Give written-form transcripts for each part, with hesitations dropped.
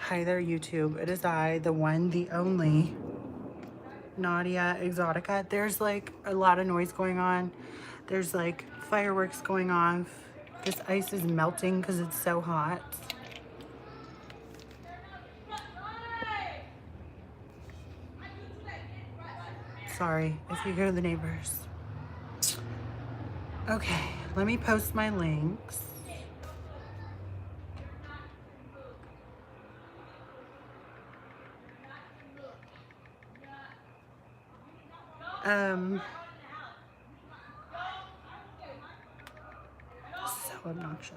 Hi there, YouTube. It is I, the one, the only, Naudia, Exotica. There's like a lot of noise going on. There's like fireworks going off. This ice is melting because it's so hot. Sorry if you hear the neighbors. Okay, let me post my links. So obnoxious.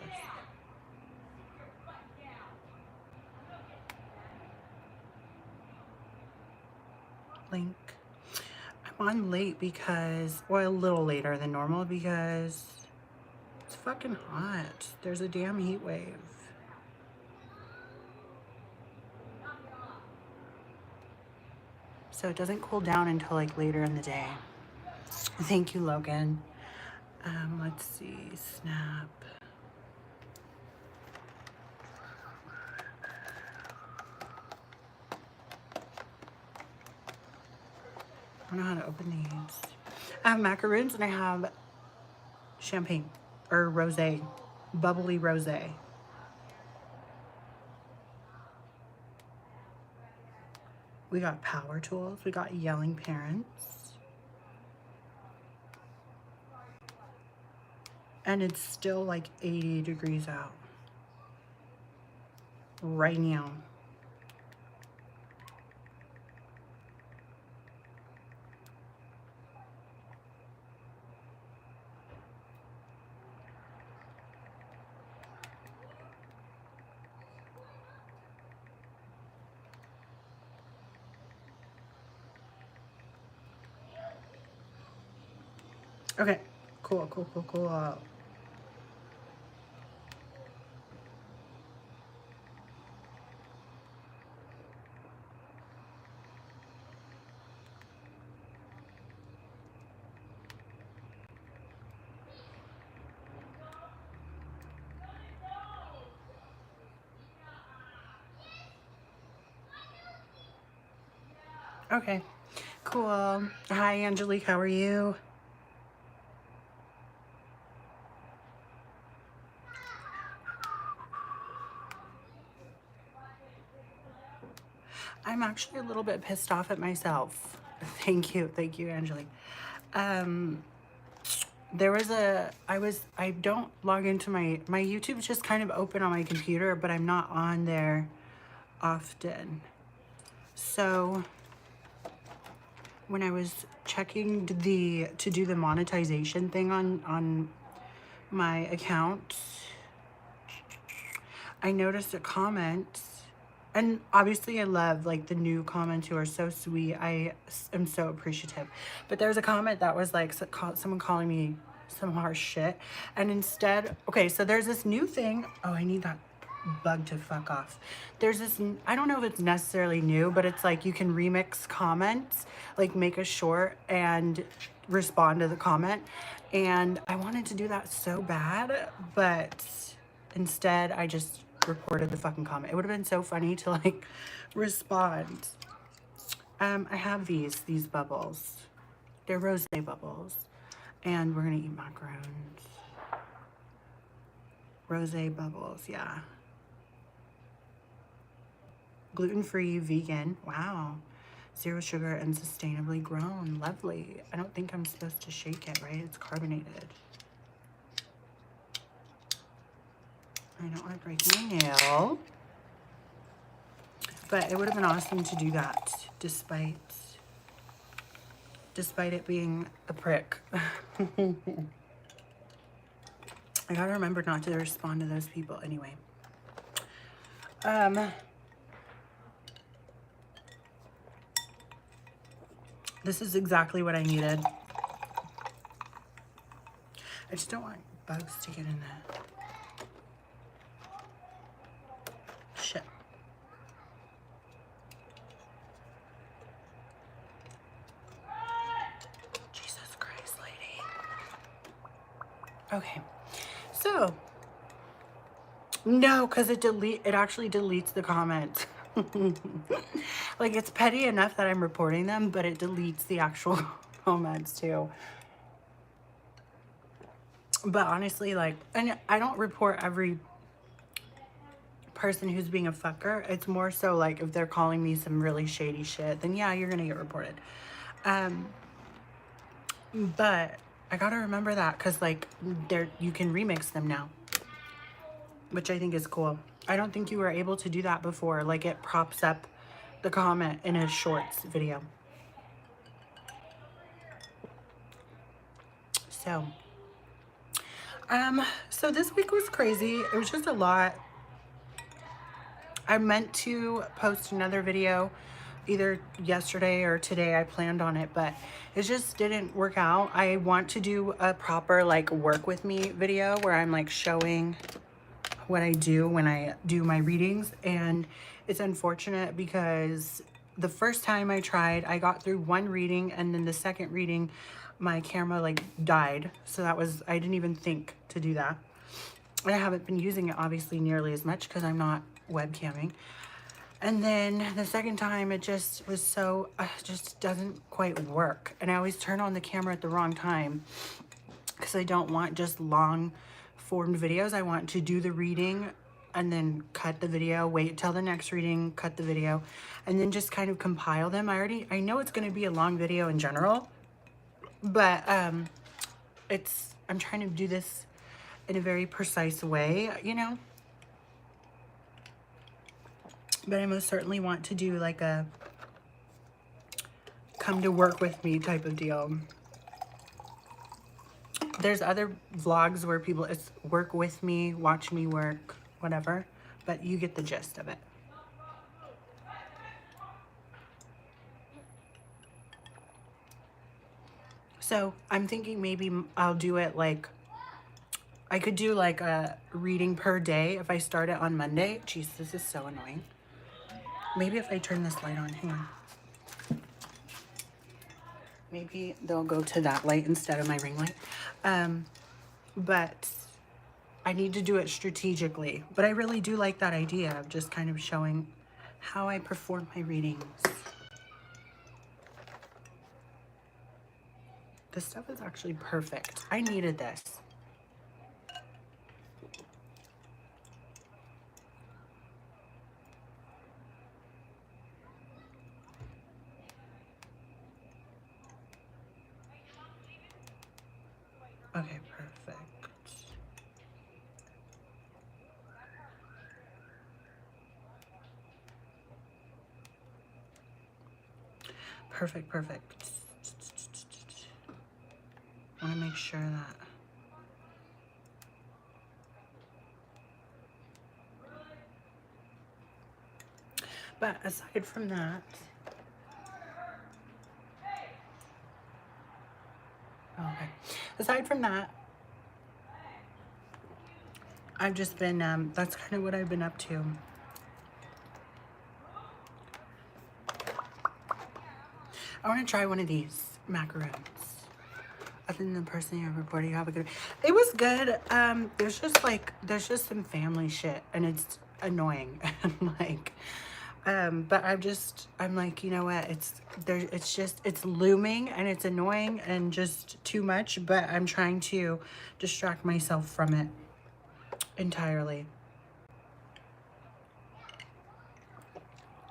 Link. I'm on late because, well, a little later than normal because it's fucking hot. There's a damn heat wave. So it doesn't cool down until like later in the day. Thank you, Logan. Let's see, snap. I don't know how to open these. I have macaroons and I have champagne or rosé, bubbly rosé. We got power tools. We got yelling parents. And it's still like 80 degrees out right now. Okay, cool. Okay, cool. Hi, Angelique, how are you? I'm actually a little bit pissed off at myself. Thank you, Angelique. There was I don't log into my YouTube's just kind of open on my computer, but I'm not on there often. So when I was checking to do the monetization thing on my account, I noticed a comment, and obviously I love like the new comments who are so sweet. I am so appreciative. But there was a comment that was like someone calling me some harsh shit. And instead, okay, so there's this new thing. Oh, I need that bug to fuck off. There's this, I don't know if it's necessarily new, but it's like you can remix comments, like make a short and respond to the comment. And I wanted to do that so bad, but instead I just reported the fucking comment. It would have been so funny to like respond. I have these bubbles. They're rosé bubbles. And we're gonna eat macaroons. Rosé bubbles, yeah. Gluten-free, vegan, wow. 0 sugar and sustainably grown, lovely. I don't think I'm supposed to shake it, right? It's carbonated. I don't want to break my nail. But it would have been awesome to do that, despite it being a prick. I gotta remember not to respond to those people anyway. This is exactly what I needed. I just don't want bugs to get in there. Shit. Jesus Christ, lady. Okay, so no, because it actually deletes the comment. Like, it's petty enough that I'm reporting them, but it deletes the actual comments too. But honestly, like, and I don't report every person who's being a fucker. It's more so like if they're calling me some really shady shit, then yeah, you're gonna get reported. But I gotta remember that because like you can remix them now, which I think is cool. I don't think you were able to do that before. Like, it props up the comment in a shorts video. So, so this week was crazy. It was just a lot. I meant to post another video either yesterday or today. I planned on it, but it just didn't work out. I want to do a proper like work with me video where I'm like showing what I do when I do my readings. And it's unfortunate because the first time I tried, I got through one reading, and then the second reading my camera like died. So that was, I didn't even think to do that. I haven't been using it obviously nearly as much because I'm not webcamming. And then the second time it just was so, just doesn't quite work. And I always turn on the camera at the wrong time because I don't want just long formed videos. I want to do the reading and then cut the video, wait till the next reading, cut the video, and then just kind of compile them. I know it's going to be a long video in general, but I'm trying to do this in a very precise way, you know? But I most certainly want to do like a come to work with me type of deal. There's other vlogs where people, it's work with me, watch me work, whatever, but you get the gist of it. So I'm thinking maybe I'll do it like, I could do like a reading per day if I start it on Monday. Jeez, this is so annoying. Maybe if I turn this light on, hang on. Maybe they'll go to that light instead of my ring light. But I need to do it strategically. But I really do like that idea of just kind of showing how I perform my readings. This stuff is actually perfect. I needed this. Okay, perfect. Perfect, perfect. I want to make sure that but aside from that, okay. Aside from that, I've just been, that's kind of what I've been up to. I want to try one of these macaroons. Other than the person you're reporting, you have a good, it was good. There's just some family shit and it's annoying. And like, but I'm like, you know what? It's looming and it's annoying and just too much, but I'm trying to distract myself from it entirely.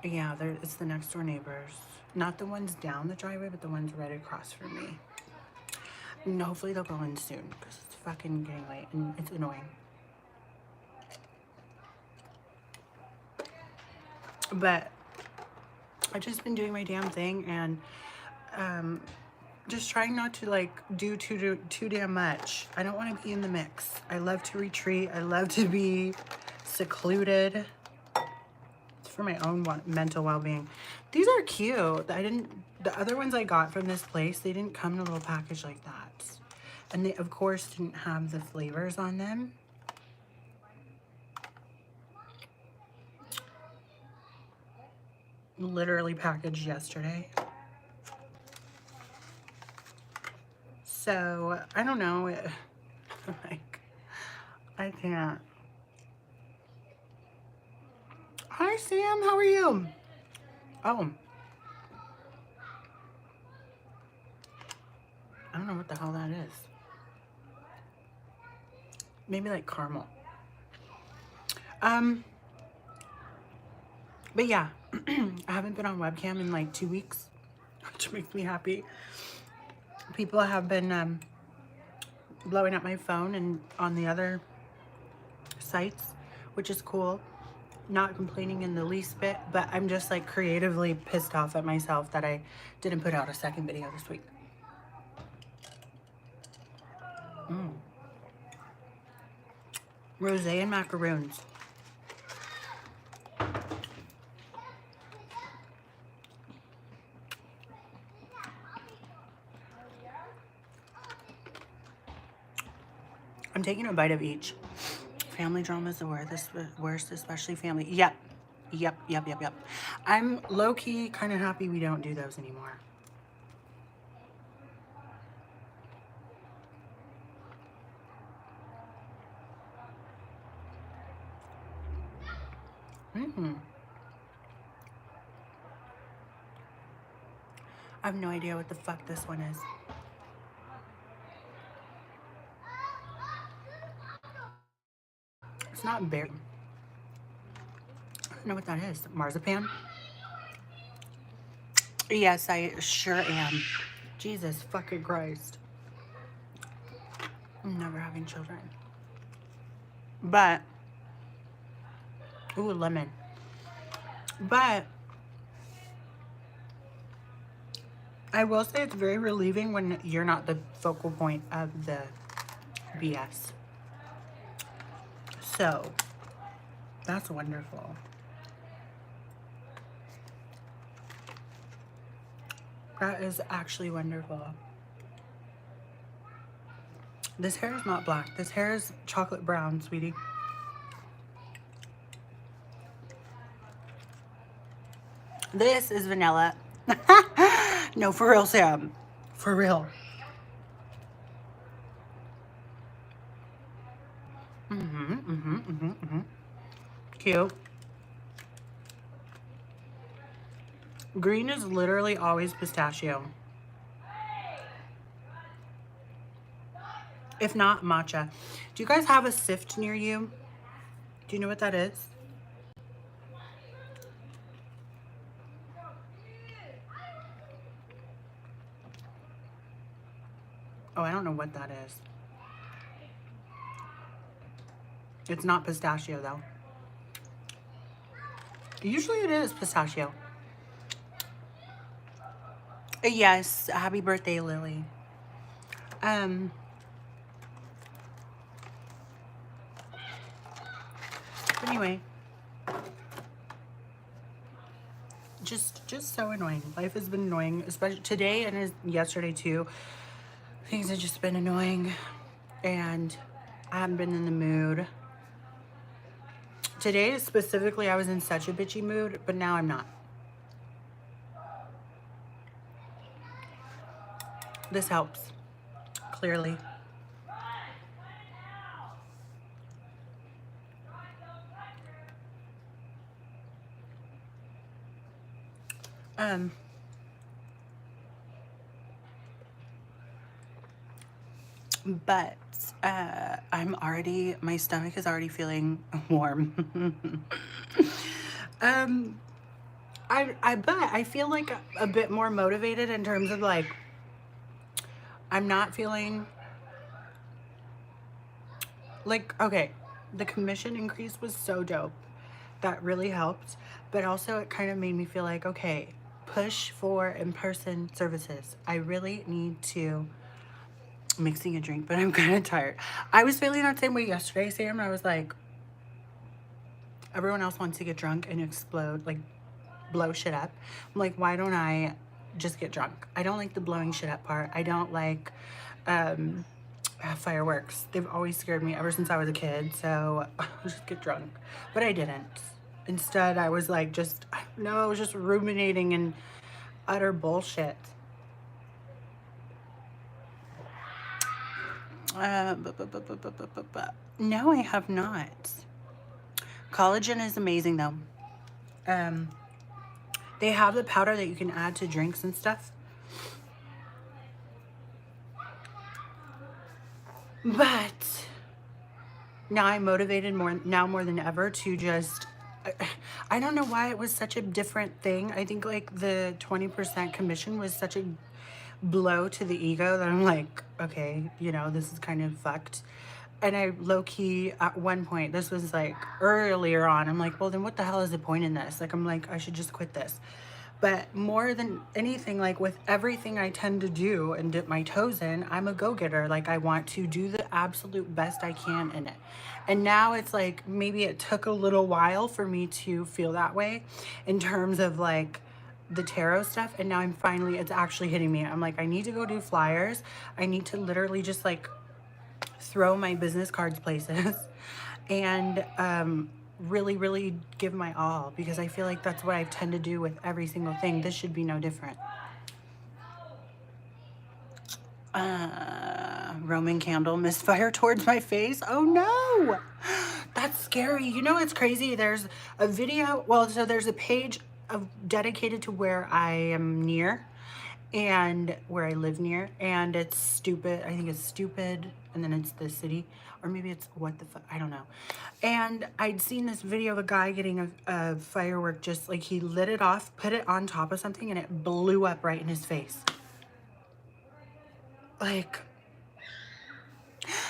Yeah, it's the next door neighbors. Not the ones down the driveway, but the ones right across from me. And hopefully they'll go in soon because it's fucking getting late and it's annoying. But I've just been doing my damn thing and just trying not to like do too damn much. I don't want to be in the mix. I love to retreat. I love to be secluded. It's for my own mental well-being. These are cute. The other ones I got from this place, they didn't come in a little package like that. And they, of course, didn't have the flavors on them. Literally packaged yesterday. So, I don't know. Like, I can't. Hi, Sam. How are you? Oh. I don't know what the hell that is. Maybe like caramel. But yeah, I haven't been on webcam in like 2 weeks, which makes me happy. People have been blowing up my phone and on the other sites, which is cool. Not complaining in the least bit, but I'm just like creatively pissed off at myself that I didn't put out a second video this week. Rosé and macaroons. I'm taking a bite of each. Family drama is the worst, especially family. Yep. I'm low-key kind of happy we don't do those anymore. I have no idea what the fuck this one is. It's not berry. I don't know what that is. Marzipan? Yes, I sure am. Jesus fucking Christ. I'm never having children. But, ooh, lemon. But, I will say it's very relieving when you're not the focal point of the BS. So, that's wonderful. That is actually wonderful. This hair is not black. This hair is chocolate brown, sweetie. This is vanilla. No, for real, Sam. For real. Cute. Green is literally always pistachio. If not, matcha. Do you guys have a sift near you? Do you know what that is? Oh, I don't know what that is. It's not pistachio, though. Usually it is pistachio. Yes, happy birthday, Lily. Anyway, just so annoying. Life has been annoying, especially today and yesterday too. Things have just been annoying, and I haven't been in the mood. Today specifically, I was in such a bitchy mood, but now I'm not. This helps, clearly. But my stomach is already feeling warm. But I feel like a bit more motivated in terms of like, I'm not feeling like, okay, the commission increase was so dope. That really helped. But also it kind of made me feel like, okay, push for in-person services. I really need to mixing a drink, but I'm kind of tired. I was feeling that same way yesterday, Sam. I was like, everyone else wants to get drunk and explode, like blow shit up. I'm like, why don't I just get drunk? I don't like the blowing shit up part. I don't like fireworks. They've always scared me ever since I was a kid, so I'll just get drunk. But I didn't. Instead, I was like, I was just ruminating in utter bullshit. No, I have not. Collagen is amazing though. They have the powder that you can add to drinks and stuff. But now I'm motivated more than ever to just, I don't know why it was such a different thing. I think like the 20% commission was such a blow to the ego that I'm like, okay, you know, this is kind of fucked. And I low-key at one point, this was like earlier on, I'm like, well then what the hell is the point in this? Like, I'm like, I should just quit this. But more than anything, like with everything I tend to do and dip my toes in, I'm a go-getter. Like, I want to do the absolute best I can in it. And now it's like, maybe it took a little while for me to feel that way in terms of like the tarot stuff. And now I'm finally, it's actually hitting me. I'm like, I need to go do flyers. I need to literally just like throw my business cards places and really give my all, because I feel like that's what I tend to do with every single thing. This should be no different. Roman candle misfire towards my face. Oh no, that's scary. You know what's crazy? There's a video, well, so there's a page dedicated to where I am near and where I live near, and it's stupid. I think it's stupid, and then it's the city, or maybe it's what the fuck, I don't know. And I'd seen this video of a guy getting a firework, just like he lit it off, put it on top of something, and it blew up right in his face. Like,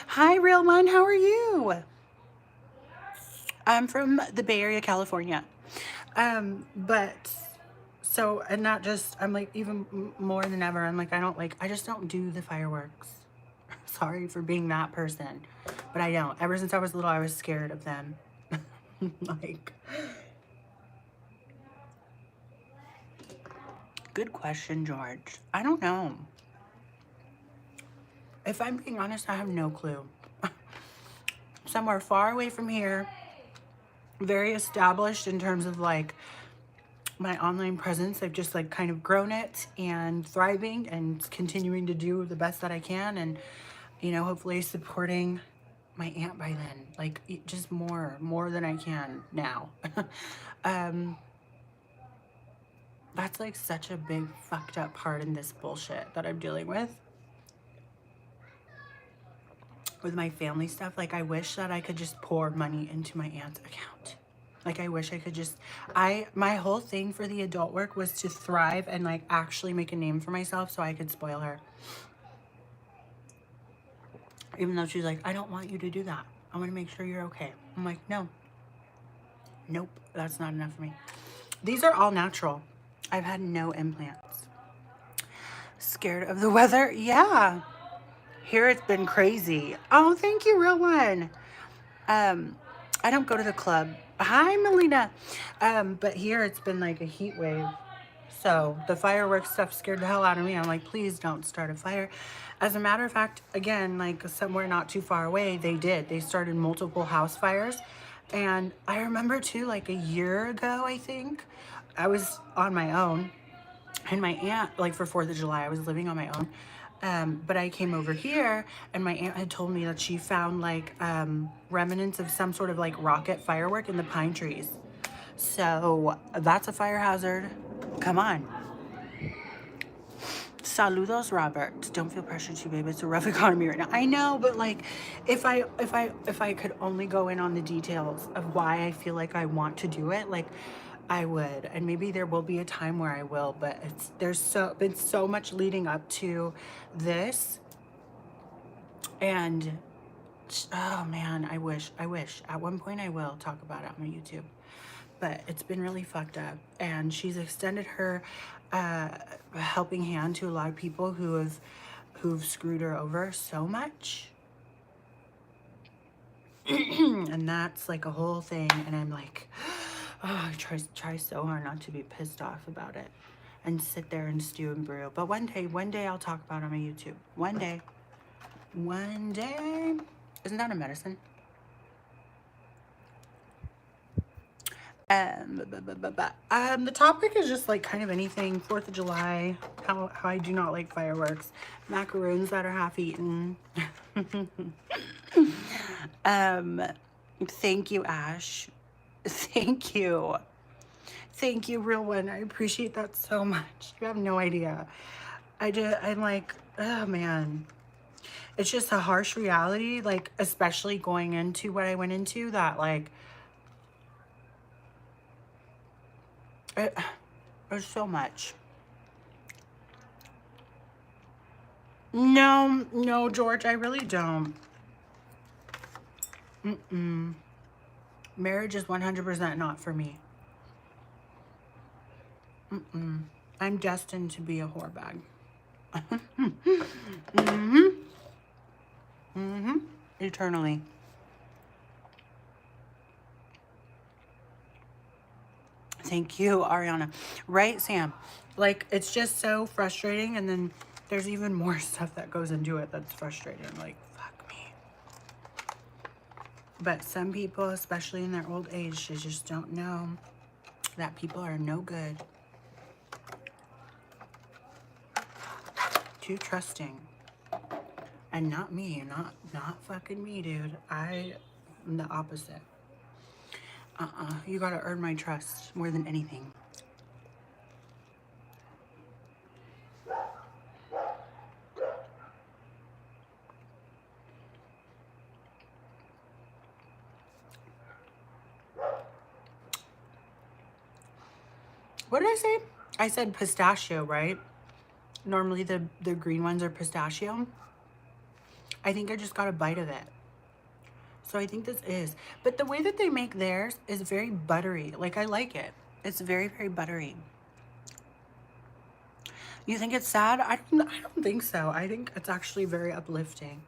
hi, real one, how are you? I'm from the Bay Area, California. But so, and not just, I'm like, even more than ever, I'm like, I just don't do the fireworks. Sorry for being that person, but I don't. Ever since I was little, I was scared of them. Like, good question, George. I don't know. If I'm being honest, I have no clue. Somewhere far away from here, very established in terms of like my online presence. I've just like kind of grown it and thriving and continuing to do the best that I can, and you know, hopefully supporting my aunt by then, like just more than I can now. That's like such a big fucked up part in this bullshit that I'm dealing with my family stuff. Like, I wish that I could just pour money into my aunt's account. Like, I wish I could just, my whole thing for the adult work was to thrive and like actually make a name for myself so I could spoil her. Even though she's like, I don't want you to do that. I want to make sure you're okay. I'm like, no. Nope, that's not enough for me. These are all natural. I've had no implants. Scared of the weather? Yeah. Here it's been crazy. Oh, thank you, real one. I don't go to the club. Hi, Melina. But here it's been like a heat wave. So the fireworks stuff scared the hell out of me. I'm like, please don't start a fire. As a matter of fact, again, like somewhere not too far away, they did. They started multiple house fires. And I remember too, like a year ago, I think, I was on my own. And my aunt, like for 4th of July, I was living on my own. But I came over here and my aunt had told me that she found like remnants of some sort of like rocket firework in the pine trees. So that's a fire hazard. Come on. Saludos, Robert. Don't feel pressured to, babe. It's a rough economy right now. I know, but like, if I could only go in on the details of why I feel like I want to do it, like I would, and maybe there will be a time where I will. But there's been so much leading up to this, and oh man, I wish at one point I will talk about it on my YouTube. But it's been really fucked up, and she's extended her helping hand to a lot of people who've screwed her over so much. And that's like a whole thing, and I'm like, oh, I try so hard not to be pissed off about it and sit there and stew and brew. But one day I'll talk about it on my YouTube. One day. Isn't that a medicine? The topic is just like kind of anything. 4th of July, how I do not like fireworks, macaroons that are half eaten. Thank you, Ash. Thank you. Thank you, real one. I appreciate that so much. You have no idea. I'm like, oh man. It's just a harsh reality, like, especially going into what I went into, that, like, there's so much. No, no, George, I really don't. Marriage is 100% not for me. I'm destined to be a whore bag. Eternally. Thank you, Ariana. Right, Sam? Like, it's just so frustrating, and then there's even more stuff that goes into it that's frustrating. Like, fuck me. But some people, especially in their old age, they just don't know that people are no good. Too trusting. And not me. Not fucking me, dude. I'm the opposite. You gotta earn my trust more than anything. What did I say? I said pistachio, right? Normally the green ones are pistachio. I think I just got a bite of it. So I think this is. But the way that they make theirs is very buttery. Like, I like it. It's very, very buttery. You think it's sad? I don't think so. I think it's actually very uplifting.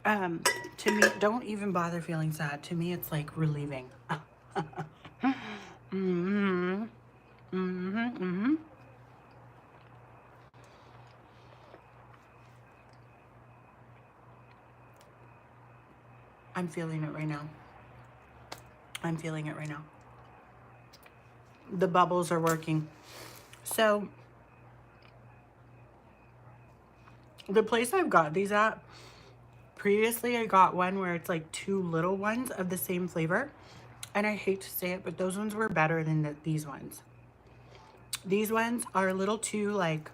To me, don't even bother feeling sad. To me, it's like relieving. I'm feeling it right now. I'm feeling it right now. The bubbles are working. So, the place I've got these at, previously I got one where it's like 2 little ones of the same flavor. And I hate to say it, but those ones were better than these ones. These ones are a little too, like,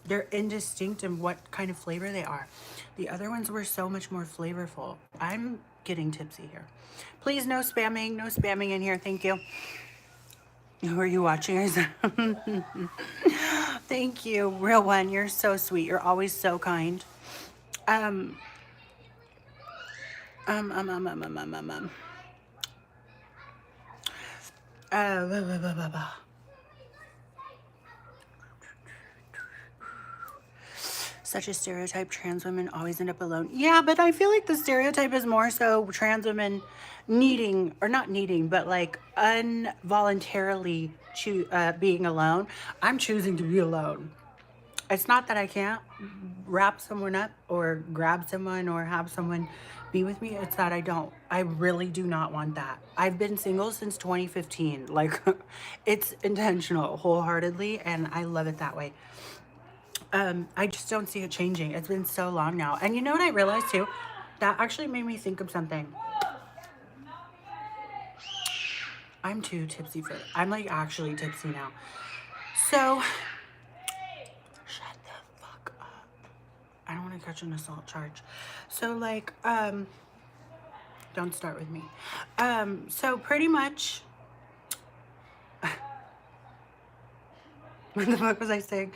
they're indistinct in what kind of flavor they are. The other ones were so much more flavorful. I'm getting tipsy here. Please, no spamming. No spamming in here. Thank you. Who are you watching? Thank you, real one. You're so sweet. You're always so kind. Um. Such a stereotype, trans women always end up alone. Yeah, but I feel like the stereotype is more so trans women needing, or not needing, but like involuntarily being alone. I'm choosing to be alone. It's not that I can't wrap someone up or grab someone or have someone be with me. It's that I don't. I really do not want that. I've been single since 2015. Like, it's intentional, wholeheartedly, and I love it that way. I just don't see it changing. It's been so long now. And you know what I realized too? That actually made me think of something. I'm too tipsy for it. I'm like actually tipsy now. So, shut the fuck up. I don't want to catch an assault charge. So like, don't start with me. So pretty much, what the fuck was I saying?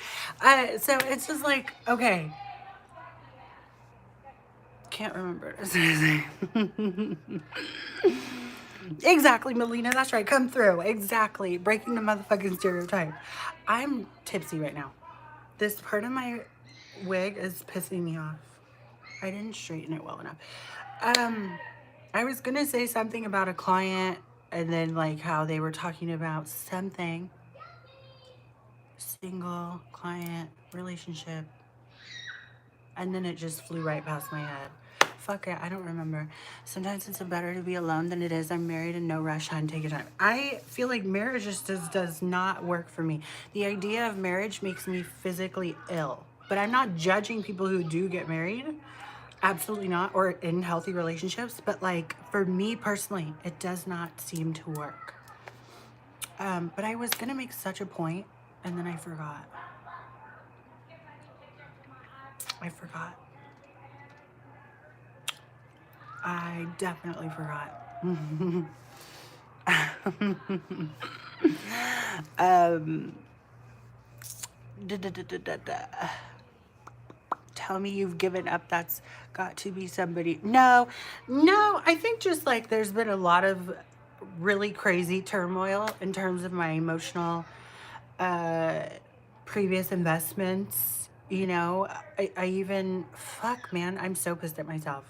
So it's just like, okay. Can't remember. Exactly, Melina. That's right. Come through. Exactly. Breaking the motherfucking stereotype. I'm tipsy right now. This part of my wig is pissing me off. I didn't straighten it well enough. I was going to say something about a client and then like how they were talking about something. Single, client, relationship. And then it just flew right past my head. Fuck it, I don't remember. Sometimes it's better to be alone than it is I'm married and no rush, hon, take your time. I feel like marriage just does not work for me. The idea of marriage makes me physically ill. But I'm not judging people who do get married. Absolutely not. Or in healthy relationships. But like, for me personally, it does not seem to work. But I was gonna make such a point, and then I forgot. I definitely forgot. um, da, da, da, da, da, da. Tell me you've given up. That's got to be somebody. No, no, I think just like there's been a lot of really crazy turmoil in terms of my emotional uh, previous investments. You know, I even, fuck, man, I'm so pissed at myself.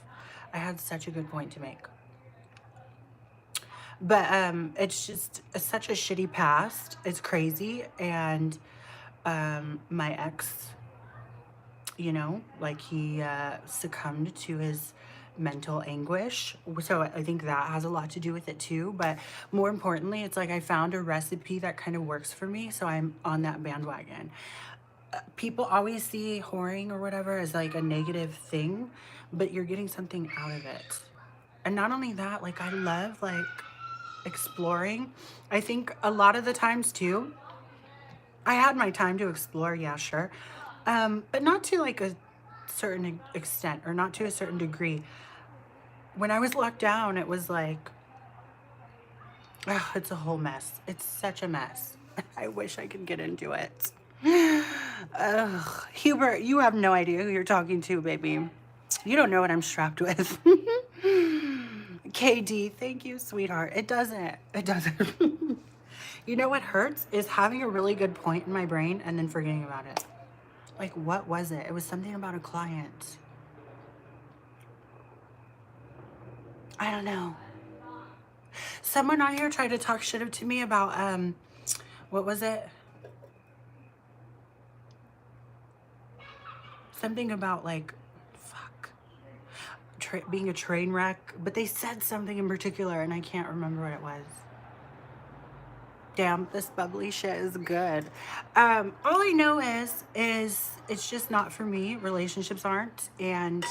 I had such a good point to make. But it's just such a shitty past. It's crazy. And my ex, you know, like he succumbed to his mental anguish. So I think that has a lot to do with it too. But more importantly, it's like I found a recipe that kind of works for me. So I'm on that bandwagon. People always see whoring or whatever as like a negative thing, but you're getting something out of it. And not only that, like I love like exploring. I think a lot of the times too, I had my time to explore, yeah, sure. But not to like a certain extent or not to a certain degree. When I was locked down, it was like, oh, it's a whole mess. It's such a mess. I wish I could get into it. Ugh. Hubert, you have no idea who you're talking to, baby. You don't know what I'm strapped with. KD, thank you, sweetheart. It doesn't. It doesn't. You know what hurts is having a really good point in my brain and then forgetting about it. Like, what was it? It was something about a client. I don't know. Someone on here tried to talk shit to me about, what was it? Something about, like, fuck, being a train wreck. But they said something in particular, and I can't remember what it was. Damn, this bubbly shit is good. All I know is it's just not for me. Relationships aren't. And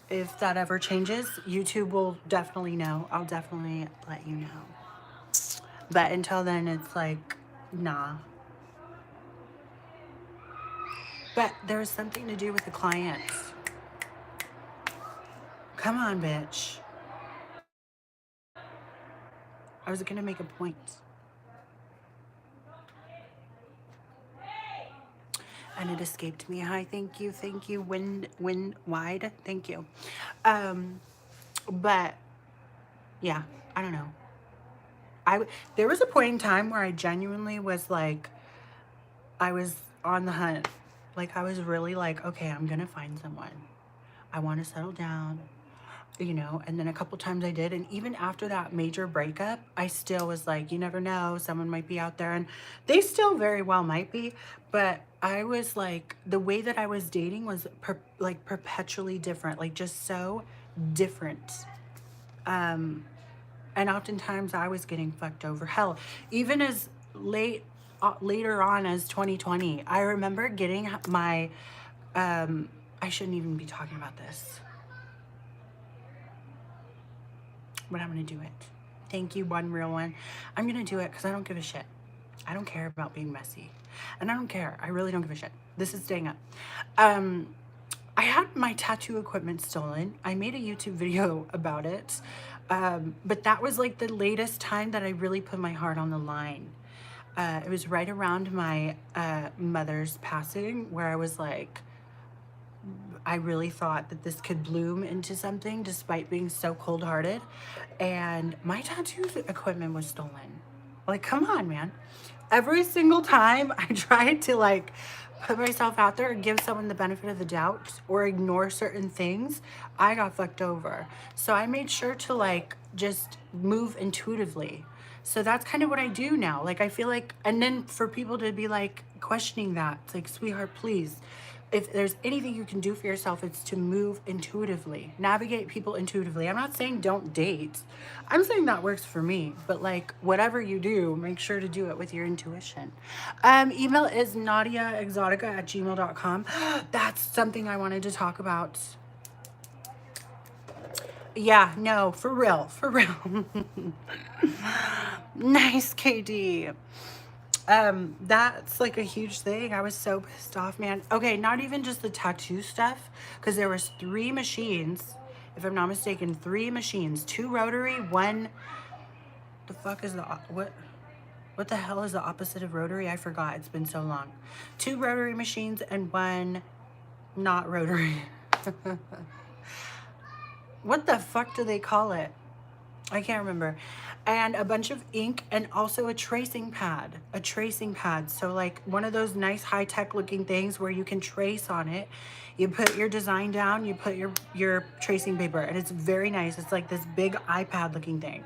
if that ever changes, YouTube will definitely know. I'll definitely let you know. But until then, it's like, nah. But there's something to do with the clients. Come on, bitch. I was gonna make a point. And it escaped me. Hi, thank you, wind wide, thank you. But yeah, I don't know. There was a point in time where I genuinely was like, I was on the hunt. Like I was really like, okay, I'm gonna find someone. I want to settle down, you know. And then a couple times I did, and even after that major breakup, I still was like, you never know, someone might be out there, and they still very well might be. But I was like, the way that I was dating was like perpetually different, like just so different. And oftentimes I was getting fucked over. Hell, even as later on as 2020, I remember getting my, I shouldn't even be talking about this, but I'm gonna do it. Thank you, one real one. I'm gonna do it because I don't give a shit. I don't care about being messy. And I don't care. I really don't give a shit. This is staying up. I had my tattoo equipment stolen. I made a YouTube video about it. But that was like the latest time that I really put my heart on the line. It was right around my mother's passing, where I was like, I really thought that this could bloom into something despite being so cold-hearted. And my tattoo equipment was stolen. Like, come on, man. Every single time I tried to like put myself out there and give someone the benefit of the doubt or ignore certain things, I got fucked over. So I made sure to like just move intuitively. So that's kind of what I do now. Like I feel like, and then for people to be like questioning that, it's like, sweetheart, please, if there's anything you can do for yourself, it's to move intuitively, navigate people intuitively. I'm not saying don't date. I'm saying that works for me, but like whatever you do, make sure to do it with your intuition. Email is nadiaexotica@gmail.com. That's something I wanted to talk about. Yeah, no, for real, for real. Nice, KD. That's like a huge thing. I was so pissed off, man. Okay, not even just the tattoo stuff, because there was 3 machines, if I'm not mistaken, 3 machines, 2 rotary, 1, the fuck is the, what the hell is the opposite of rotary? I forgot, it's been so long. 2 rotary machines and 1 not rotary. What the fuck do they call it? I can't remember. And a bunch of ink and also a tracing pad. A tracing pad. So like one of those nice high-tech looking things where you can trace on it. You put your design down, you put your tracing paper, and it's very nice. It's like this big iPad looking thing.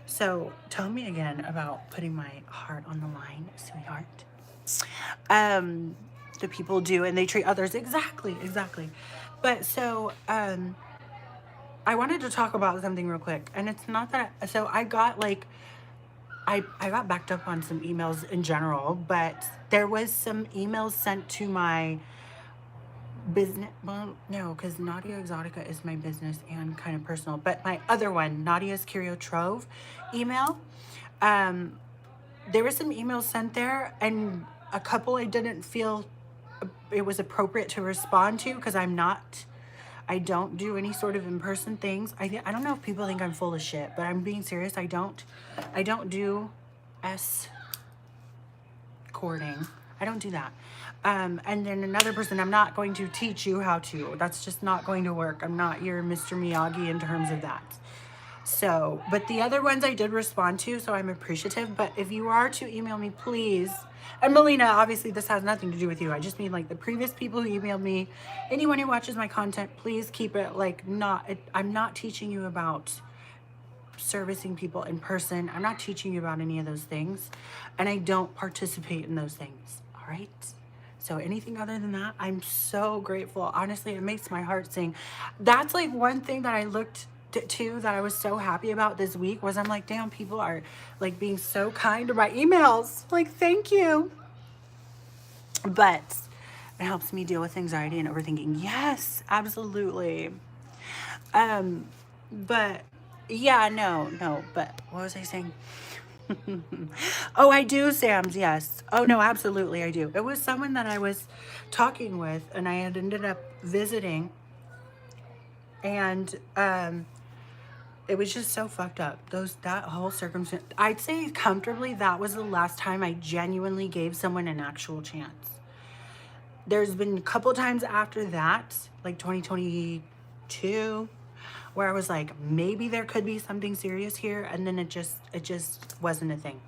So tell me again about putting my heart on the line, sweetheart. The people do, and they treat others exactly. But so I wanted to talk about something real quick, and it's not that, so I got like, I got backed up on some emails in general, but there was some emails sent to my business, well, no, because Naudia Exotica is my business and kind of personal, but my other one, Nadia's Curio Trove email, there were some emails sent there, and a couple I didn't feel it was appropriate to respond to, because I don't do any sort of in-person things. I don't know if people think I'm full of shit, but I'm being serious. I don't do courting. I don't do that. And then another person, I'm not going to teach you how to. That's just not going to work. I'm not your Mr. Miyagi in terms of that. So, but the other ones I did respond to, so I'm appreciative. But if you are to email me, please, and Melina, obviously this has nothing to do with you. I just mean like the previous people who emailed me, anyone who watches my content, please keep it like I'm not teaching you about servicing people in person. I'm not teaching you about any of those things, and I don't participate in those things. All right. So anything other than that, I'm so grateful. Honestly, it makes my heart sing. That's like one thing that I looked to that I was so happy about this week was I'm like, damn, people are like being so kind to my emails. Like, thank you. But it helps me deal with anxiety and overthinking. Yes, absolutely. But yeah, no, but what was I saying? Oh, I do, Sam's, yes. Oh, no, absolutely, I do. It was someone that I was talking with, and I had ended up visiting, and it was just so fucked up. That whole circumstance, I'd say comfortably that was the last time I genuinely gave someone an actual chance. There's been a couple times after that, like 2022, where I was like, maybe there could be something serious here, and then it just wasn't a thing.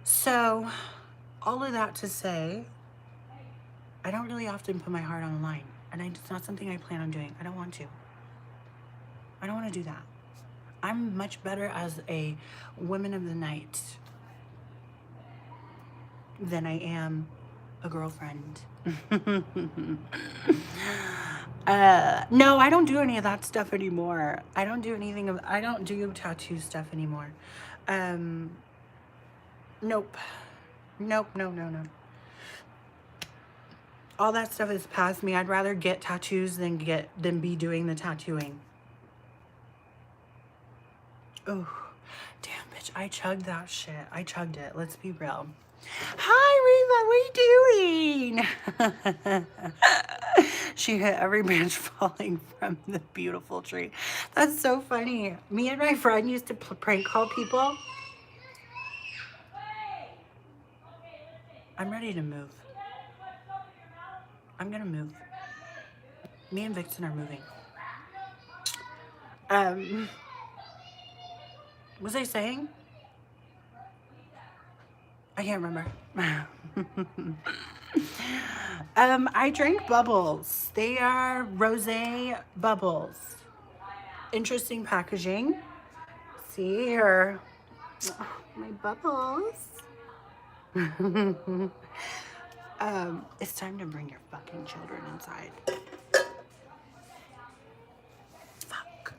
So, all of that to say, I don't really often put my heart on the line, and it's not something I plan on doing. I don't want to. I don't want to do that. I'm much better as a woman of the night than I am a girlfriend. No, I don't do any of that stuff anymore. I don't do tattoo stuff anymore. Nope. No. All that stuff is past me. I'd rather get tattoos than be doing the tattooing. Oh, damn, bitch. I chugged that shit. I chugged it. Let's be real. Hi, Reva. What are you doing? She hit every branch falling from the beautiful tree. That's so funny. Me and my friend used to prank call people. I'm ready to move. I'm gonna move. Me and Vixen are moving. What was I saying? I can't remember. I drank bubbles. They are rosé bubbles. Interesting packaging. See here. Oh, my bubbles. It's time to bring your fucking children inside. Fuck.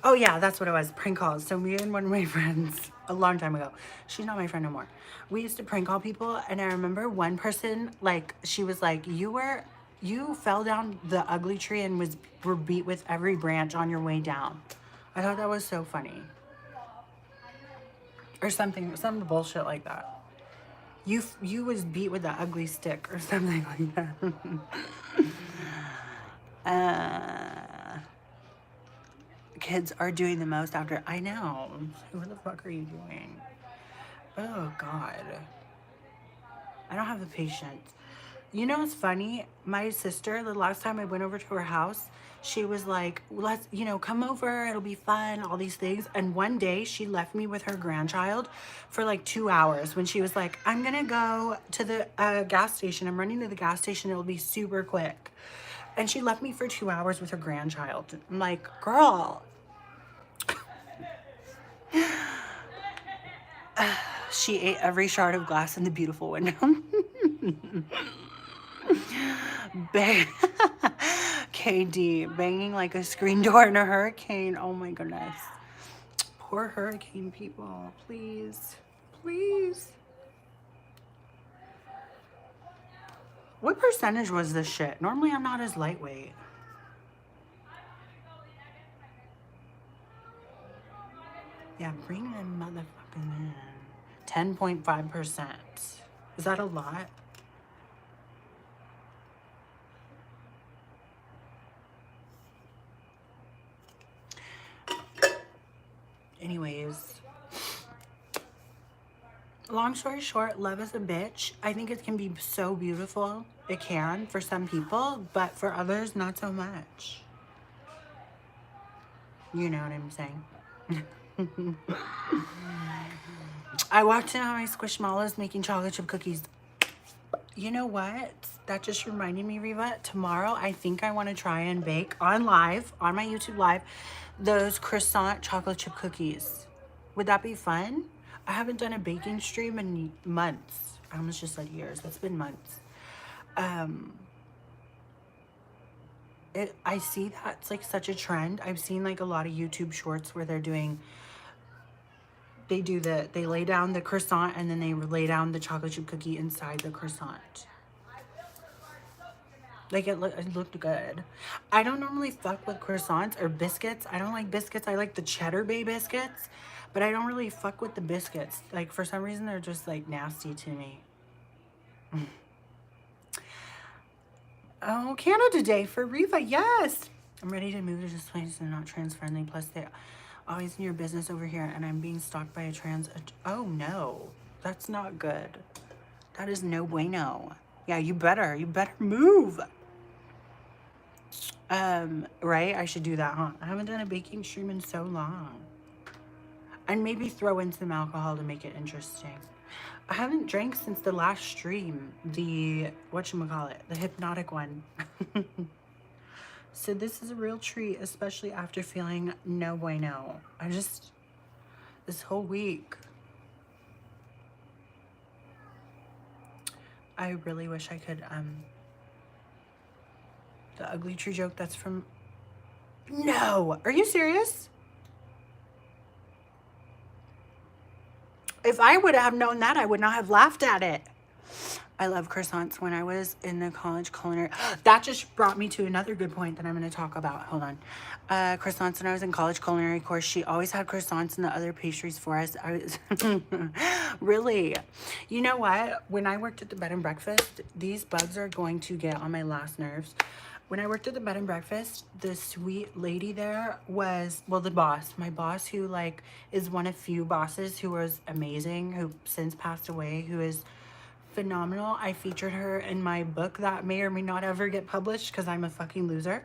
Oh yeah, that's what it was. Prank calls. So me and one of my friends, a long time ago, she's not my friend no more. We used to prank call people, and I remember one person, like, she was like, you were You fell down the ugly tree and were beat with every branch on your way down. I thought that was so funny. Or something, some bullshit like that. You was beat with the ugly stick or something like that. Kids are doing the most after. I know. What the fuck are you doing? Oh God. I don't have the patience. You know what's funny? My sister, the last time I went over to her house, she was like, let's, you know, come over, it'll be fun, all these things. And one day she left me with her grandchild for like 2 hours when she was like, I'm gonna go to the gas station. I'm running to the gas station. It'll be super quick. And she left me for 2 hours with her grandchild. I'm like, girl. She ate every shard of glass in the beautiful window. KD banging like a screen door in a hurricane. Oh my goodness. Poor hurricane people. Please. Please. What percentage was this shit? Normally I'm not as lightweight. Yeah, bring them motherfucking in. 10.5%. Is that a lot? Anyways, long story short, love is a bitch. I think it can be so beautiful. It can for some people, but for others, not so much. You know what I'm saying? I walked in on my Squishmallows making chocolate chip cookies. You know what? That just reminded me, Riva. Tomorrow, I think I want to try and bake on live, on my YouTube live, those croissant chocolate chip cookies. Would that be fun? I haven't done a baking stream in months. I almost just said years. It's been months. I see that's like such a trend. I've seen like a lot of YouTube shorts where they're doing, they lay down the croissant and then they lay down the chocolate chip cookie inside the croissant. Like it looked good. I don't normally fuck with croissants or biscuits. I don't like biscuits. I like the Cheddar Bay biscuits, but I don't really fuck with the biscuits. Like for some reason, they're just like nasty to me. Oh, Canada Day for Riva, yes. I'm ready to move to this place and not trans friendly. Plus, they always in your business over here, and I'm being stalked by a trans. Oh no, that's not good. That is no bueno. Yeah, you better move. Right? I should do that, huh? I haven't done a baking stream in so long. And maybe throw in some alcohol to make it interesting. I haven't drank since the last stream, the, whatchamacallit, the hypnotic one. So this is a real treat, especially after feeling no bueno. This whole week, I really wish I could, the ugly tree joke, that's from, no, are you serious? If I would have known that, I would not have laughed at it. I love croissants. When I was in the college culinary, that just brought me to another good point that I'm going to talk about. Hold on. Croissants, when I was in college culinary course, she always had croissants and the other pastries for us. I was really, you know what? When I worked at the bed and breakfast, these bugs are going to get on my last nerves. When I worked at the bed and breakfast, the sweet lady there was, well, the boss, my boss, who like is one of few bosses who was amazing, who since passed away, who is phenomenal. I featured her in my book that may or may not ever get published because I'm a fucking loser.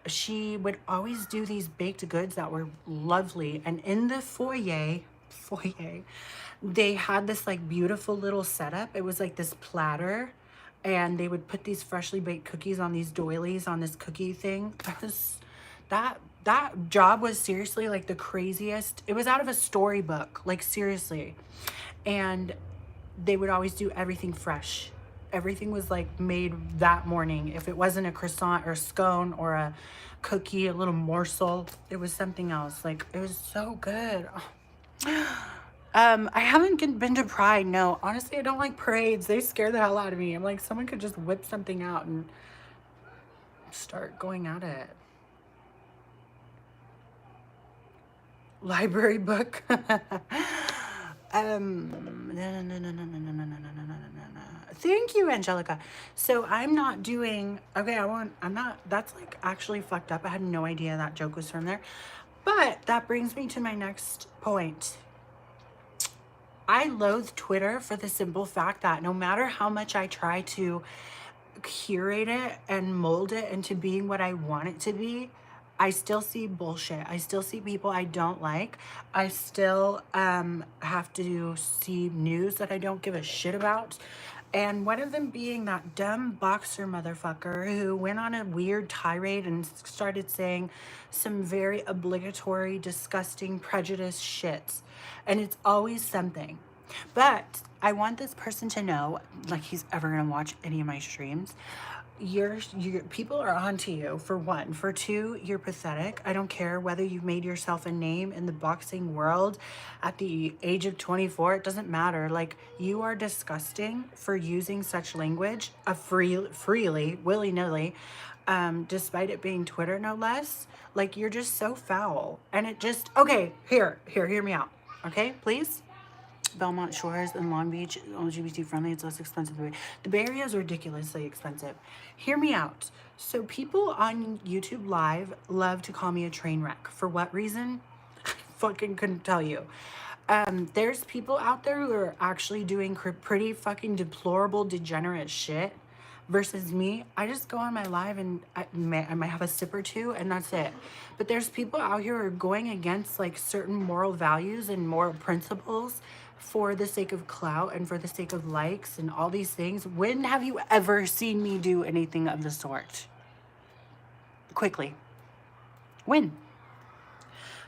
She would always do these baked goods that were lovely. And in the foyer, they had this like beautiful little setup. It was like this platter, and they would put these freshly baked cookies on these doilies on this cookie thing. That job was seriously like the craziest. It was out of a storybook, like seriously. And they would always do everything fresh. Everything was like made that morning. If it wasn't a croissant or scone or a cookie, a little morsel, it was something else. Like it was so good. I haven't been to Pride. No, honestly, I don't like parades. They scare the hell out of me. I'm like, someone could just whip something out and start going at it. Library book. Thank you, Angelica. So I'm not doing, okay, I'm not, that's like actually fucked up. I had no idea that joke was from there. But that brings me to my next point. I loathe Twitter for the simple fact that no matter how much I try to curate it and mold it into being what I want it to be, I still see bullshit. I still see people I don't like. I still have to see news that I don't give a shit about. And one of them being that dumb boxer motherfucker who went on a weird tirade and started saying some very obligatory, disgusting, prejudiced shits. And it's always something. But I want this person to know, like he's ever gonna watch any of my streams, your people are onto you, for one. For two, you're pathetic. I don't care whether you've made yourself a name in the boxing world at the age of 24. It doesn't matter. Like, you are disgusting for using such language freely, willy-nilly, despite it being Twitter, no less. Like, you're just so foul. And it just, okay, hear me out. Okay, please? Belmont Shores and Long Beach, LGBT friendly, it's less expensive. The Bay Area is ridiculously expensive. Hear me out. So people on YouTube Live love to call me a train wreck. For what reason? I fucking couldn't tell you. There's people out there who are actually doing pretty fucking deplorable, degenerate shit. Versus me, I just go on my live and I might have a sip or two and that's it. But there's people out here who are going against like certain moral values and moral principles for the sake of clout and for the sake of likes and all these things. When have you ever seen me do anything of the sort? Quickly. When?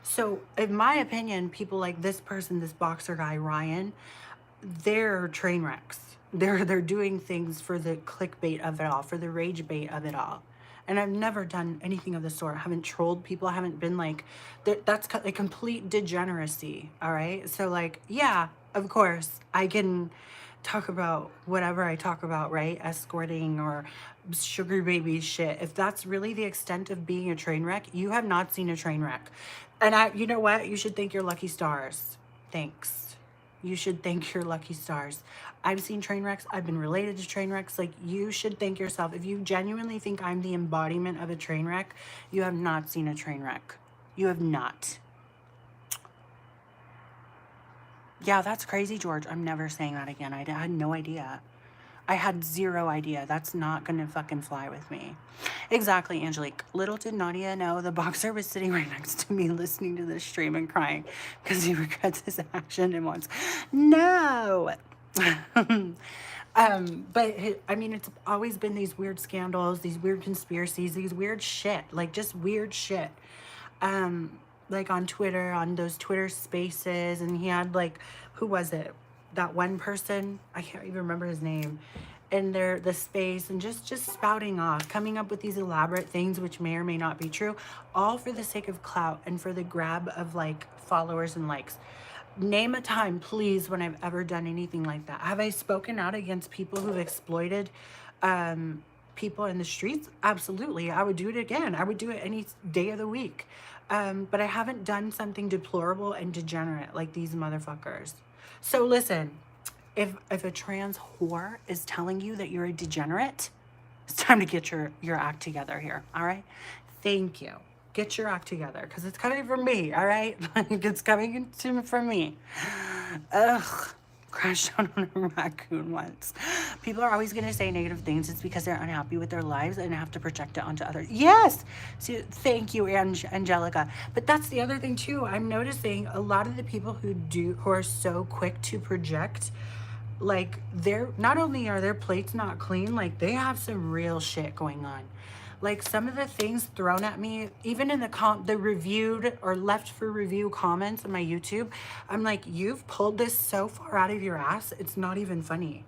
So, in my opinion, people like this person, this boxer guy, Ryan, they're train wrecks. They're doing things for the clickbait of it all, for the rage bait of it all. And I've never done anything of the sort. I haven't trolled people. I haven't been like, that's a complete degeneracy. All right. So like, yeah, of course I can talk about whatever I talk about, right? Escorting or sugar baby shit. If that's really the extent of being a train wreck, you have not seen a train wreck. And you know what? You should thank your lucky stars. Thanks. You should thank your lucky stars. I've seen train wrecks. I've been related to train wrecks. Like, you should thank yourself. If you genuinely think I'm the embodiment of a train wreck, you have not seen a train wreck. You have not. Yeah, that's crazy, George. I'm never saying that again. I had no idea. I had zero idea. That's not gonna fucking fly with me. Exactly, Angelique. Little did Naudia know the boxer was sitting right next to me listening to this stream and crying because he regrets his action and wants, no. But I mean, it's always been these weird scandals, these weird conspiracies, these weird shit, like just weird shit. Like on Twitter, on those Twitter spaces, and he had like, who was it? That one person, I can't even remember his name, in the space, and just spouting off, coming up with these elaborate things which may or may not be true, all for the sake of clout and for the grab of like followers and likes. Name a time, please, when I've ever done anything like that. Have I spoken out against people who've exploited people in the streets? Absolutely. I would do it again. I would do it any day of the week. But I haven't done something deplorable and degenerate like these motherfuckers. So listen, if a trans whore is telling you that you're a degenerate, it's time to get your act together here, all right? Thank you. Get your act together, because it's coming from me, all right? Like, it's coming from me. Ugh. Crashed down on a raccoon once. People are always going to say negative things. It's because they're unhappy with their lives and have to project it onto others. Yes. So, thank you, Angelica. But that's the other thing too. I'm noticing a lot of the people who are so quick to project, like, they're not only are their plates not clean, like they have some real shit going on. Like, some of the things thrown at me, even in the reviewed or left for review comments on my YouTube, I'm like, you've pulled this so far out of your ass, it's not even funny.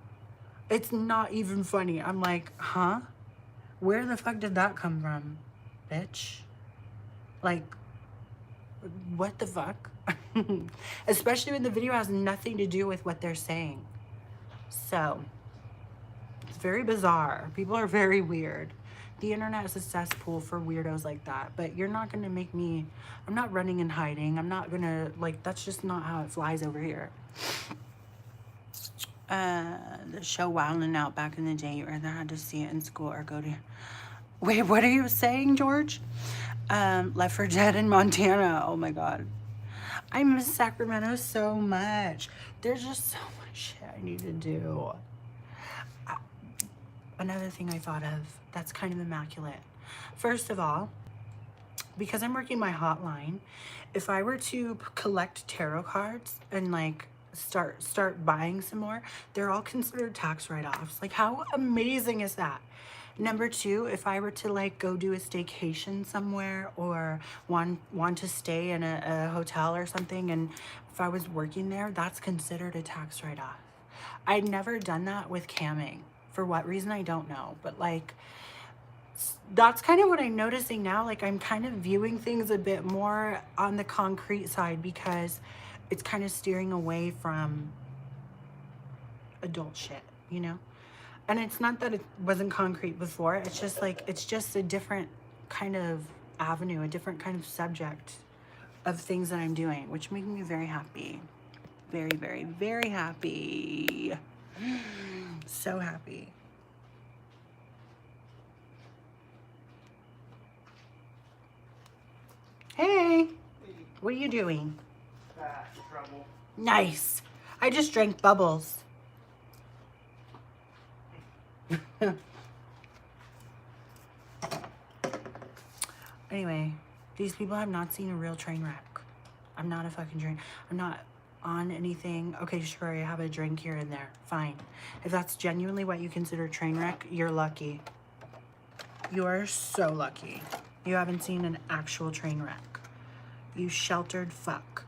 It's not even funny. I'm like, huh? Where the fuck did that come from, bitch? Like, what the fuck? Especially when the video has nothing to do with what they're saying. So, it's very bizarre. People are very weird. The internet is a cesspool for weirdos like that. But you're not going to make me... I'm not running and hiding. I'm not going to... Like, that's just not how it flies over here. The show Wildin' Out back in the day, you either had to see it in school or go to... Wait, what are you saying, George? Left 4 Dead in Montana. Oh, my God. I miss Sacramento so much. There's just so much shit I need to do. Another thing I thought of that's kind of immaculate. First of all, because I'm working my hotline, if I were to collect tarot cards and like start buying some more, they're all considered tax write-offs. Like, how amazing is that? Number two, if I were to like go do a staycation somewhere or want to stay in a hotel or something, and if I was working there, that's considered a tax write-off. I'd never done that with camming. For what reason, I don't know. But like, that's kind of what I'm noticing now. Like, I'm kind of viewing things a bit more on the concrete side because it's kind of steering away from adult shit, you know? And it's not that it wasn't concrete before. It's just like, it's just a different kind of avenue, a different kind of subject of things that I'm doing, which make me very happy. Very, very, very happy. So happy. Hey, what are you doing? Trouble. Nice. I just drank bubbles. Anyway, these people have not seen a real train wreck. I'm not a fucking train. I'm not on anything. Okay, sure, I have a drink here and there. Fine. If that's genuinely what you consider a train wreck, you're lucky. You are so lucky. You haven't seen an actual train wreck. You sheltered fuck.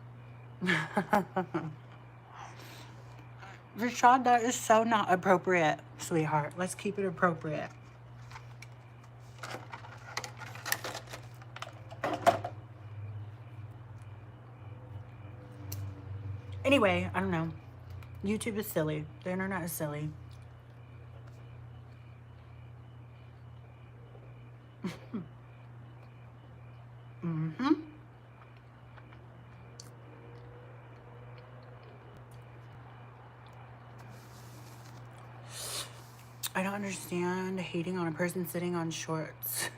Rashad, that is so not appropriate, sweetheart. Let's keep it appropriate. Anyway, I don't know. YouTube is silly. The internet is silly. Mm-hmm. I don't understand hating on a person sitting on shorts.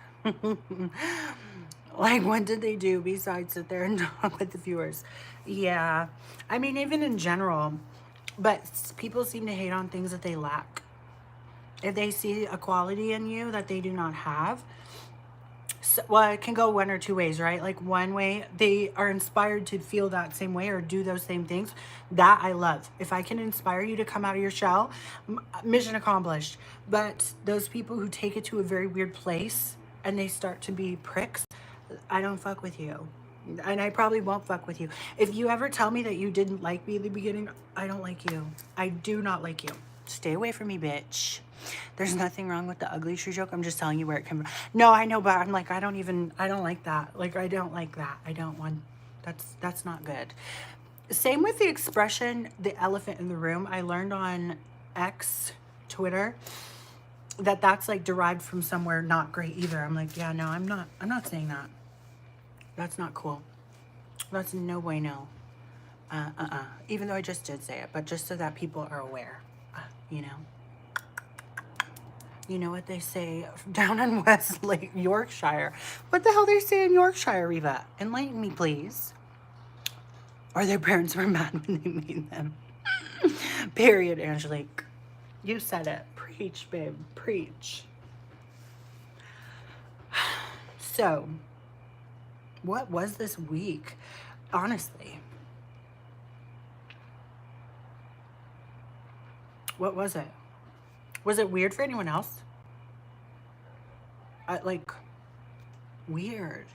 Like, what did they do besides sit there and talk with the viewers? Yeah. I mean, even in general. But people seem to hate on things that they lack. If they see a quality in you that they do not have, so, well, it can go one or two ways, right? Like, one way, they are inspired to feel that same way or do those same things. That I love. If I can inspire you to come out of your shell, mission accomplished. But those people who take it to a very weird place and they start to be pricks, I don't fuck with you. And I probably won't fuck with you. If you ever tell me that you didn't like me in the beginning, I don't like you. I do not like you. Stay away from me, bitch. There's nothing wrong with the ugly tree joke. I'm just telling you where it came from. No, I know, but I'm like, I don't like that. Like, I don't like that. I don't want, that's not good. Same with the expression, the elephant in the room. I learned on X, Twitter, that's like derived from somewhere not great either. I'm like, yeah, no, I'm not saying that. That's not cool. That's no way, no. Even though I just did say it, but just so that people are aware, you know. You know what they say down in West Lake, Yorkshire. What the hell they say in Yorkshire, Reva? Enlighten me, please. Or their parents were mad when they made them. Period, Angelique. You said it. Preach, babe. Preach. So, what was this week? Honestly. What was it? Was it weird for anyone else? Like, weird.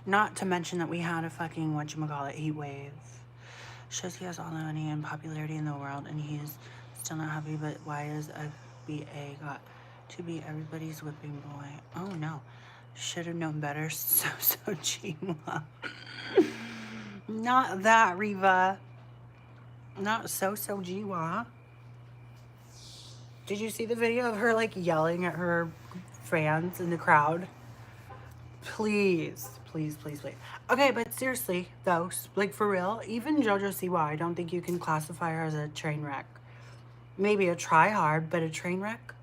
Not to mention that we had a fucking, whatchamacallit, heat wave. Shows he has all the money and popularity in the world, and he's still not happy, but why is FBA got to be everybody's whipping boy? Oh, no. Should have known better. So Chima. Not that, Reva. Not so Jiwa. Did you see the video of her like yelling at her fans in the crowd? Please, please, please, please. Okay, but seriously, though, like for real, even JoJo Siwa, I don't think you can classify her as a train wreck. Maybe a try hard, but a train wreck.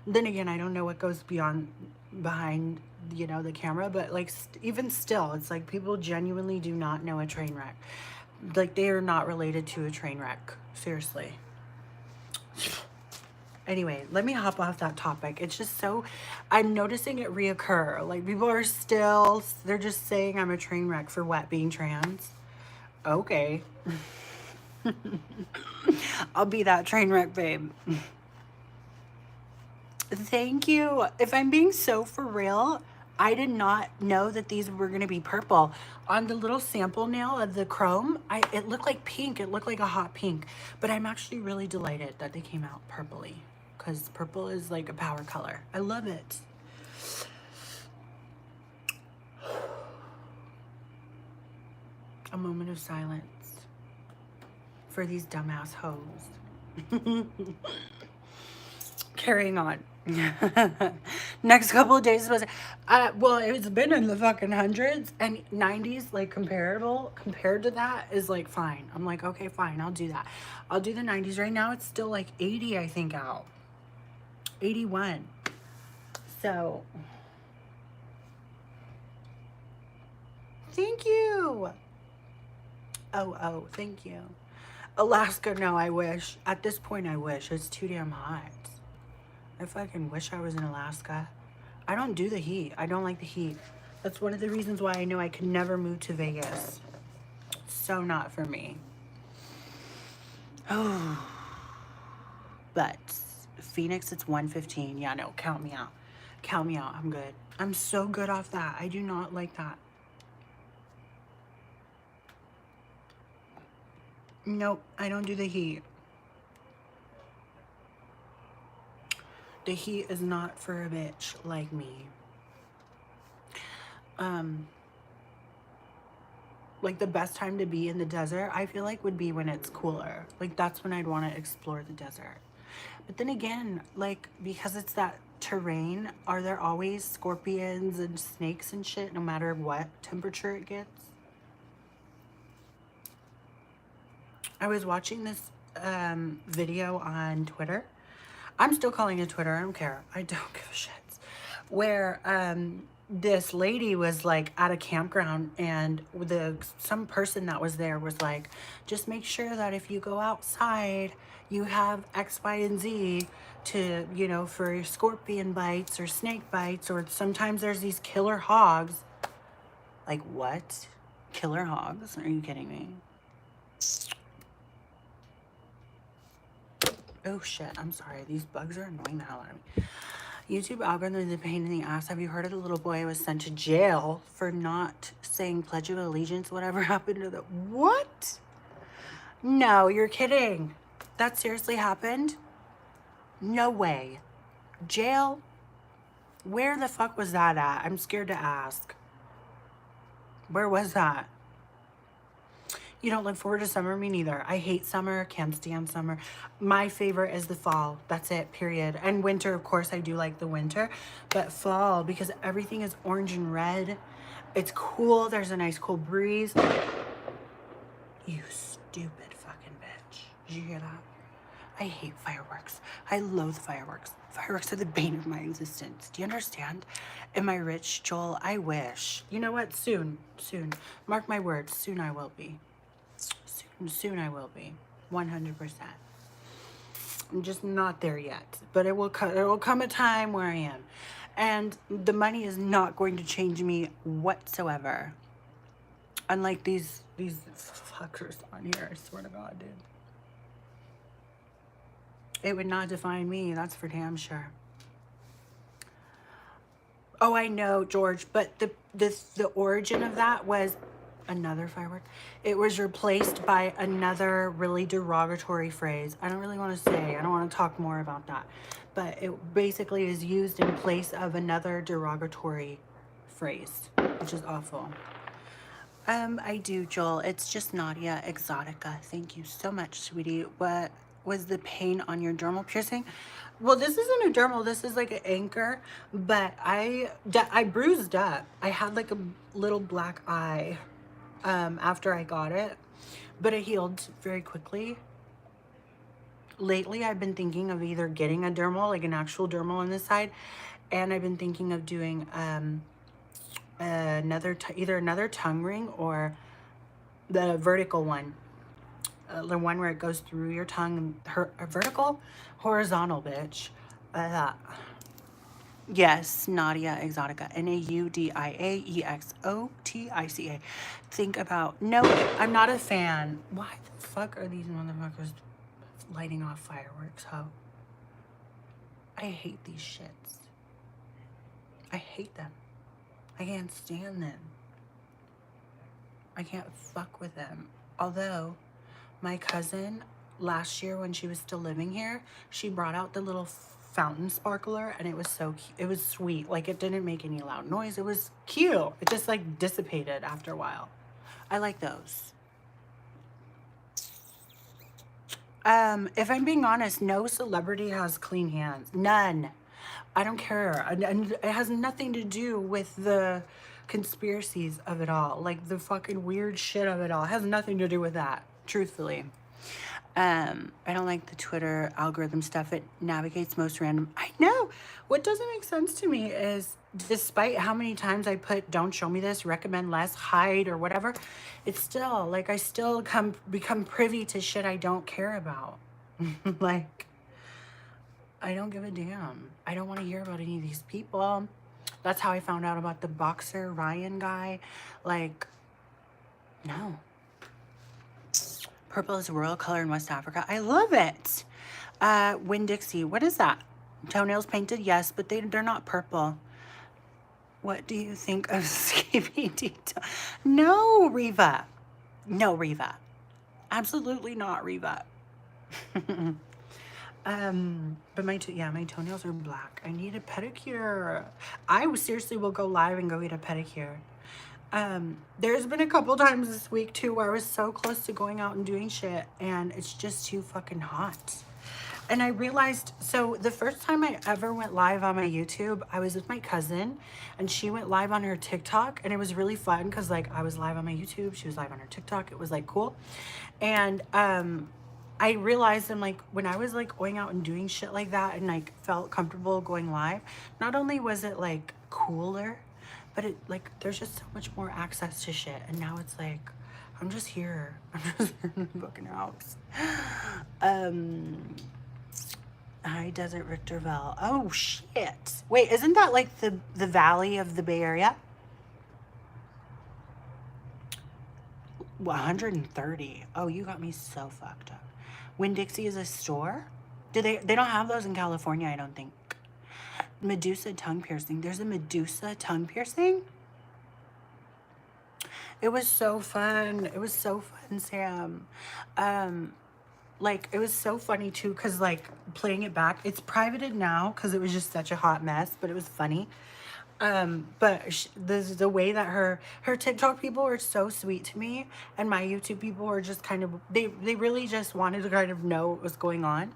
Then again, I don't know what goes behind, you know, the camera, but like even still, it's like people genuinely do not know a train wreck. Like they are not related to a train wreck. Seriously. Anyway, let me hop off that topic. It's just so, I'm noticing it reoccur. Like people are still, they're just saying I'm a train wreck for what, being trans? Okay. I'll be that train wreck, babe. Thank you. If I'm being so for real, I did not know that these were going to be purple. On the little sample nail of the chrome, it looked like pink. It looked like a hot pink. But I'm actually really delighted that they came out purpley, because purple is like a power color. I love it. A moment of silence for these dumbass hoes. Carrying on. Next couple of days was, well, it's been in the fucking hundreds, and 90s, like compared to that is like fine. I'm like, okay, fine, I'll do that. I'll do the 90s. Right now it's still like 80, I think, out. 81. So thank you. Oh, thank you. Alaska, no, I wish. At this point, I wish. It's too damn hot. I fucking wish I was in Alaska. I don't do the heat. I don't like the heat. That's one of the reasons why I know I could never move to Vegas. So not for me. Oh. But Phoenix, it's 115. Yeah, no, count me out. Count me out. I'm good. I'm so good off that. I do not like that. Nope, I don't do the heat. The heat is not for a bitch like me. Like the best time to be in the desert, I feel like would be when it's cooler. Like that's when I'd want to explore the desert. But then again, like because it's that terrain, are there always scorpions and snakes and shit no matter what temperature it gets? I was watching this video on Twitter. I'm still calling it Twitter. I don't care. I don't give a shit. Where this lady was like at a campground, and some person that was there was like, just make sure that if you go outside, you have X, Y, and Z to, you know, for scorpion bites or snake bites, or sometimes there's these killer hogs. Like what? Killer hogs? Are you kidding me? Oh shit, I'm sorry. These bugs are annoying the hell out of me. YouTube algorithm is a pain in the ass. Have you heard of the little boy who was sent to jail for not saying Pledge of Allegiance? Whatever happened to the... What? No, you're kidding. That seriously happened? No way. Jail? Where the fuck was that at? I'm scared to ask. Where was that? You don't look forward to summer? Me neither. I hate summer, can't stand summer. My favorite is the fall. That's it, period. And winter, of course, I do like the winter. But fall, because everything is orange and red. It's cool. There's a nice cool breeze. You stupid fucking bitch. Did you hear that? I hate fireworks. I loathe fireworks. Fireworks are the bane of my existence. Do you understand? Am I rich, Joel? I wish. You know what? Soon. Soon. Mark my words. Soon I will be. Soon I will be, 100%. I'm just not there yet, but it will come a time where I am, and the money is not going to change me whatsoever. Unlike these fuckers on here, I swear to God, dude. It would not define me, that's for damn sure. Oh, I know, George, but the origin of that was another firework. It was replaced by another really derogatory phrase. I don't really want to say. I don't want to talk more about that. But it basically is used in place of another derogatory phrase, which is awful. I do, Joel. It's just Naudia Exotica. Thank you so much, sweetie. What was the pain on your dermal piercing? Well, this isn't a dermal. This is like an anchor, but I bruised up. I had like a little black eye after I got it, but it healed very quickly. Lately, I've been thinking of either getting a dermal, like an actual dermal on this side, and I've been thinking of doing either another tongue ring or the vertical one, the one where it goes through your tongue. Vertical, horizontal, bitch. Uh, yes, Naudia Exotica, Naudiaexotica. Think about, no, I'm not a fan. Why the fuck are these motherfuckers lighting off fireworks, huh? I hate these shits. I hate them. I can't stand them. I can't fuck with them. Although, my cousin, last year when she was still living here, she brought out the little fountain sparkler, and it was so cute. It was sweet. Like, it didn't make any loud noise. It was cute. It just, like, dissipated after a while. I like those. If I'm being honest, no celebrity has clean hands. None. I don't care. And it has nothing to do with the conspiracies of it all. Like the fucking weird shit of it all. It has nothing to do with that, truthfully. I don't like the Twitter algorithm stuff. It navigates most random. I know. What doesn't make sense to me is, despite how many times I put don't show me this, recommend less, hide, or whatever, it's still like I still become privy to shit I don't care about. Like, I don't give a damn. I don't want to hear about any of these people. That's how I found out about the boxer Ryan guy. Like, no. Purple is a royal color in West Africa. I love it. Winn-Dixie, what is that? Toenails painted? Yes, but they're not purple. What do you think of Skippy? No, Reva. No, Reva. Absolutely not, Reva. But my toenails are black. I need a pedicure. I seriously will go live and go get a pedicure. There's been a couple times this week too where I was so close to going out and doing shit, and it's just too fucking hot. And I realized, so the first time I ever went live on my YouTube, I was with my cousin, and she went live on her TikTok, and it was really fun because, like, I was live on my YouTube, she was live on her TikTok. It was, like, cool. And I realized, I'm like, when I was, like, going out and doing shit like that and, like, felt comfortable going live, not only was it, like, cooler, but it, like, there's just so much more access to shit. And now it's like, I'm just here. I'm just here in the fucking house. Hi, Desert Richterville. Oh, shit. Wait, isn't that, like, the valley of the Bay Area? 130. Oh, you got me so fucked up. Winn-Dixie is a store? They don't have those in California, I don't think. Medusa tongue piercing. There's a Medusa tongue piercing? It was so fun. It was so fun, Sam. Like, it was so funny too, because, like, playing it back, it's privated now because it was just such a hot mess, but it was funny. But the way that her TikTok people were so sweet to me, and my YouTube people were just kind of, they really just wanted to kind of know what was going on.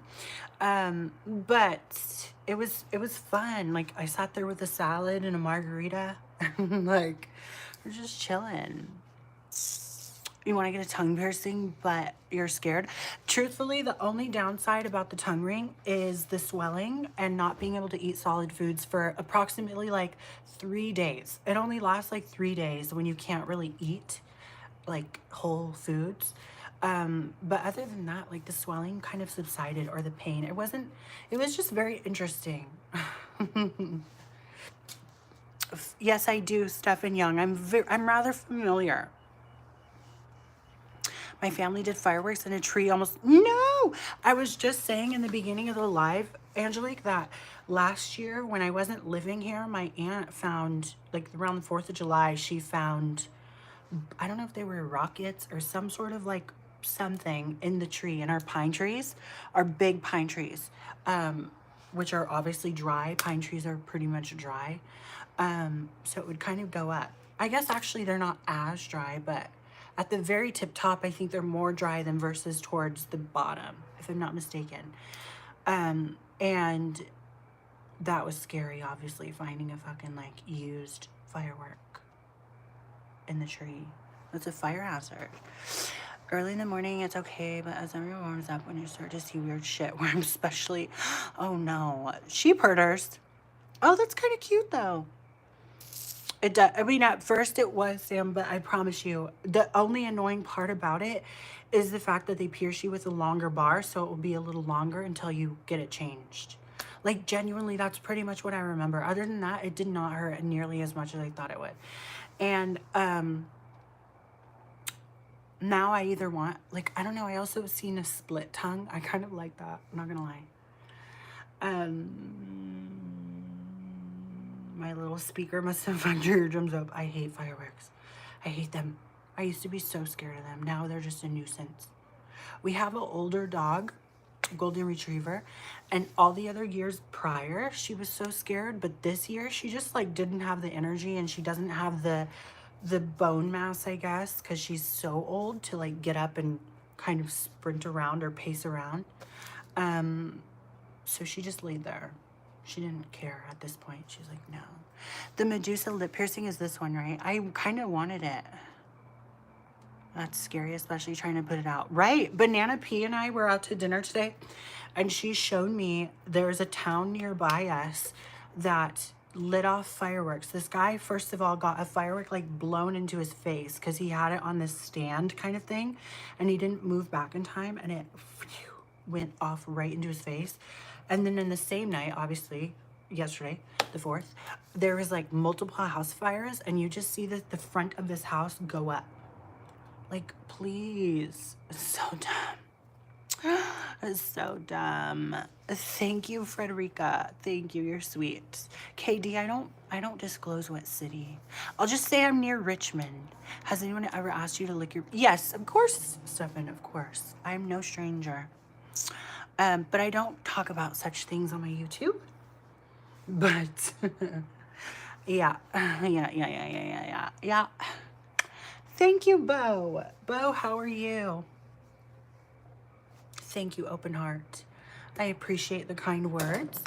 But it was fun. Like, I sat there with a salad and a margarita, like, we're just chilling. You want to get a tongue piercing, but you're scared. Truthfully, the only downside about the tongue ring is the swelling and not being able to eat solid foods for approximately like 3 days. It only lasts like 3 days when you can't really eat like whole foods. But other than that, like, the swelling kind of subsided, or the pain. It was just very interesting. Yes, I do, Stephen Young. I'm rather familiar. My family did fireworks in a tree almost. No! I was just saying in the beginning of the live, Angelique, that last year when I wasn't living here, my aunt found, like, around the 4th of July, she found, I don't know if they were rockets or some sort of, like, something in the tree. And our pine trees are big pine trees, which are obviously dry. Pine trees are pretty much dry. So it would kind of go up. I guess actually they're not as dry, but at the very tip top, I think they're more dry than versus towards the bottom, if I'm not mistaken. And that was scary, obviously, finding a fucking like used firework in the tree. It's a fire hazard. Early in the morning, it's okay, but as everyone warms up, when you start to see weird shit, where I'm especially, oh no, sheep herders. Oh, that's kind of cute though. It does. I mean, at first it was, Sam, but I promise you, the only annoying part about it is the fact that they pierce you with a longer bar, so it will be a little longer until you get it changed. Like, genuinely, that's pretty much what I remember. Other than that, it did not hurt nearly as much as I thought it would. And now I either want, like, I don't know, I also seen a split tongue. I kind of like that, I'm not gonna lie. My little speaker must have fucked your eardrums up. I hate fireworks. I hate them. I used to be so scared of them. Now they're just a nuisance. We have an older dog, golden retriever, and all the other years prior, she was so scared, but this year she just like didn't have the energy, and she doesn't have the bone mass, I guess, because she's so old to like get up and kind of sprint around or pace around. So she just laid there. She didn't care at this point. She's like, no. The Medusa lip piercing is this one, right? I kind of wanted it. That's scary, especially trying to put it out. Right. Banana P and I were out to dinner today, and she showed me there's a town nearby us that lit off fireworks. This guy, first of all, got a firework like blown into his face because he had it on this stand kind of thing, and he didn't move back in time, and it went off right into his face. And then in the same night, obviously, yesterday, the 4th, there was like multiple house fires, and you just see the front of this house go up. Like, please. It's so dumb. It's so dumb. Thank you, Frederica. Thank you. You're sweet. KD, I don't disclose what city. I'll just say I'm near Richmond. Has anyone ever asked you to lick your... Yes, of course, Stefan, of course. I'm no stranger. But I don't talk about such things on my YouTube. But yeah. Thank you, Bo. Bo, how are you? Thank you, Open Heart. I appreciate the kind words.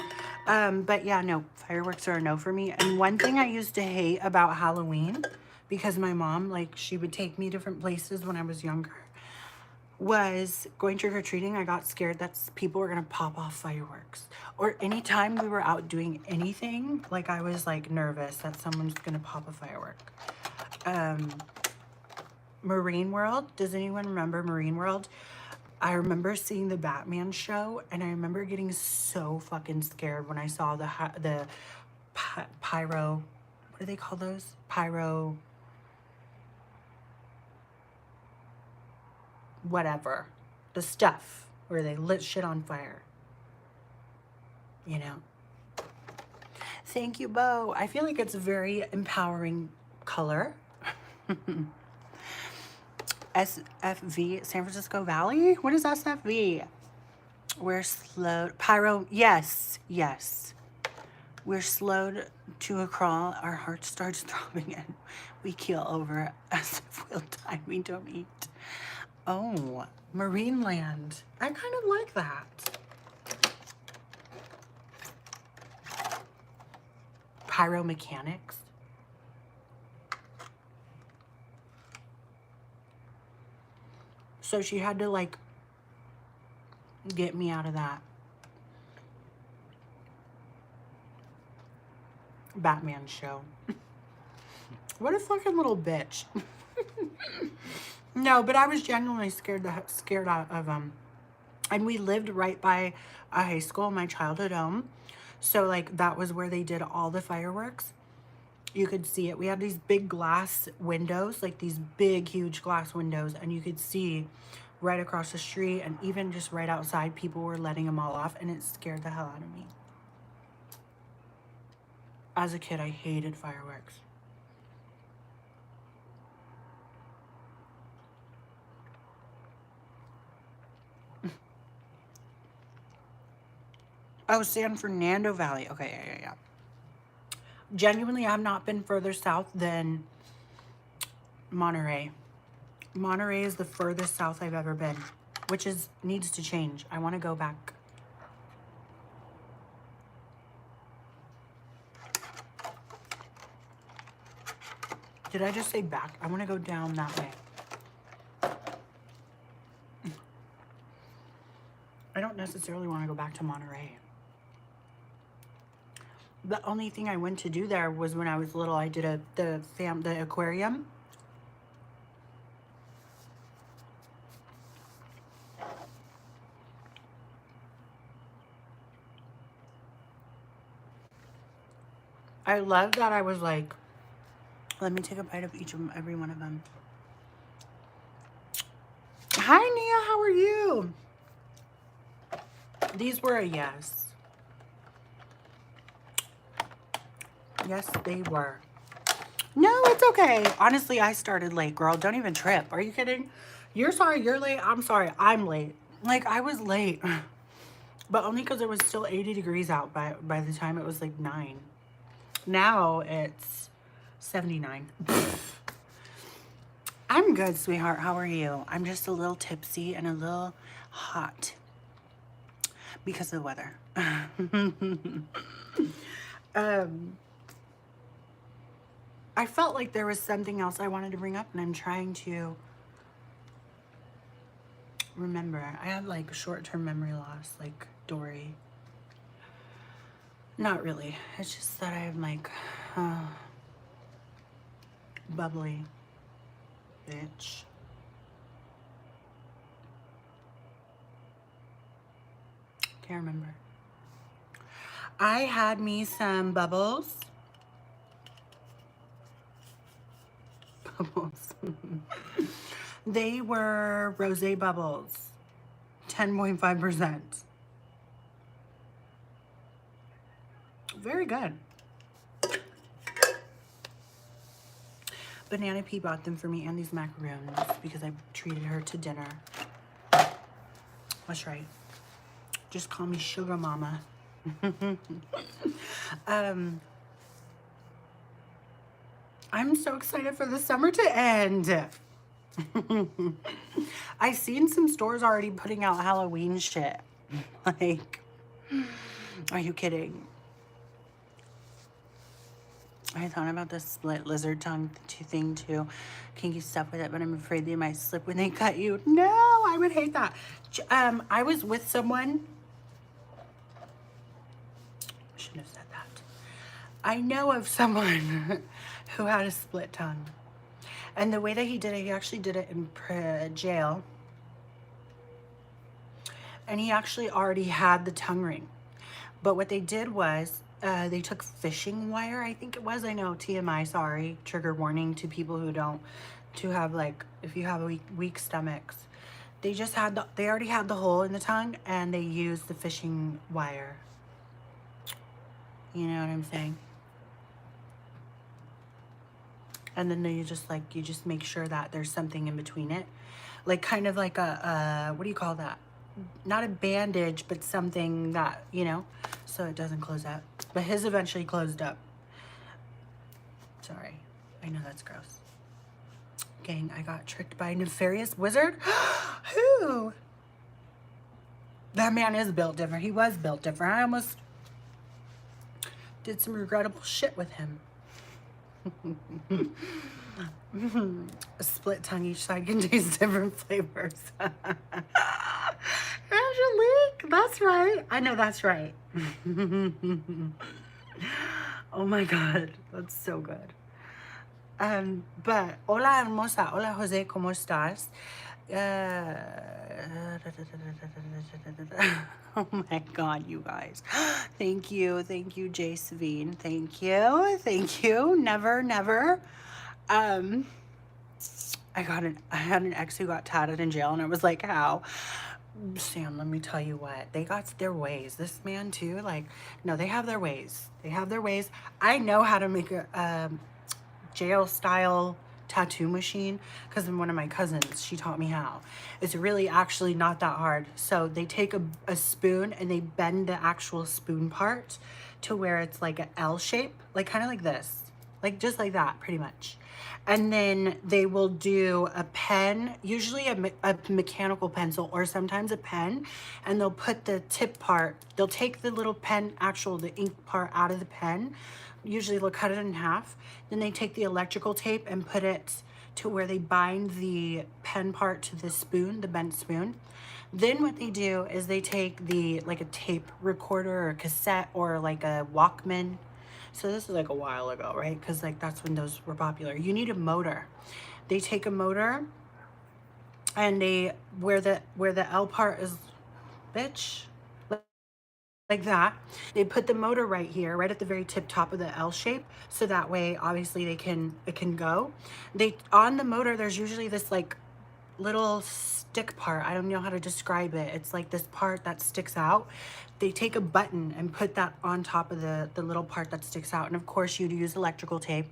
But yeah, no, fireworks are a no for me. And one thing I used to hate about Halloween, because my mom, like, she would take me different places when I was younger, was going trick-or-treating. I got scared that people were gonna pop off fireworks, or anytime we were out doing anything, like I was like nervous that someone's gonna pop a firework. Marine World, does anyone remember Marine World? I remember seeing the Batman show, and I remember getting so fucking scared when I saw the pyro, what do they call those? Pyro whatever, the stuff where they lit shit on fire, you know. Thank you, Bo. I feel like it's a very empowering color. SFV, San Francisco Valley? What is SFV? We're slowed. Pyro, yes. We're slowed to a crawl. Our heart starts throbbing and we keel over as if we'll die. We don't eat. Oh, Marine Land. I kind of like that. Pyromechanics. So she had to like get me out of that. Batman show. What a fucking little bitch. No, but I was genuinely scared out of and we lived right by a high school, my childhood home. So like that was where they did all the fireworks. You could see it. We had these big glass windows, like these big, huge glass windows, and you could see right across the street, and even just right outside, people were letting them all off, and it scared the hell out of me. As a kid, I hated fireworks. Oh, San Fernando Valley. Okay, yeah. Genuinely, I've not been further south than Monterey. Monterey is the furthest south I've ever been, which needs to change. I want to go back. Did I just say back? I want to go down that way. I don't necessarily want to go back to Monterey. The only thing I went to do there was when I was little. I did the aquarium. I love that I was like, let me take a bite of every one of them. Hi, Nia, how are you? These were a yes. Yes, they were. No, it's okay. Honestly, I started late, girl. Don't even trip. Are you kidding? You're sorry you're late. I'm sorry I'm late. Like, I was late. But only because it was still 80 degrees out by the time it was like 9. Now it's 79. I'm good, sweetheart. How are you? I'm just a little tipsy and a little hot because of the weather. I felt like there was something else I wanted to bring up, and I'm trying to remember. I have like short-term memory loss, like Dory. Not really. It's just that I'm like bubbly bitch. Can't remember. I had me some bubbles. Bubbles. They were rosé bubbles. 10.5%. Very good. Banana P bought them for me and these macaroons because I treated her to dinner. That's right. Just call me Sugar Mama. I'm so excited for the summer to end. I've seen some stores already putting out Halloween shit. Like, are you kidding? I thought about the split lizard tongue thing too. Kinky stuff with it, but I'm afraid they might slip when they cut you. No, I would hate that. I was with someone. I shouldn't have said that. I know of someone who had a split tongue. And the way that he did it, he actually did it in jail. And he actually already had the tongue ring. But what they did was, they took fishing wire, I think it was. I know, TMI, sorry. Trigger warning to people who don't, to have like, if you have weak stomachs. They just had they already had the hole in the tongue, and they used the fishing wire. You know what I'm saying? And then you just make sure that there's something in between it. Like kind of like a what do you call that? Not a bandage, but something that, you know, so it doesn't close up. But his eventually closed up. Sorry. I know that's gross. Gang, I got tricked by a nefarious wizard. Who? That man is built different. He was built different. I almost did some regrettable shit with him. A split tongue, each side contains different flavors. Angelique, that's right. I know that's right. Oh my God, that's so good. But hola hermosa, hola Jose, ¿cómo estás? Oh my God, you guys. Thank you, Jay Savine. Thank you. Never. I had an ex who got tatted in jail, and I was like, how? Sam, let me tell you what, they got their ways. This man too, like, no, they have their ways. I know how to make a jail style tattoo machine because one of my cousins, she taught me how. It's really actually not that hard. So they take a spoon and they bend the actual spoon part to where it's like an L shape, like kind of like this. like just like that, pretty much. And then they will do a pen, usually a mechanical pencil or sometimes a pen, and they'll put the tip part, they'll take the little pen, the ink part out of the pen. Usually they'll cut it in half. Then they take the electrical tape and put it to where they bind the pen part to the spoon, the bent spoon. Then what they do is they take like a tape recorder or a cassette or like a Walkman. So this is like a while ago, right? Because like that's when those were popular. You need a motor. They take a motor and they, where the L part is, bitch, like that, they put the motor right here, right at the very tip top of the L shape, so that way obviously it can go. On the motor there's usually this like little stick part. I don't know how to describe it. It's like this part that sticks out. They take a button and put that on top of the little part that sticks out. And of course you'd use electrical tape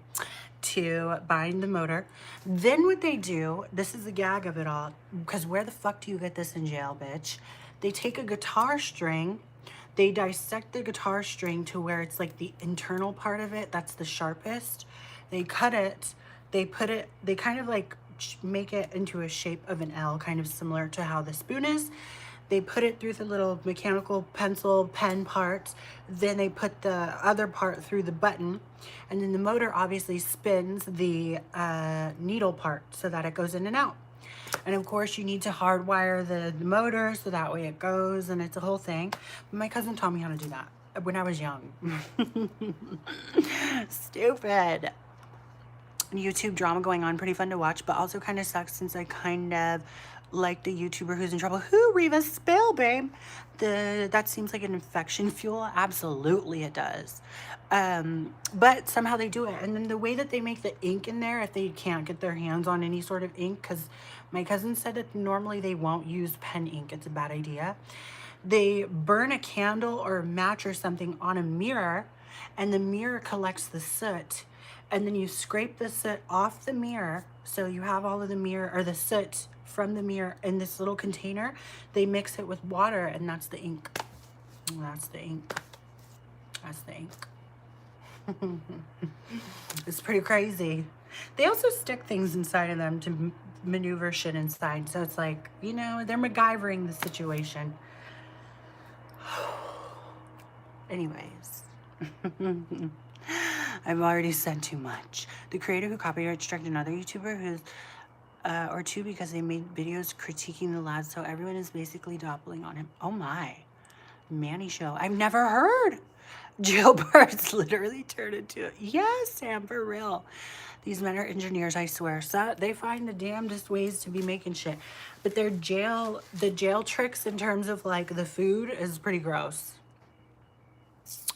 to bind the motor. Then what they do, this is the gag of it all, because where the fuck do you get this in jail, bitch? They take a guitar string, they dissect the guitar string to where it's like the internal part of it, that's the sharpest. They cut it, they kind of like make it into a shape of an L, kind of similar to how the spoon is. They put it through the little mechanical pencil pen parts. Then they put the other part through the button. And then the motor obviously spins the needle part so that it goes in and out. And of course you need to hardwire the motor so that way it goes, and it's a whole thing. My cousin taught me how to do that when I was young. Stupid. YouTube drama going on, pretty fun to watch, but also kind of sucks since I kind of like the YouTuber who's in trouble. Who, Reva, spill, babe? That seems like an infection fuel. Absolutely it does. But somehow they do it. And then the way that they make the ink in there, if they can't get their hands on any sort of ink, because my cousin said that normally they won't use pen ink. It's a bad idea. They burn a candle or a match or something on a mirror, and the mirror collects the soot. And then you scrape the soot off the mirror, so you have all of the mirror or the soot from the mirror in this little container. They mix it with water, and that's the ink. That's the ink. That's the ink. It's pretty crazy. They also stick things inside of them to maneuver shit inside. So it's like, you know, they're MacGyvering the situation. Anyways. I've already said too much. The creator who copyright struck another YouTuber who's or two because they made videos critiquing the lads, so everyone is basically toppling on him. Oh my. Manny show. I've never heard. Jailbirds literally turned into it. Yes, Sam, for real. These men are engineers, I swear. So they find the damnedest ways to be making shit. But the jail tricks in terms of like the food is pretty gross.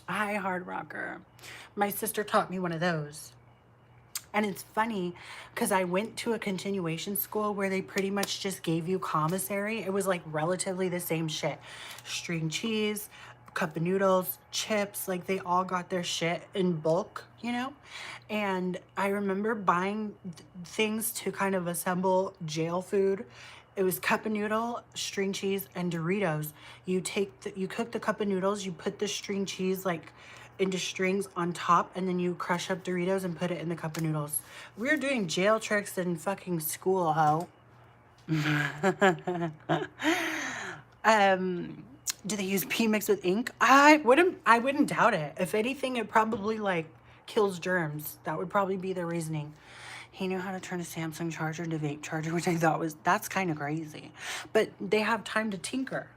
Hi, Hard Rocker. My sister taught me one of those. And it's funny because I went to a continuation school where they pretty much just gave you commissary. It was like relatively the same shit. String cheese, cup of noodles, chips, like they all got their shit in bulk, you know? And I remember buying things to kind of assemble jail food. It was cup of noodle, string cheese, and Doritos. You cook the cup of noodles, you put the string cheese like into strings on top, and then you crush up Doritos and put it in the cup of noodles. We're doing jail tricks in fucking school, ho. Do they use pee mixed with ink? I wouldn't doubt it. If anything, it probably like kills germs. That would probably be their reasoning. He knew how to turn a Samsung charger into vape charger, which I thought that's kind of crazy. But they have time to tinker.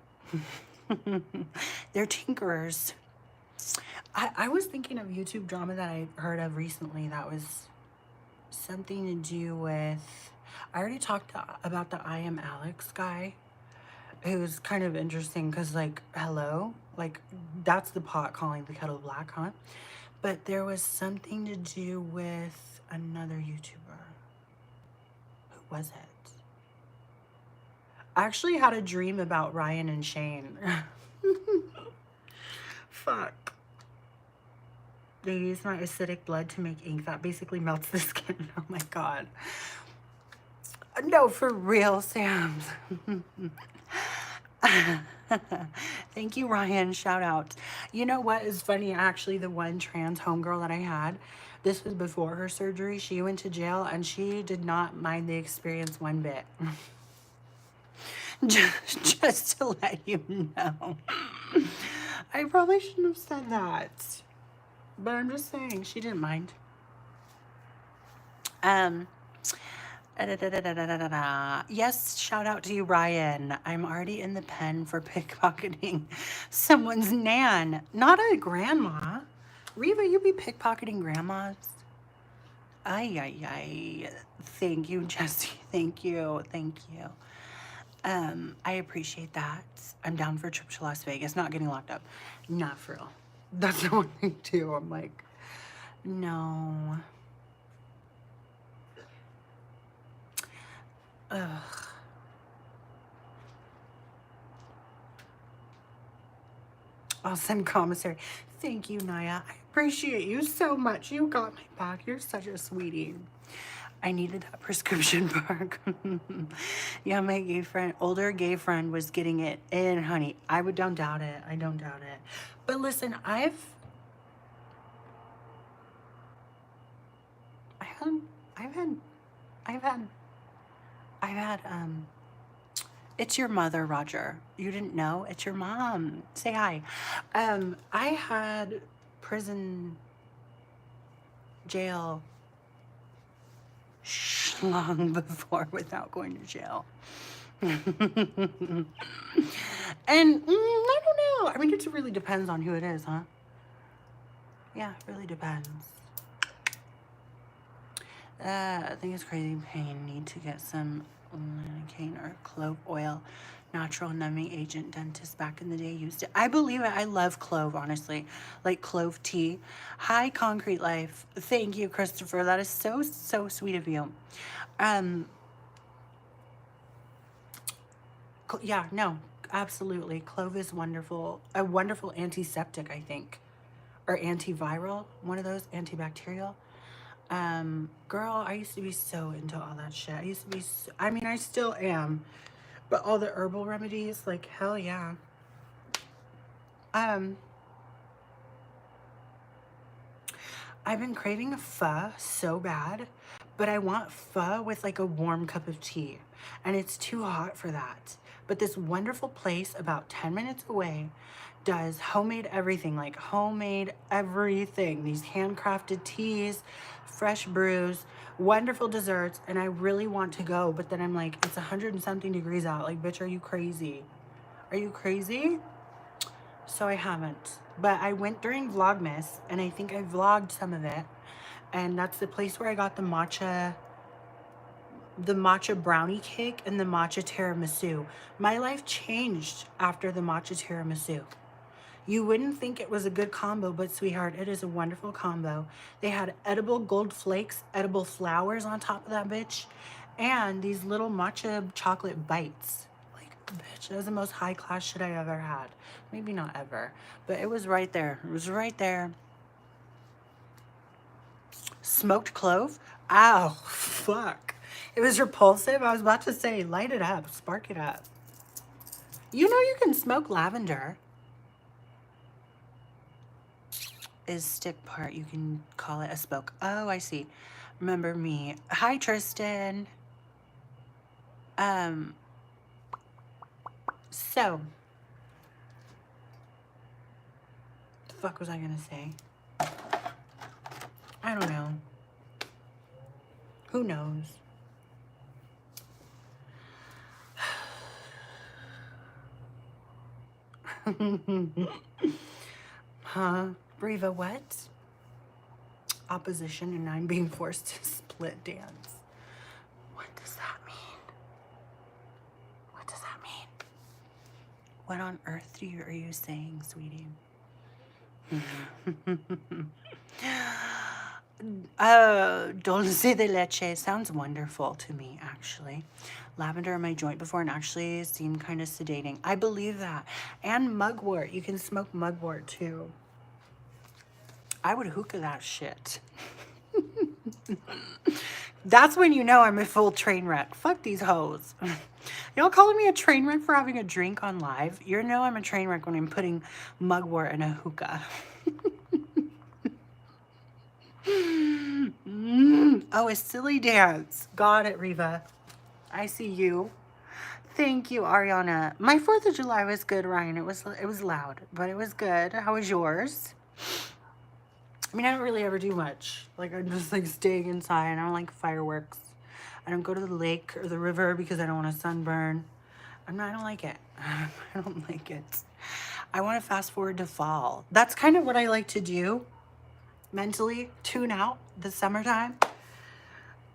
They're tinkerers. I was thinking of YouTube drama that I heard of recently that was something to do with, I already talked about the I Am Alex guy, who's kind of interesting because like, hello, like that's the pot calling the kettle black, huh? But there was something to do with another YouTuber. Who was it? I actually had a dream about Ryan and Shane. Fuck. They use my acidic blood to make ink that basically melts the skin. Oh my god. No, for real, Sam. Thank you, Ryan. Shout out. You know what is funny? Actually, the one trans homegirl that I had, This was before her surgery. She went to jail and she did not mind the experience one bit. Just to let you know. I probably shouldn't have said that. But I'm just saying, she didn't mind. Yes, shout out to you, Ryan. I'm already in the pen for pickpocketing someone's nan, not a grandma. Reva, you be pickpocketing grandmas? Ay, ay, ay. Thank you, Jesse. Thank you. Thank you. I appreciate that. I'm down for a trip to Las Vegas. Not getting locked up. Not for real. That's the one thing too. I'm like, no. Ugh. I'll send commissary. Thank you, Naya. I appreciate you so much. You got my back. You're such a sweetie. I needed that prescription bark. Yeah, my gay friend, older gay friend was getting it in, honey. I don't doubt it. I don't doubt it. But listen, I've had, it's your mother, Roger. You didn't know? It's your mom. Say hi. I had prison, jail, schlong before without going to jail. And I don't know. I mean, it really depends on who it is, huh? Yeah, it really depends. I think it's crazy pain. Need to get some lidocaine or clove oil, natural numbing agent. Dentist back in the day used it. I believe it. I love clove, honestly, like clove tea. Hi, Concrete Life. Thank you, Christopher. That is so sweet of you. Yeah, no, absolutely. Clove is wonderful. A wonderful antiseptic, I think, or antiviral. One of those, antibacterial. Girl, I used to be so into all that shit. I used to be, I mean, I still am, but all the herbal remedies, like, hell yeah. I've been craving a pho so bad, but I want pho with like a warm cup of tea, and it's too hot for that. But this wonderful place about 10 minutes away does homemade everything, like homemade everything. These handcrafted teas, fresh brews, wonderful desserts, and I really want to go, but then I'm like, it's 100 and something degrees out. Like, bitch, are you crazy? Are you crazy? So I haven't. But I went during Vlogmas, and I think I vlogged some of it. And that's the place where I got the matcha brownie cake and the matcha tiramisu. My life changed after the matcha tiramisu. You wouldn't think it was a good combo, but sweetheart, it is a wonderful combo. They had edible gold flakes, edible flowers on top of that bitch, and these little matcha chocolate bites. Like, bitch, that was the most high class shit I ever had. Maybe not ever, but it was right there. It was right there. Smoked clove? Ow, fuck. It was repulsive. I was about to say, light it up, spark it up. You know you can smoke lavender. Is stick part. You can call it a smoke. Oh, I see. Remember me. Hi, Tristan. So, the fuck was I gonna say? I don't know. Who knows? Huh? Reva, what? Opposition and I'm being forced to split dance. What does that mean? What does that mean? What on earth are you saying, sweetie? Dulce de leche sounds wonderful to me, actually. Lavender in my joint before and actually seemed kind of sedating. I believe that. And mugwort. You can smoke mugwort too. I would hookah that shit. That's when you know I'm a full train wreck. Fuck these hoes. Y'all calling me a train wreck for having a drink on live? You know I'm a train wreck when I'm putting mugwort in a hookah. Oh, a silly dance. Got it, Riva. I see you. Thank you, Ariana. My 4th of July was good, Ryan. It was loud, but it was good. How was yours? I mean, I don't really ever do much. Like, I'm just like staying inside. I don't like fireworks. I don't go to the lake or the river because I don't want to sunburn. I don't like it. I don't like it. I want to fast forward to fall. That's kind of what I like to do mentally, tune out the summertime.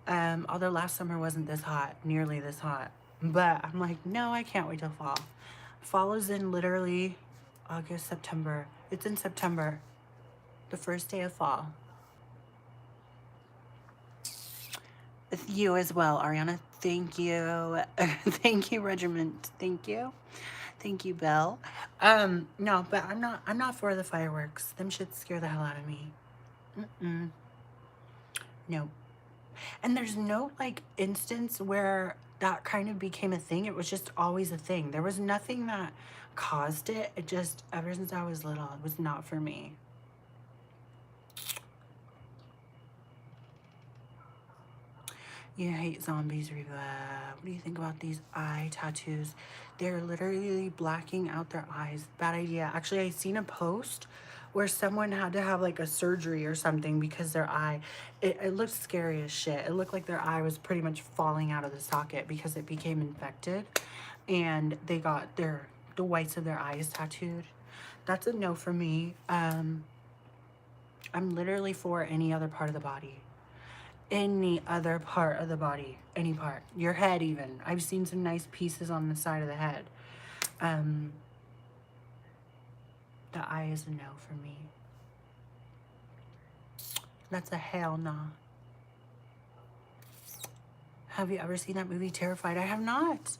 Although last summer wasn't this hot, nearly this hot. But I'm like, no, I can't wait till fall. Fall is in literally August, September. It's in September, the first day of fall. You as well, Ariana. Thank you. Thank you, Regiment. Thank you. Thank you, Belle. No, but I'm not for the fireworks. Them shits scare the hell out of me. No. And there's no like instance where that kind of became a thing. It was just always a thing. There was nothing that caused it. It just, ever since I was little, it was not for me. You hate zombies, Reva. What do you think about these eye tattoos? They're literally blacking out their eyes. Bad idea. Actually, I seen a post where someone had to have like a surgery or something because their eye, it looked scary as shit. It looked like their eye was pretty much falling out of the socket because it became infected and they got the whites of their eyes tattooed. That's a no for me. I'm literally for any other part of the body. Any other part of the body, any part, your head even. I've seen some nice pieces on the side of the head. The eye is a no for me. That's a hell no. Have you ever seen that movie Terrified? I have not.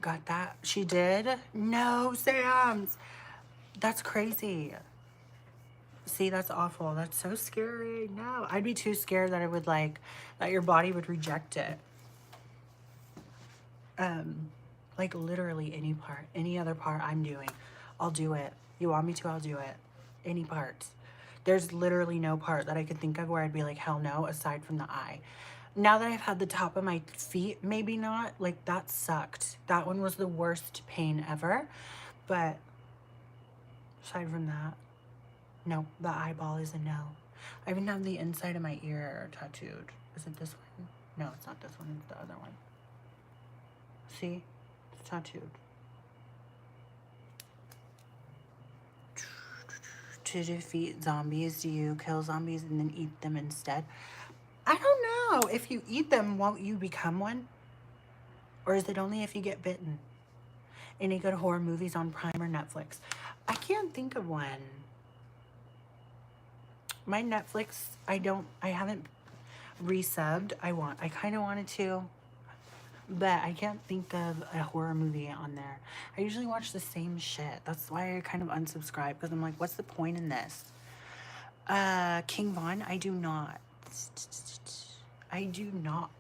Got that? She did? No, Sam's. That's crazy. See, that's awful. That's so scary. No, I'd be too scared that it would like, that your body would reject it. Like literally any part, any other part I'm doing, I'll do it. You want me to, I'll do it. Any part. There's literally no part that I could think of where I'd be like, hell no, aside from the eye. Now that I've had the top of my feet, maybe not, like that sucked. That one was the worst pain ever. But aside from that, no, the eyeball is a no. I even have the inside of my ear tattooed. Is it this one? No, it's not this one, it's the other one. See? It's tattooed. To defeat zombies, do you kill zombies and then eat them instead? I don't know. If you eat them, won't you become one? Or is it only if you get bitten? Any good horror movies on Prime or Netflix? I can't think of one. My Netflix, I haven't resubbed. I kind of wanted to, but I can't think of a horror movie on there. I usually watch the same shit. That's why I kind of unsubscribe, because I'm like, what's the point in this? King Von, I do not. I do not.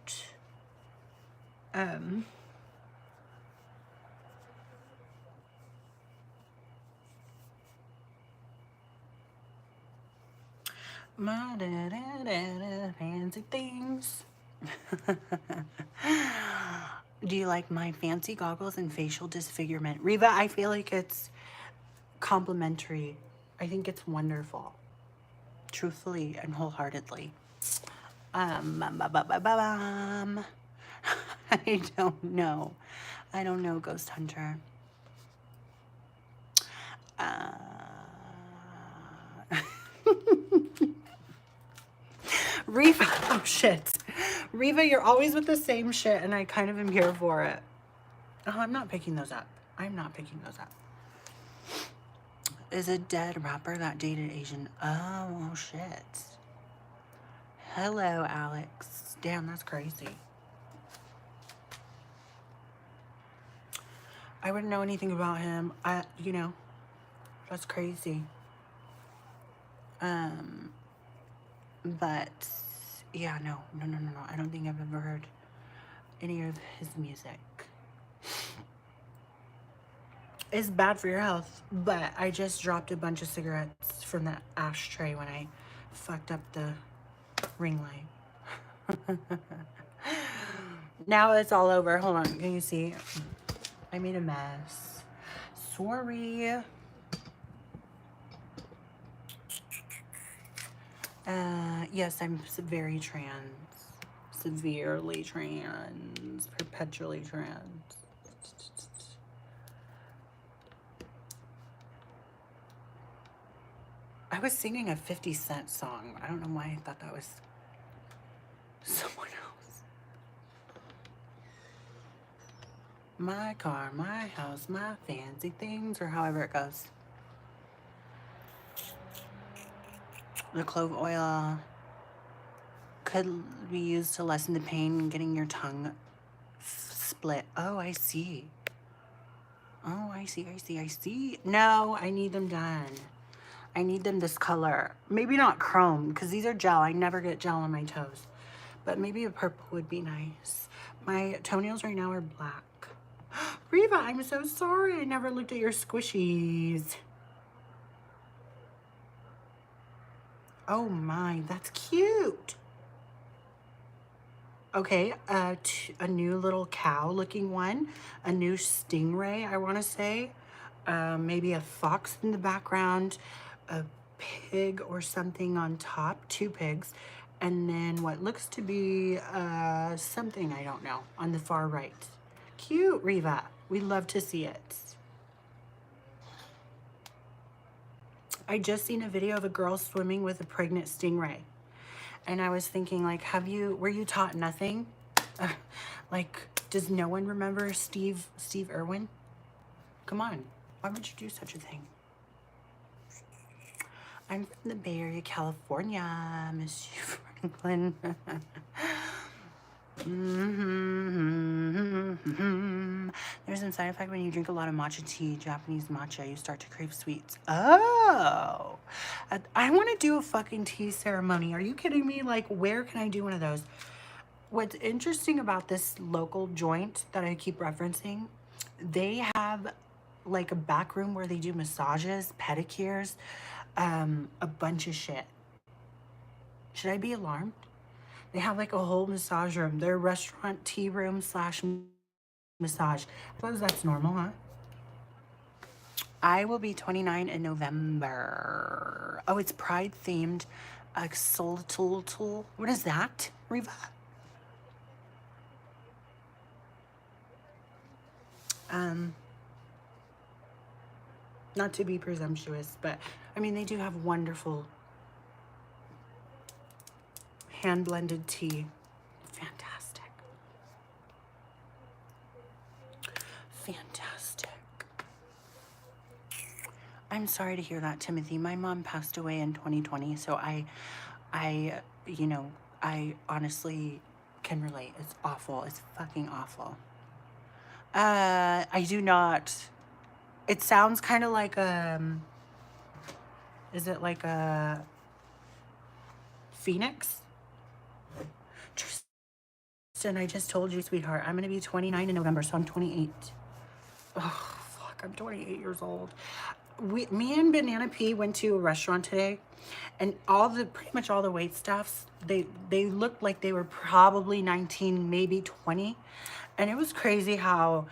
Fancy things. Do you like my fancy goggles and facial disfigurement? Reva, I feel like it's complimentary. I think it's wonderful. Truthfully and wholeheartedly. I don't know. I don't know, Ghost Hunter. Reva, oh shit. Reva, you're always with the same shit and I kind of am here for it. Oh, I'm not picking those up. I'm not picking those up. Is a dead rapper that dated Asian? Oh, shit. Hello, Alex. Damn, that's crazy. I wouldn't know anything about him. You know, that's crazy. But yeah, no. I don't think I've ever heard any of his music. It's bad for your health, but I just dropped a bunch of cigarettes from that ashtray when I fucked up the ring light. Now it's all over. Hold on. Can you see? I made a mess. Sorry. Yes, I'm very trans. Severely trans. Perpetually trans. I was singing a 50 Cent song. I don't know why I thought that was someone else. My car, my house, my fancy things, or however it goes. The clove oil could be used to lessen the pain getting your tongue split. Oh, I see. Oh, I see. No, I need them done. I need them this color. Maybe not chrome, because these are gel. I never get gel on my toes. But maybe a purple would be nice. My toenails right now are black. Reva, I'm so sorry. I never looked at your squishies. Oh my, that's cute. Okay, a new little cow looking one. A new stingray, I want to say. Maybe a fox in the background. A pig or something on top. 2 pigs. And then what looks to be something, I don't know, on the far right. Cute, Reva. We love to see it. I just seen a video of a girl swimming with a pregnant stingray. And I was thinking, like, were you taught nothing? Like, does no one remember Steve Irwin? Come on, why would you do such a thing? I'm from the Bay Area, California, Monsieur Franklin. There's some side effect when you drink a lot of matcha tea, Japanese matcha, you start to crave sweets. Oh, I want to do a fucking tea ceremony. Are you kidding me? Like, where can I do one of those? What's interesting about this local joint that I keep referencing, they have like a back room where they do massages, pedicures, a bunch of shit. Should I be alarmed? They have like a whole massage room. Their restaurant tea room / massage. I suppose that's normal, huh? I will be 29 in November. Oh, it's Pride themed. Tool. What is that, Reva? Not to be presumptuous, but I mean, they do have wonderful hand blended tea. Fantastic. I'm sorry to hear that, Timothy. My mom passed away in 2020, so I honestly can relate. It's awful. It's fucking awful. I do not. It sounds kind of like is it like a phoenix? Tristan, I just told you, sweetheart, I'm going to be 29 in November, so I'm 28. Oh, fuck, I'm 28 years old. Me and Banana P went to a restaurant today, and pretty much all the wait staffs, they looked like they were probably 19, maybe 20. And it was crazy how,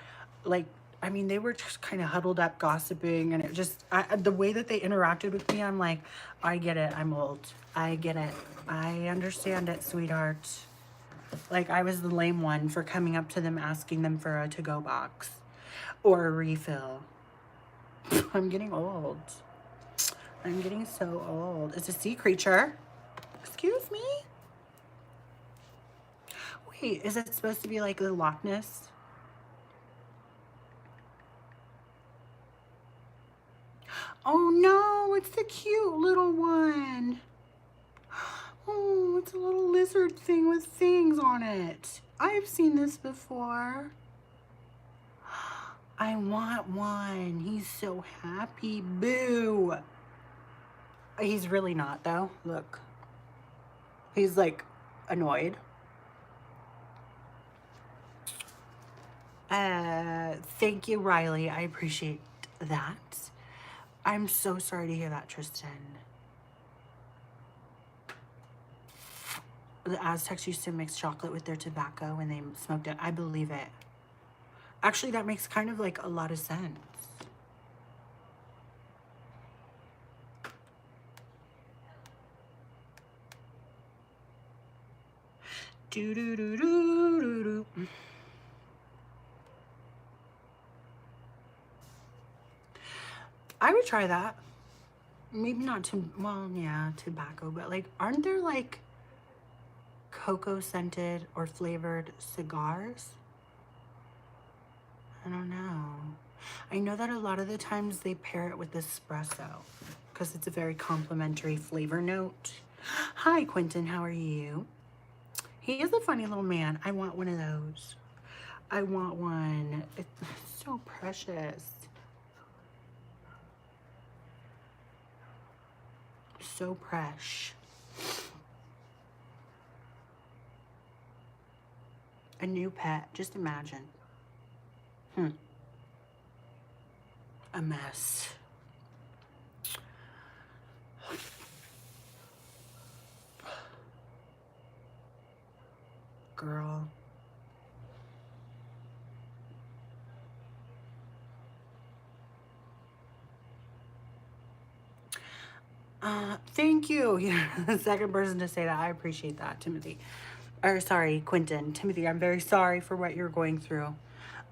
like, I mean, they were just kind of huddled up gossiping, and it just, the way that they interacted with me, I'm like, I get it, I'm old. I get it. I understand it, sweetheart. Like, I was the lame one for coming up to them asking them for a to-go box or a refill. I'm getting old. I'm getting so old. It's a sea creature. Excuse me? Wait, is it supposed to be like the Loch Ness? Oh no, it's the cute little one. Oh, it's a little lizard thing with things on it. I've seen this before. I want one. He's so happy. Boo. He's really not, though. Look. He's, like, annoyed. Thank you, Riley. I appreciate that. I'm so sorry to hear that, Tristan. the Aztecs used to mix chocolate with their tobacco when they smoked it. I believe it. Actually, that makes kind of like a lot of sense. Do do do do do do. I would try that. Maybe not to, well, yeah, tobacco, but like, aren't there like cocoa scented or flavored cigars? I don't know. I know that a lot of the times they pair it with espresso because it's a very complimentary flavor note. Hi, Quentin, how are you? He is a funny little man. I want one of those. I want one. It's so precious. So fresh. A new pet, just imagine. A mess. Girl. Thank you. You're the second person to say that. I appreciate that, Timothy. Or sorry, Quentin. Timothy, I'm very sorry for what you're going through.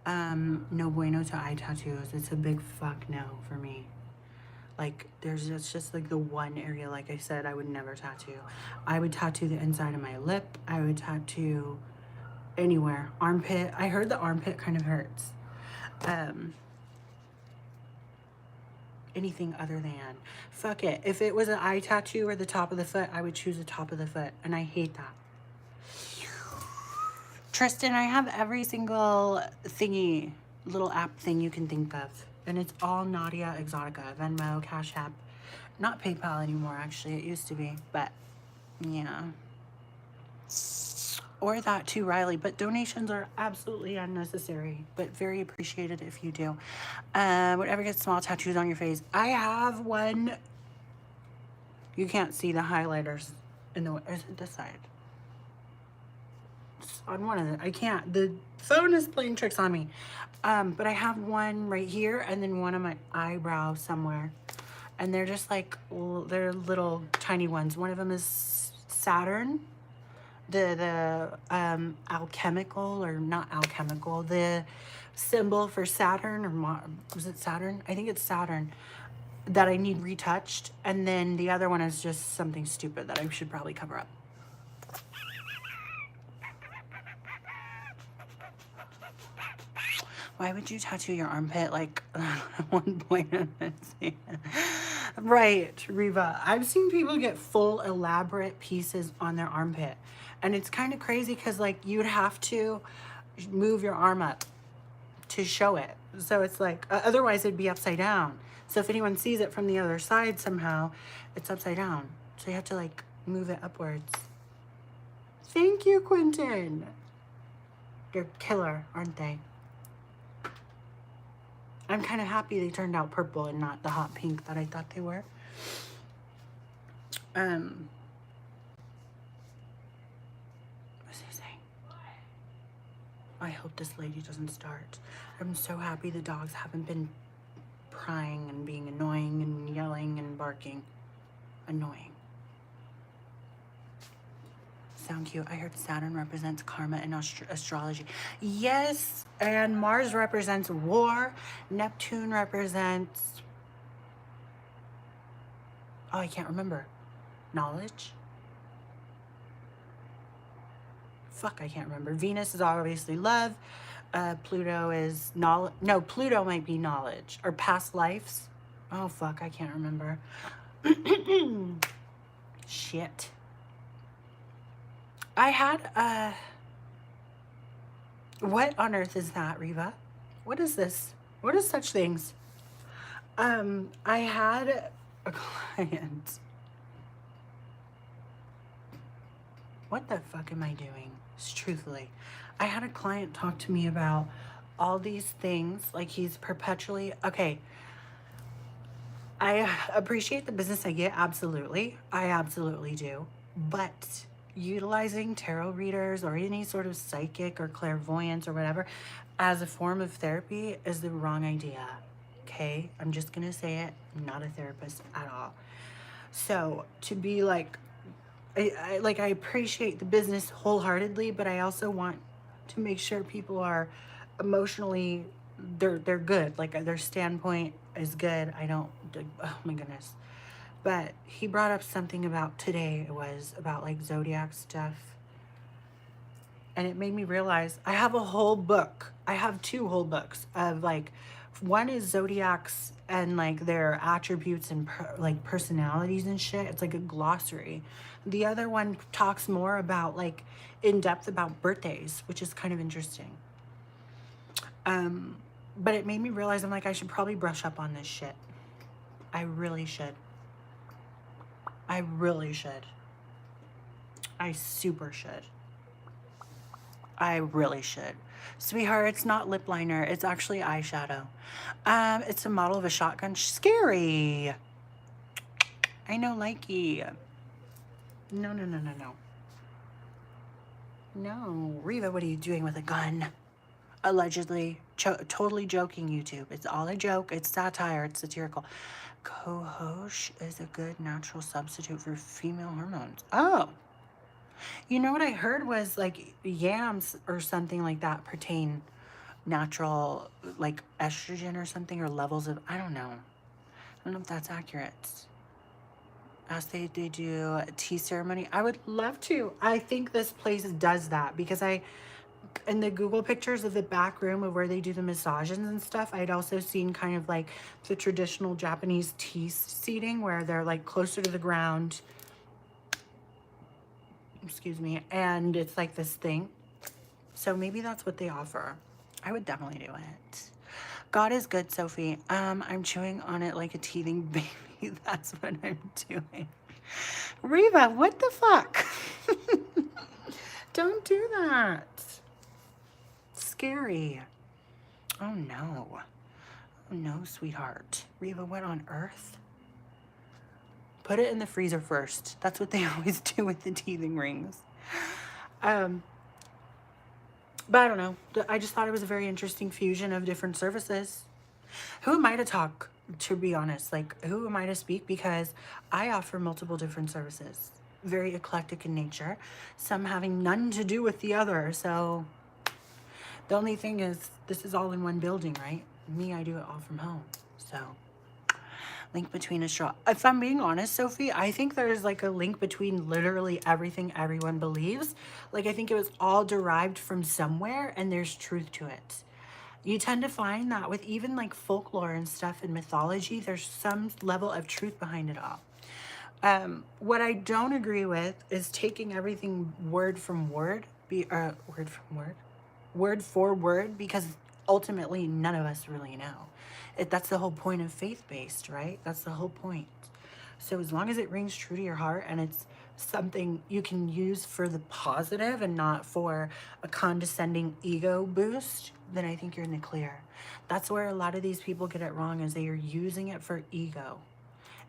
No bueno to eye tattoos. It's a big fuck no for me. Like, it's just like the one area, like I said, I would never tattoo. I would tattoo the inside of my lip. I would tattoo anywhere. Armpit. I heard the armpit kind of hurts. Anything other than, fuck it. If it was an eye tattoo or the top of the foot, I would choose the top of the foot. And I hate that. Tristan, I have every single thingy, little app thing you can think of. And it's all Naudia, Exotica, Venmo, Cash App. Not PayPal anymore, actually. It used to be. But, yeah. Or that too, Riley. But donations are absolutely unnecessary. But very appreciated if you do. Whatever gets small tattoos on your face. I have one. You can't see the highlighters in the... Is it this side? On one of the, I can't, the phone is playing tricks on me. But I have one right here and then one on my eyebrow somewhere. And they're just like, they're little tiny ones. One of them is Saturn. The alchemical, or not alchemical, the symbol for Saturn, or was it Saturn? I think it's Saturn, that I need retouched. And then the other one is just something stupid that I should probably cover up. Why would you tattoo your armpit like at one point? Right, Reva. I've seen people get full elaborate pieces on their armpit. And it's kind of crazy because like you would have to move your arm up to show it. So it's like, otherwise it'd be upside down. So if anyone sees it from the other side somehow, it's upside down. So you have to like move it upwards. Thank you, Quentin. They're killer, aren't they? I'm kind of happy they turned out purple and not the hot pink that I thought they were. What's he saying? I hope this lady doesn't start. I'm so happy the dogs haven't been prying and being annoying and yelling and barking. Annoying. Sound cute. I heard Saturn represents karma in astrology. Yes, and Mars represents war. Neptune represents... Oh, I can't remember. Knowledge? Fuck, I can't remember. Venus is obviously love. Pluto is knowledge. No, Pluto might be knowledge. Or past lives. Oh, fuck, I can't remember. Shit. I had, what on earth is that, Reva? What is this? What is such things? I had a client. What the fuck am I doing? Truthfully. I had a client talk to me about all these things. Like he's perpetually, okay. I appreciate the business I get, absolutely. I absolutely do. But utilizing tarot readers or any sort of psychic or clairvoyance or whatever as a form of therapy is the wrong idea. Okay? I'm just gonna say it. I'm not a therapist at all. So to be like, I appreciate the business wholeheartedly, but I also want to make sure people are emotionally, they're good. Like their standpoint is good. I don't, oh my goodness. But he brought up something about today. It was about like zodiac stuff. And it made me realize I have a whole book. I have two whole books of like, one is zodiacs and like their attributes and like personalities and shit. It's like a glossary. The other one talks more about like in depth about birthdays, which is kind of interesting. But it made me realize I'm like, I should probably brush up on this shit. I really should. I really should. I super should. I really should. Sweetheart, it's not lip liner. It's actually eyeshadow. It's a model of a shotgun. Scary. I know, likey. No, no, no, no, no. No. Reva, what are you doing with a gun? Allegedly. Totally joking, YouTube. It's all a joke. It's satire. It's satirical. Cohosh is a good natural substitute for female hormones. Oh. You know what I heard was like yams or something like that pertain natural like estrogen or something or levels of, I don't know. I don't know if that's accurate. As they do a tea ceremony. I would love to. I think this place does that because in the Google pictures of the back room of where they do the massages and stuff, I'd also seen kind of like the traditional Japanese tea seating where they're like closer to the ground. Excuse me. And it's like this thing. So maybe that's what they offer. I would definitely do it. God is good, Sophie. I'm chewing on it like a teething baby. That's what I'm doing. Reva, what the fuck? Don't do that. Scary. Oh no. Oh no, sweetheart. Reva, what on earth? Put it in the freezer first. That's what they always do with the teething rings. But I don't know. I just thought it was a very interesting fusion of different services. Who am I to talk, to be honest? Like, who am I to speak? Because I offer multiple different services. Very eclectic in nature. Some having none to do with the other. So, the only thing is, this is all in one building, right? Me, I do it all from home. So, link between a straw. If I'm being honest, Sophie, I think there's like a link between literally everything everyone believes. Like, I think it was all derived from somewhere and there's truth to it. You tend to find that with even like folklore and stuff and mythology, there's some level of truth behind it all. What I don't agree with is taking everything word from word, word for word, because ultimately none of us really know. That's the whole point of faith-based, right? That's the whole point. So as long as it rings true to your heart and it's something you can use for the positive and not for a condescending ego boost, then I think you're in the clear. That's where a lot of these people get it wrong, is they are using it for ego.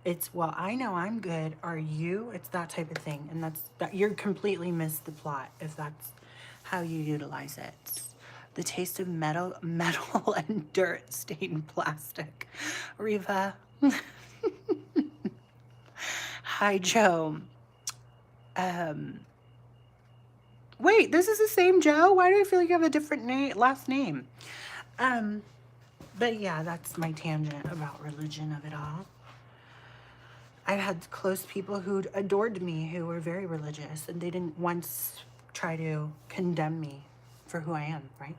It's, well, I know I'm good. Are you? It's that type of thing. And that you're completely missed the plot if that's how you utilize it. The taste of metal and dirt stained plastic. Reva. Hi, Joe. Wait, this is the same Joe? Why do I feel like you have a different last name? But yeah, that's my tangent about religion of it all. I've had close people who adored me, who were very religious, and they didn't once try to condemn me for who I am, right?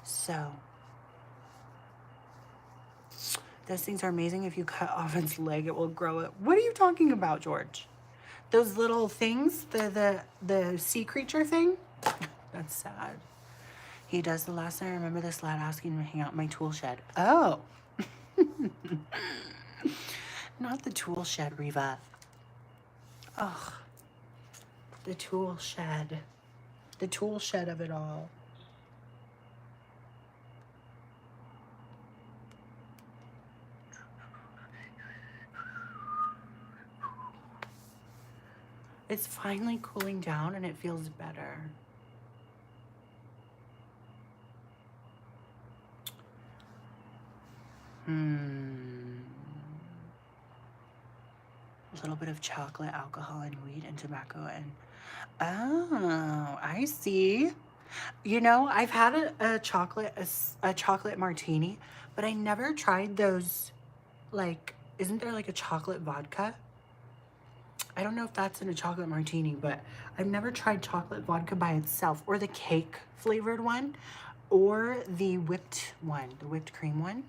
So, those things are amazing. If you cut off its leg, it will grow it. What are you talking about, George? Those little things, the sea creature thing? That's sad. He does. The last time I remember this lad asking him to hang out in my tool shed. Oh. Not the tool shed, Reva. Ugh. The tool shed. The tool shed of it all. It's finally cooling down and it feels better. A little bit of chocolate, alcohol, and weed, and tobacco, and oh, I see. You know, I've had a chocolate martini, but I never tried those. Like, isn't there like a chocolate vodka? I don't know if that's in a chocolate martini, but I've never tried chocolate vodka by itself, or the cake flavored one, or the whipped one, the whipped cream one.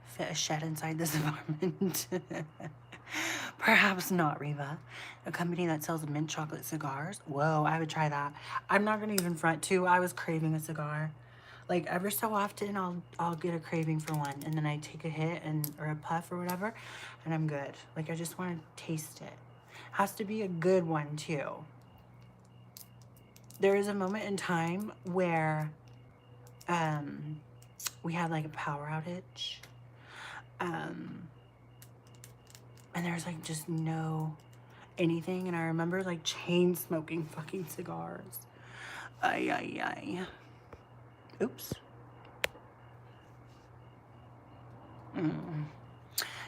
Fit a shed inside this apartment. Perhaps not, Riva. A company that sells mint chocolate cigars. Whoa, I would try that. I'm not gonna even front too. I was craving a cigar. Like every so often I'll get a craving for one, and then I take a hit or a puff or whatever, and I'm good. Like I just want to taste it. Has to be a good one too. There is a moment in time where we had like a power outage. And there's like just no anything, and I remember like chain smoking fucking cigars. Ay ay ay. Oops.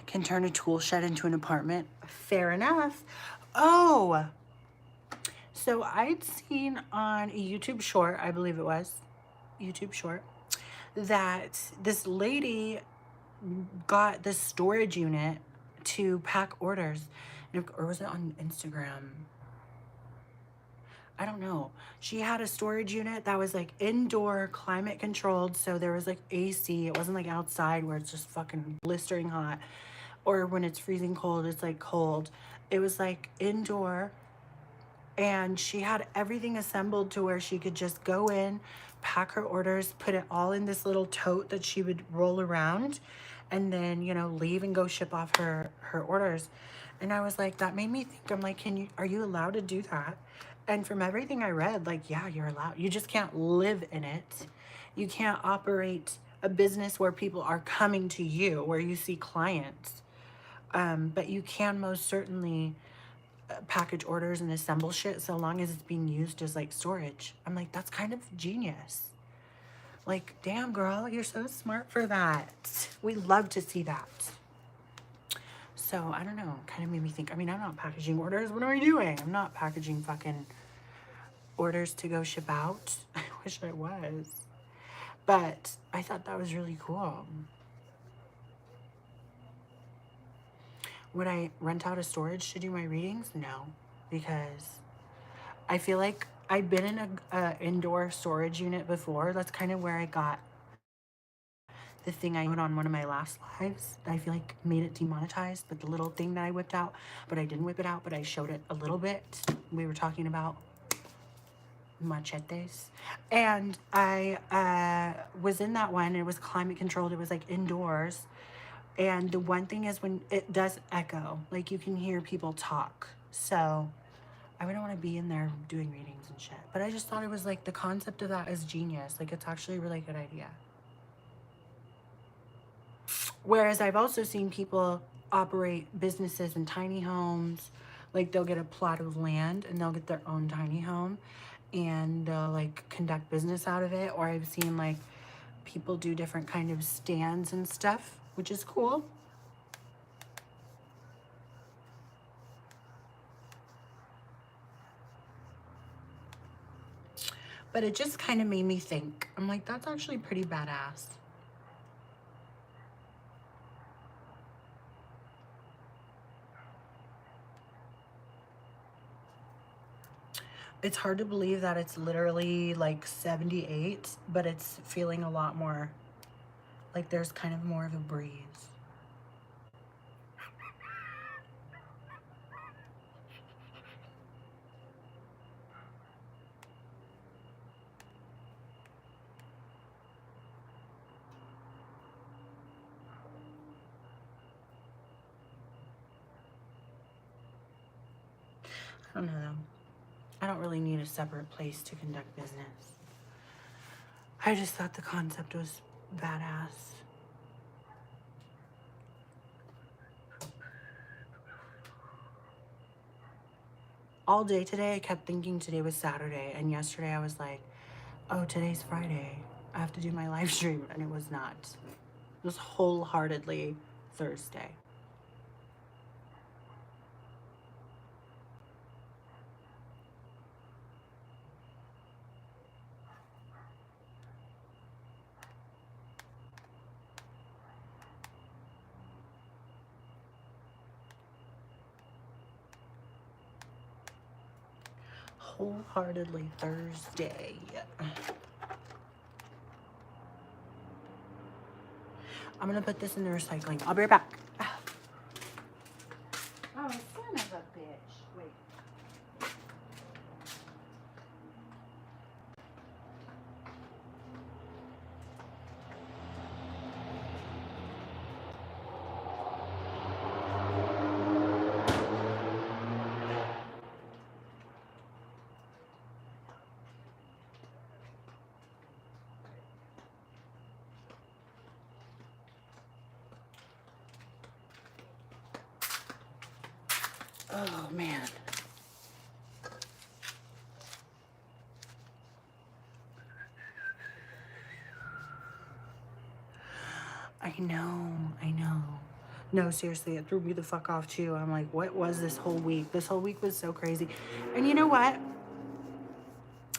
Can turn a tool shed into an apartment. Fair enough. Oh, so I'd seen on a YouTube short, I believe it was YouTube short, that this lady got this storage unit to pack orders, or was it on Instagram? I don't know. She had a storage unit that was like indoor, climate controlled, so there was like AC. It wasn't like outside where it's just fucking blistering hot, or when it's freezing cold, it's like cold. It was like indoor, and she had everything assembled to where she could just go in, pack her orders, put it all in this little tote that she would roll around, and then, you know, leave and go ship off her orders. And I was like, that made me think. I'm like, are you allowed to do that? And from everything I read, like, yeah, you're allowed. You just can't live in it. You can't operate a business where people are coming to you, where you see clients. But you can most certainly package orders and assemble shit so long as it's being used as like storage. I'm like, that's kind of genius. Like, damn girl, you're so smart for that. We love to see that. So I don't know, kind of made me think. I mean, I'm not packaging orders. What am I doing? I'm not packaging fucking orders to go ship out. I wish I was. But I thought that was really cool. Would I rent out a storage to do my readings? No, because I feel like I've been in a indoor storage unit before. That's kind of where I got the thing I put on one of my last lives. I feel like made it demonetized, but the little thing that I whipped out, but I didn't whip it out, but I showed it a little bit. We were talking about machetes, and I was in that one. It was climate controlled. It was like indoors, and the one thing is when it does echo, like you can hear people talk. So I wouldn't want to be in there doing readings and shit. But I just thought it was like the concept of that is genius. Like it's actually a really good idea. Whereas I've also seen people operate businesses in tiny homes. Like they'll get a plot of land and they'll get their own tiny home and they'll like conduct business out of it. Or I've seen like people do different kind of stands and stuff, which is cool. But it just kind of made me think. I'm like, that's actually pretty badass. It's hard to believe that it's literally like 78, but it's feeling a lot more like there's kind of more of a breeze. I don't know though. I don't really need a separate place to conduct business. I just thought the concept was badass. all day today, I kept thinking today was Saturday. And yesterday I was like, oh, today's Friday. I have to do my live stream. And it was not. It was wholeheartedly Thursday. Wholeheartedly Thursday. I'm gonna put this in the recycling. I'll be right back. Oh, son of a bitch. Wait. Oh man. I know. No, seriously, it threw me the fuck off too. I'm like, what was this whole week? This whole week was so crazy. And you know what?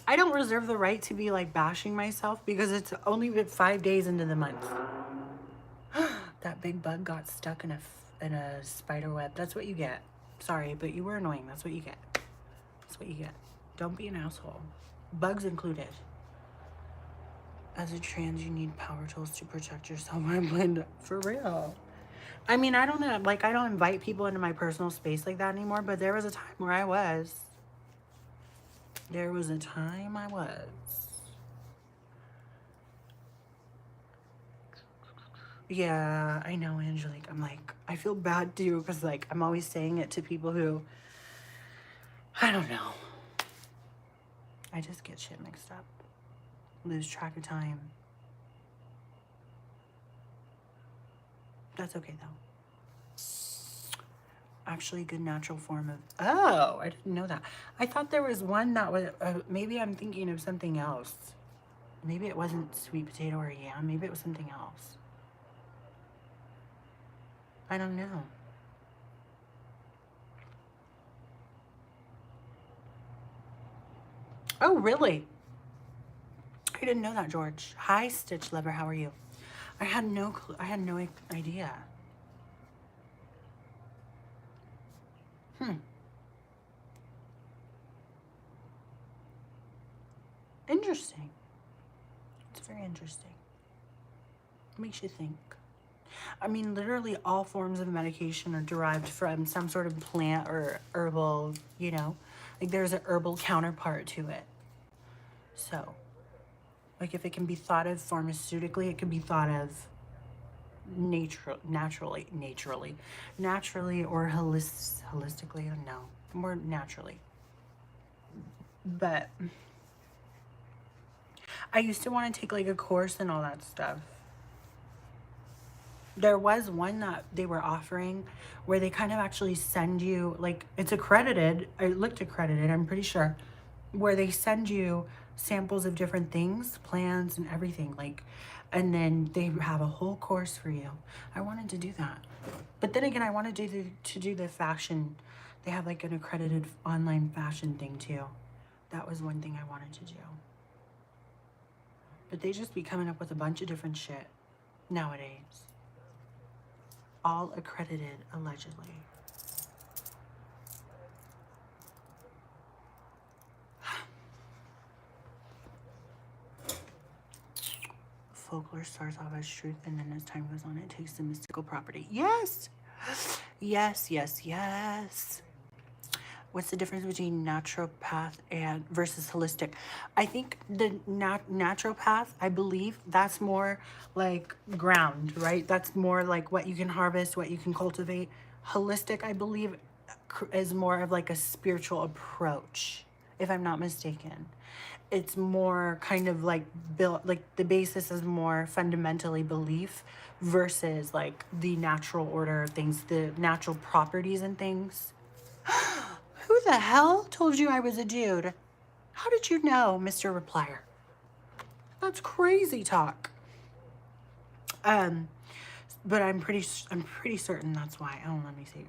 I don't reserve the right to be like bashing myself because it's only been 5 days into the month. That big bug got stuck in a spider web. That's what you get. Sorry, but you were annoying. That's what you get. That's what you get. Don't be an asshole. Bugs included. As a trans, you need power tools to protect yourself. I'm blind. For real. I mean, I don't know. Like, I don't invite people into my personal space like that anymore, but there was a time where I was. There was a time I was. Yeah, I know, Angelique. I'm like, I feel bad too because, like, I'm always saying it to people who, I don't know. I just get shit mixed up. Lose track of time. That's okay, though. Actually, good natural form of... Oh, I didn't know that. I thought there was one that was... maybe I'm thinking of something else. Maybe it wasn't sweet potato or yam. Maybe it was something else. I don't know. Oh, really? I didn't know that, George. Hi, Stitch Lover. How are you? I had no clue. I had no idea. Interesting. It's very interesting. It makes you think. I mean, literally all forms of medication are derived from some sort of plant or herbal, you know? Like, there's an herbal counterpart to it. So, like, if it can be thought of pharmaceutically, it can be thought of naturally, or holistically, no, more naturally. But I used to want to take like a course and all that stuff. There was one that they were offering where they kind of actually send you, like, it's accredited. It looked accredited, I'm pretty sure, where they send you samples of different things, plans and everything, like, and then they have a whole course for you. I wanted to do that. But then again, I wanted to do the fashion. They have like an accredited online fashion thing too. That was one thing I wanted to do. But they just be coming up with a bunch of different shit nowadays. All accredited, allegedly. Folklore starts off as truth, and then as time goes on, it takes the mystical property. Yes! Yes, yes, yes. What's the difference between naturopath and versus holistic? I think the naturopath, I believe that's more like ground, right? That's more like what you can harvest, what you can cultivate. Holistic, I believe, is more of like a spiritual approach, if I'm not mistaken. It's more kind of like built, like the basis is more fundamentally belief versus like the natural order of things, the natural properties and things. Who the hell told you I was a dude? How did you know, Mr. Replier? That's crazy talk. But I'm pretty certain that's why. Oh, let me see.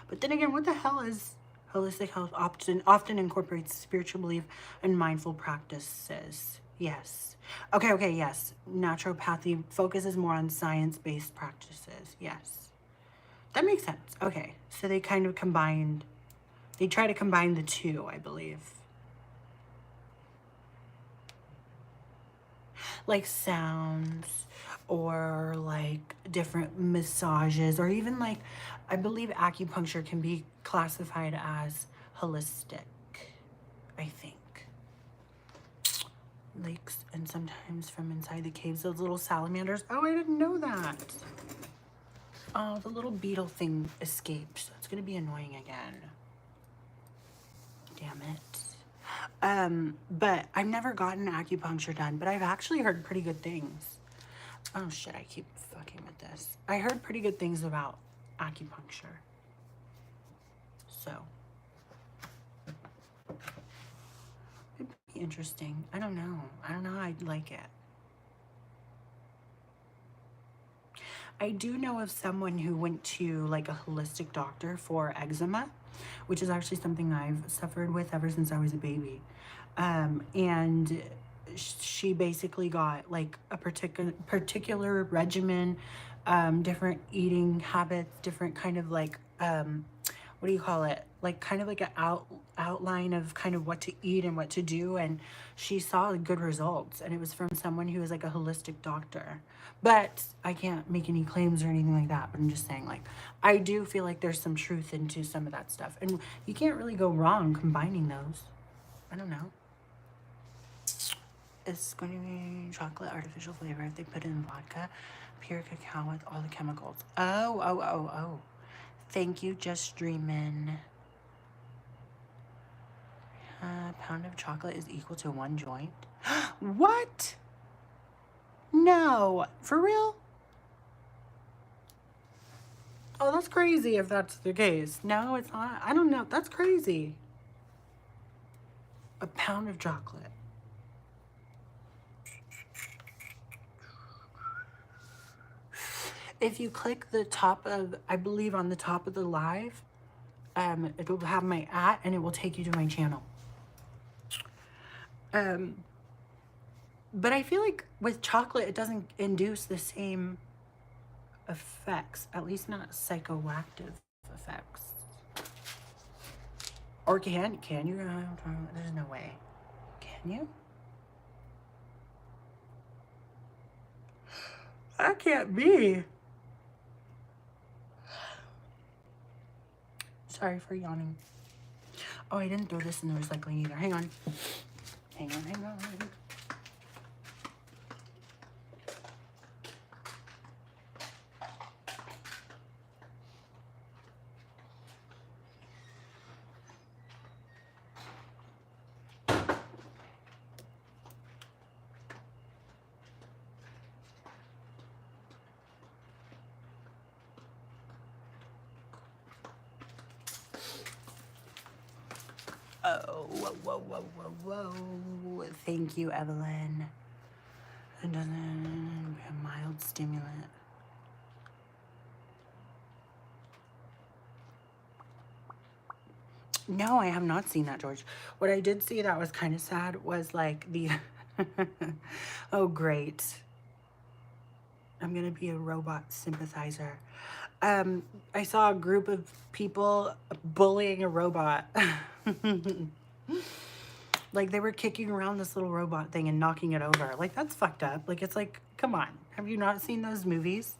But then again, what the hell is holistic health? Often incorporates spiritual belief and mindful practices. Yes. Okay, yes. Naturopathy focuses more on science-based practices. Yes. That makes sense. Okay. So they kind of combined, they try to combine the two, I believe. Like sounds or like different massages, or even like, I believe acupuncture can be classified as holistic, I think. Lakes, and sometimes from inside the caves, those little salamanders. Oh, I didn't know that. Oh, the little beetle thing escaped. So it's gonna be annoying again. Damn it. But I've never gotten acupuncture done, but I've actually heard pretty good things. Oh shit, I keep fucking with this. I heard pretty good things about acupuncture. So it'd be interesting. I don't know. I'd like it. I do know of someone who went to like a holistic doctor for eczema, which is actually something I've suffered with ever since I was a baby. And she basically got like a particular regimen, different eating habits, different kind of like, what do you call it? Like kind of like an outline of kind of what to eat and what to do. And she saw good results, and it was from someone who was like a holistic doctor. But I can't make any claims or anything like that. But I'm just saying, like, I do feel like there's some truth into some of that stuff. And you can't really go wrong combining those. I don't know. It's going to be chocolate artificial flavor if they put it in vodka. Pure cacao with all the chemicals. Oh. Thank you, Just Dreamin'. A pound of chocolate is equal to 1 joint. What? No. For real? Oh, that's crazy if that's the case. No, it's not. I don't know. That's crazy. A pound of chocolate. If you click the top of, I believe on the top of the live, it'll have my @ and it will take you to my channel. But I feel like with chocolate, it doesn't induce the same effects, at least not psychoactive effects. Or can you? There's no way. Can you? That can't be. Sorry for yawning. Oh, I didn't throw this in the recycling either. Hang on. Hang on. Oh, whoa. Thank you, Evelyn. It doesn't be a mild stimulant. No, I have not seen that, George. What I did see that was kind of sad was like the... Oh, great. I'm going to be a robot sympathizer. I saw a group of people bullying a robot. Like they were kicking around this little robot thing and knocking it over. Like that's fucked up. Like it's like, come on. Have you not seen those movies?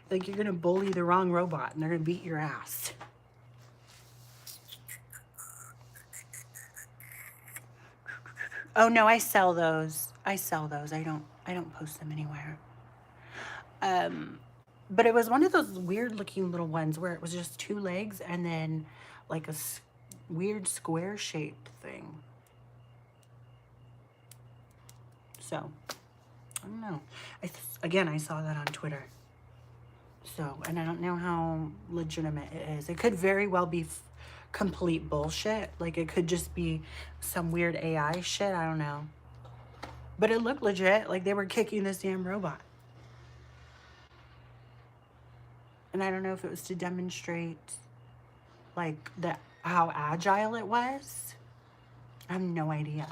Like you're going to bully the wrong robot and they're going to beat your ass. Oh no, I sell those. I don't post them anywhere. But it was one of those weird looking little ones where it was just 2 legs and then like a weird square shaped thing. So I don't know. Again, I saw that on Twitter. So, and I don't know how legitimate it is. It could very well be complete bullshit. Like, it could just be some weird AI shit. I don't know. But it looked legit. Like, they were kicking this damn robot. And I don't know if it was to demonstrate, like, how agile it was. I have no idea.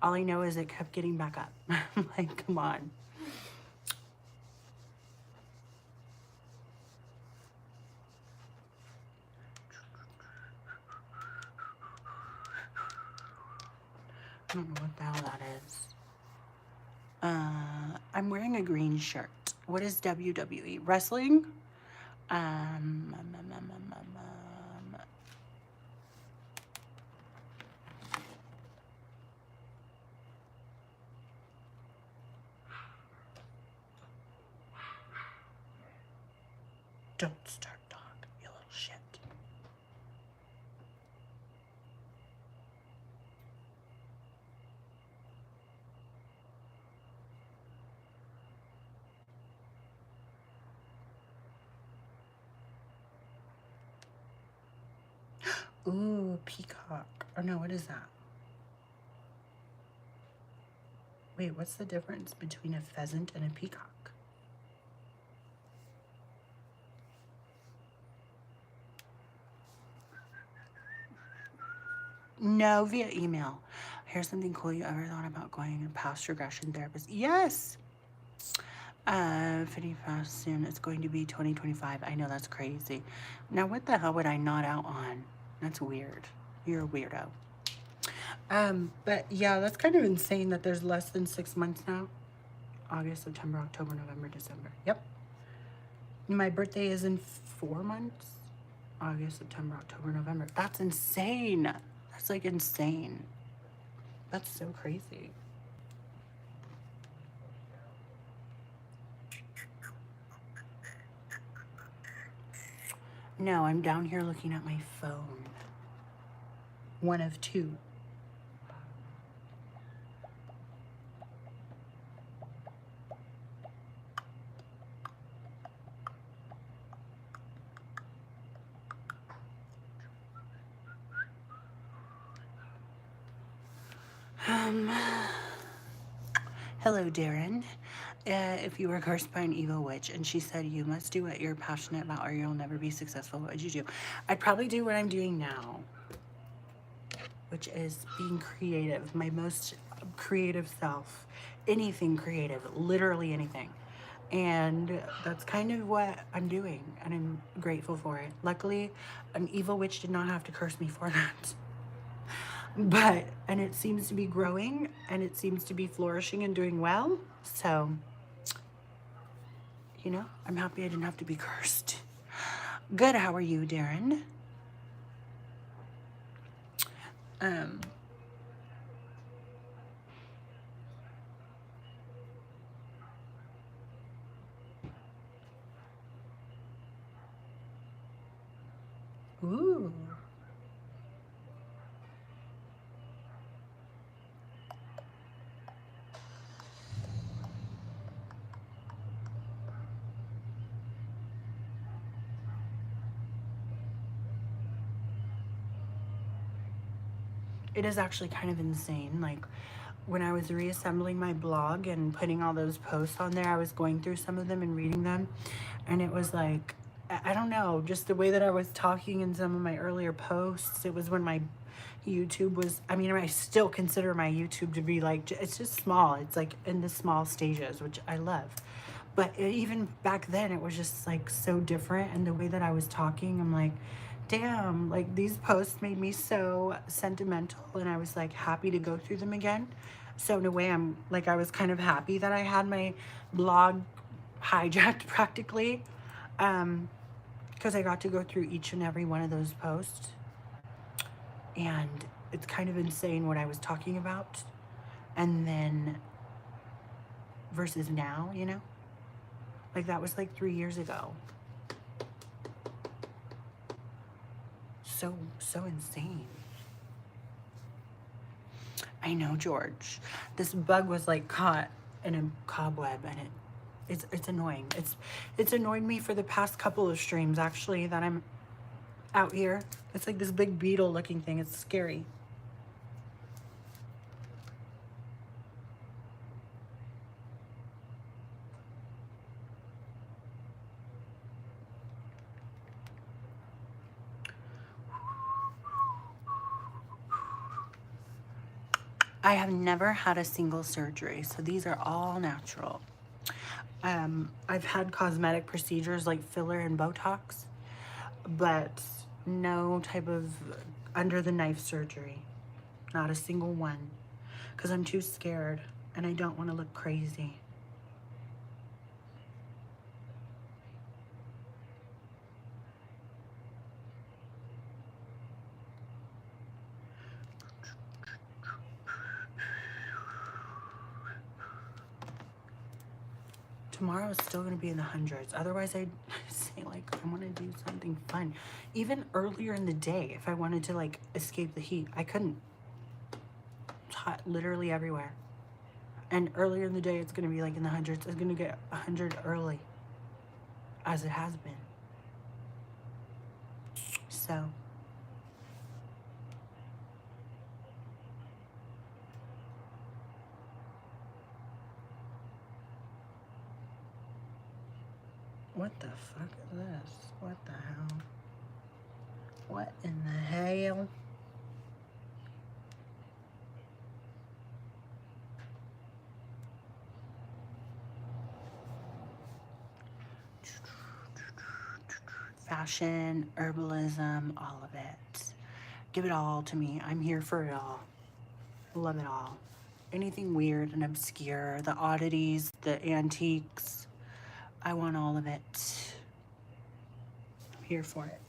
All I know is it kept getting back up. I'm like, come on. I don't know what the hell that is. I'm wearing a green shirt. What is WWE? Wrestling? Don't start, dog, you little shit. Ooh, peacock. Or no, what is that? Wait, what's the difference between a pheasant and a peacock? No, via email. Here's something cool. You ever thought about going to past regression therapist? Yes. Fitting fast soon. It's going to be 2025. I know, that's crazy. Now, what the hell would I not out on? That's weird. You're a weirdo. But yeah, that's kind of insane that there's less than 6 months now. August, September, October, November, December. Yep. My birthday is in 4 months. August, September, October, November. That's insane. That's like insane. That's so crazy. No, I'm down here looking at my phone. One of two. Hello, Darren. If you were cursed by an evil witch and she said you must do what you're passionate about or you'll never be successful, what would you do? I'd probably do what I'm doing now, which is being creative, my most creative self. Anything creative, literally anything. And that's kind of what I'm doing, and I'm grateful for it. Luckily, an evil witch did not have to curse me for that. And it seems to be growing, and it seems to be flourishing and doing well. So, you know, I'm happy I didn't have to be cursed. Good, how are you, Darren? Ooh. It is actually kind of insane. Like, when I was reassembling my blog and putting all those posts on there, I was going through some of them and reading them, and it was like, I don't know, just the way that I was talking in some of my earlier posts. It was when my YouTube was, I mean, I still consider my YouTube to be like, it's just small. It's like in the small stages, which I love. But even back then, it was just like so different. And the way that I was talking, I'm like, damn, like these posts made me so sentimental, and I was like happy to go through them again. So in a way, I'm like, I was kind of happy that I had my blog hijacked practically, because I got to go through each and every one of those posts. And it's kind of insane what I was talking about, and then versus now, you know, like that was like 3 years ago. So insane. I know, George. This bug was like caught in a cobweb, and it's annoying. It's annoyed me for the past couple of streams, actually, that I'm out here. It's like this big beetle looking thing. It's scary. I have never had a single surgery, so these are all natural. I've had cosmetic procedures like filler and Botox, but no type of under the knife surgery. Not a single one. Because I'm too scared and I don't want to look crazy. Tomorrow is still going to be in the hundreds. Otherwise, I'd say, like, I want to do something fun. Even earlier in the day, if I wanted to, like, escape the heat, I couldn't. It's hot literally everywhere. And earlier in the day, it's going to be, like, in the hundreds. It's going to get 100 early, as it has been. So... what the fuck is this? What the hell? What in the hell? Fashion, herbalism, all of it. Give it all to me. I'm here for it all. Love it all. Anything weird and obscure, the oddities, the antiques. I want all of it. I'm here for it.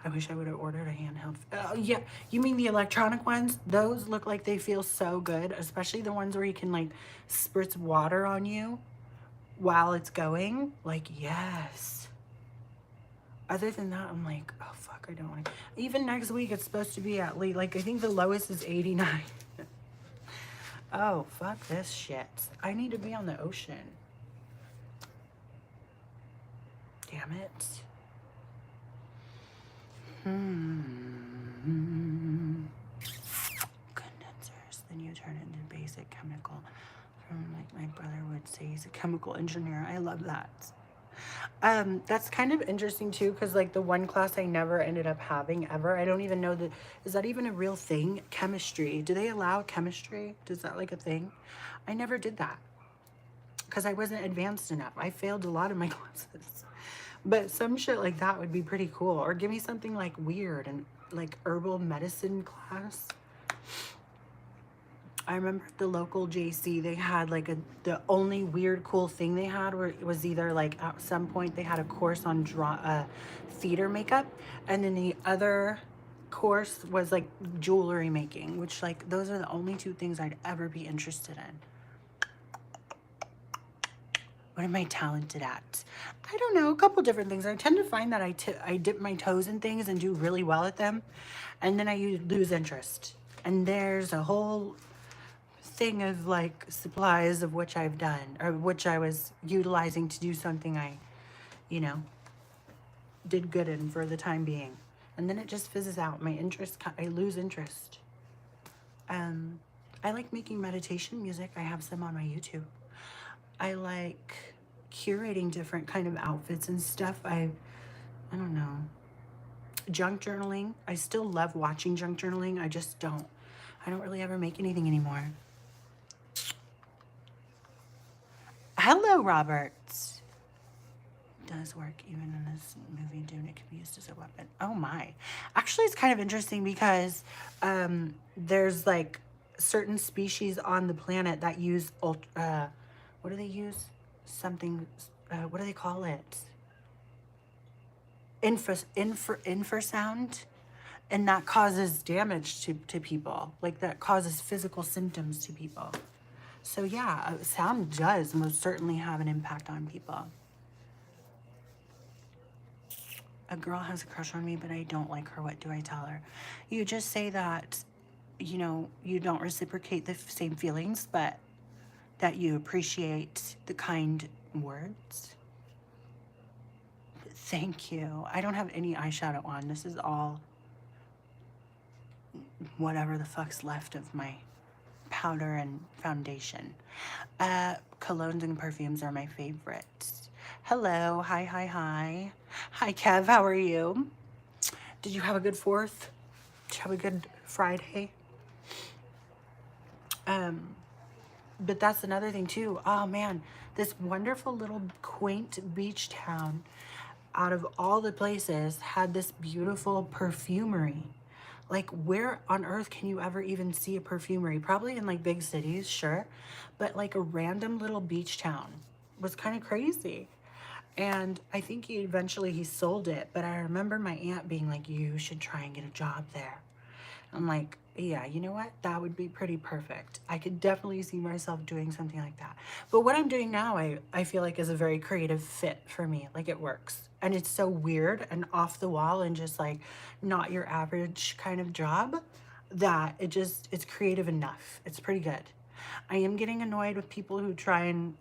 I wish I would have ordered a handheld. Oh, yeah. You mean the electronic ones? Those look like they feel so good, especially the ones where you can, like, spritz water on you while it's going. Like, yes. Other than that, I'm like, oh, fuck, I don't want to. Even next week, it's supposed to be at least, like, I think the lowest is 89. Oh, fuck this shit. I need to be on the ocean. Damn it. Condensers. Then you turn it into basic chemical. Like my brother would say, he's a chemical engineer. I love that. That's kind of interesting too, because like the one class I never ended up having ever. I don't even know that, is that even a real thing? Chemistry. Do they allow chemistry? Is that like a thing? I never did that because I wasn't advanced enough. I failed a lot of my classes. But some shit like that would be pretty cool. Or give me something like weird and like herbal medicine class. I remember at the local JC, they had like the only weird cool thing they had was either like at some point they had a course on theater makeup, and then the other course was like jewelry making, which like those are the only two things I'd ever be interested in. What am I talented at? I don't know, a couple different things. I tend to find that I dip my toes in things and do really well at them, and then I lose interest. And there's a whole thing of like supplies of which I've done, or which I was utilizing to do something I, you know, did good in for the time being. And then it just fizzes out. My interest, I lose interest. I like making meditation music. I have some on my YouTube. I like curating different kind of outfits and stuff. I don't know. Junk journaling. I still love watching junk journaling. I don't really ever make anything anymore. Hello, Robert. Does work even in this movie. Dune, it can be used as a weapon. Oh my. Actually, it's kind of interesting because there's like certain species on the planet that use what do they use? Something, what do they call it? infrasound, and that causes damage to people. Like that causes physical symptoms to people. So yeah, sound does most certainly have an impact on people. A girl has a crush on me, but I don't like her. What do I tell her? You just say that, you know, you don't reciprocate the same feelings, but that you appreciate the kind words. Thank you. I don't have any eyeshadow on. This is all whatever the fuck's left of my powder and foundation. Colognes and perfumes are my favorites. Hello. Hi, hi, hi. Hi, Kev. How are you? Did you have a good 4th? Did you have a good Friday? But that's another thing too. Oh man, this wonderful little quaint beach town, out of all the places, had this beautiful perfumery. Like, where on earth can you ever even see a perfumery? Probably in like big cities, sure. But like a random little beach town was kind of crazy. And I think he sold it. But I remember my aunt being like, you should try and get a job there. I'm like, yeah, you know what? That would be pretty perfect. I could definitely see myself doing something like that. But what I'm doing now, I feel like is a very creative fit for me. Like it works. And it's so weird and off the wall and just like not your average kind of job that it's creative enough. It's pretty good. I am getting annoyed with people who try and,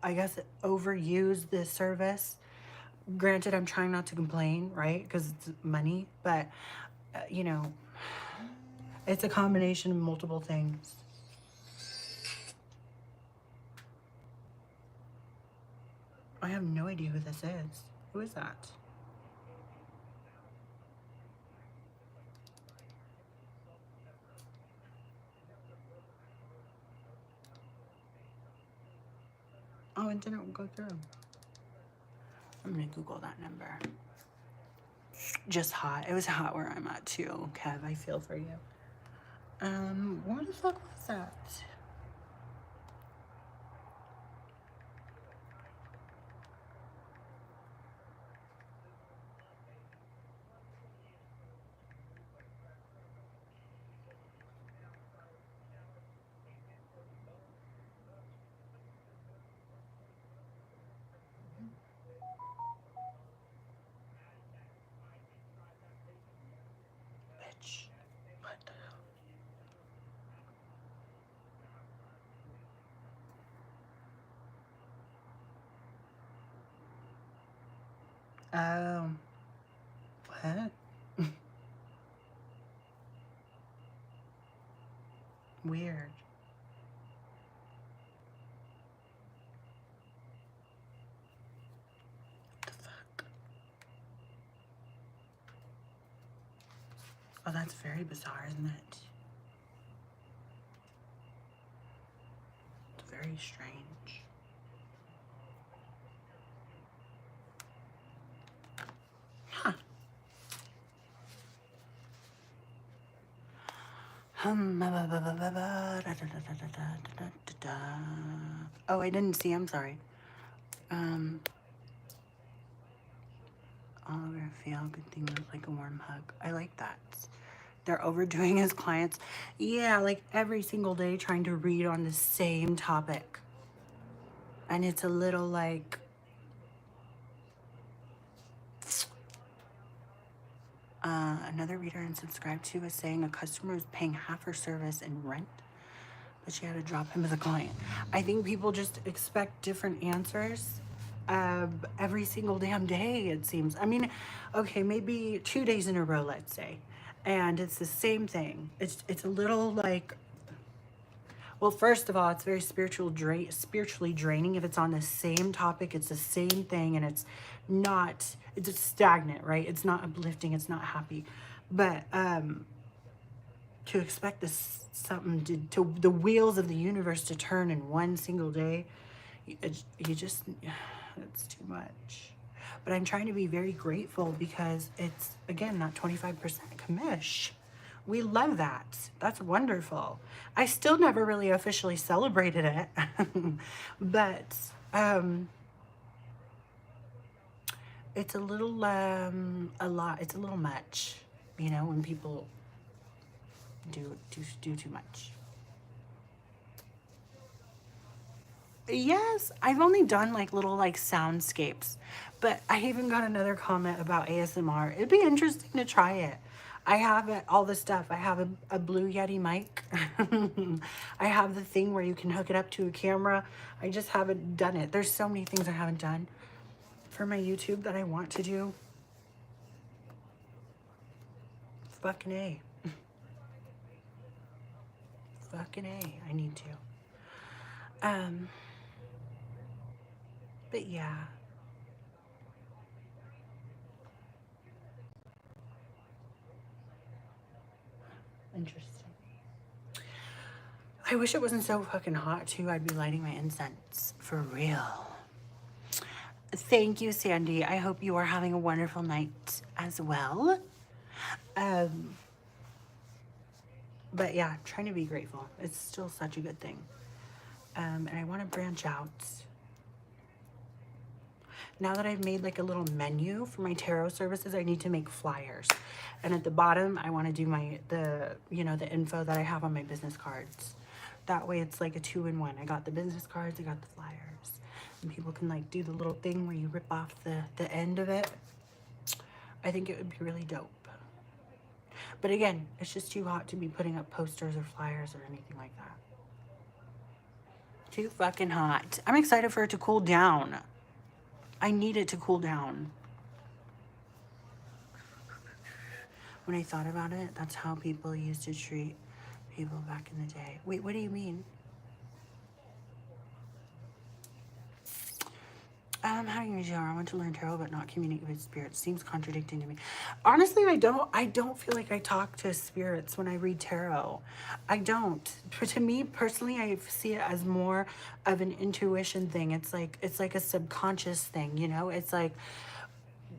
I guess, overuse this service. Granted, I'm trying not to complain, right? Because it's money, but you know, it's a combination of multiple things. I have no idea who this is. Who is that? Oh, it didn't go through. I'm gonna Google that number. Just hot. It was hot where I'm at too, Kev. I feel for you. What the fuck was that? Bitch. What the hell? What? Weird. What the fuck? Oh, that's very bizarre, isn't it? It's very strange. Huh. Oh, I didn't see. I'm sorry. Oliver feel good thing was like a warm hug. I like that. They're overdoing his clients. Yeah, like every single day trying to read on the same topic. And it's a little like, another reader and subscribed to was saying a customer was paying half her service in rent, but she had to drop him as a client. I think people just expect different answers every single damn day, it seems. I mean, okay, maybe 2 days in a row, let's say, and it's the same thing. It's a little like, well, first of all, it's very spiritually draining. If it's on the same topic, it's the same thing, and it's just stagnant, right? It's not uplifting, it's not happy. But to expect something to the wheels of the universe to turn in one single day, it's too much. But I'm trying to be very grateful because it's, again, not 25% commish. We love that. That's wonderful. I still never really officially celebrated it, but it's a little, it's a little much, you know, when people do too much. Yes, I've only done like little like soundscapes, but I even got another comment about ASMR. It'd be interesting to try it. I have all the stuff. I have a Blue Yeti mic. I have the thing where you can hook it up to a camera. I just haven't done it. There's so many things I haven't done for my YouTube that I want to do. Fucking A. Fucking A. I need to. But yeah. Interesting. I wish it wasn't so fucking hot too. I'd be lighting my incense for real. Thank you, Sandy. I hope you are having a wonderful night as well. But yeah, trying to be grateful. It's still such a good thing. And I want to branch out. Now that I've made like a little menu for my tarot services, I need to make flyers. And at the bottom, I want to do the info that I have on my business cards. That way it's like a 2-in-1. I got the business cards, I got the flyers. And people can like do the little thing where you rip off the end of it. I think it would be really dope. But again, it's just too hot to be putting up posters or flyers or anything like that. Too fucking hot. I'm excited for it to cool down. I need it to cool down. When I thought about it, that's how people used to treat people back in the day. Wait, what do you mean? How do you know? I want to learn tarot but not communicate with spirits. Seems contradicting to me. Honestly, I don't feel like I talk to spirits when I read tarot. I don't. To me personally, I see it as more of an intuition thing. It's like a subconscious thing, you know? It's like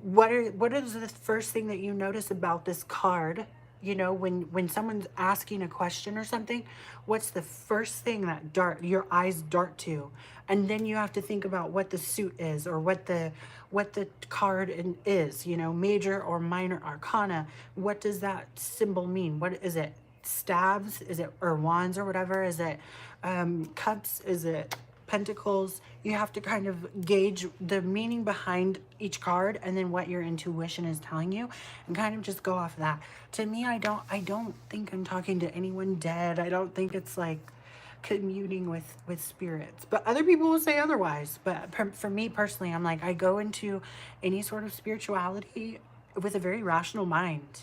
what is the first thing that you notice about this card? You know, when someone's asking a question or something, what's the first thing that your eyes dart to? And then you have to think about what the suit is, or what the card is, you know, major or minor arcana. What does that symbol mean? What is it? Stabs? Is it, or wands or whatever? Is it cups? Is it pentacles? You have to kind of gauge the meaning behind each card and then what your intuition is telling you, and kind of just go off of that. To me, I don't think I'm talking to anyone dead. I don't think it's like communing with spirits, but other people will say otherwise. But for me personally, I'm like, I go into any sort of spirituality with a very rational mind.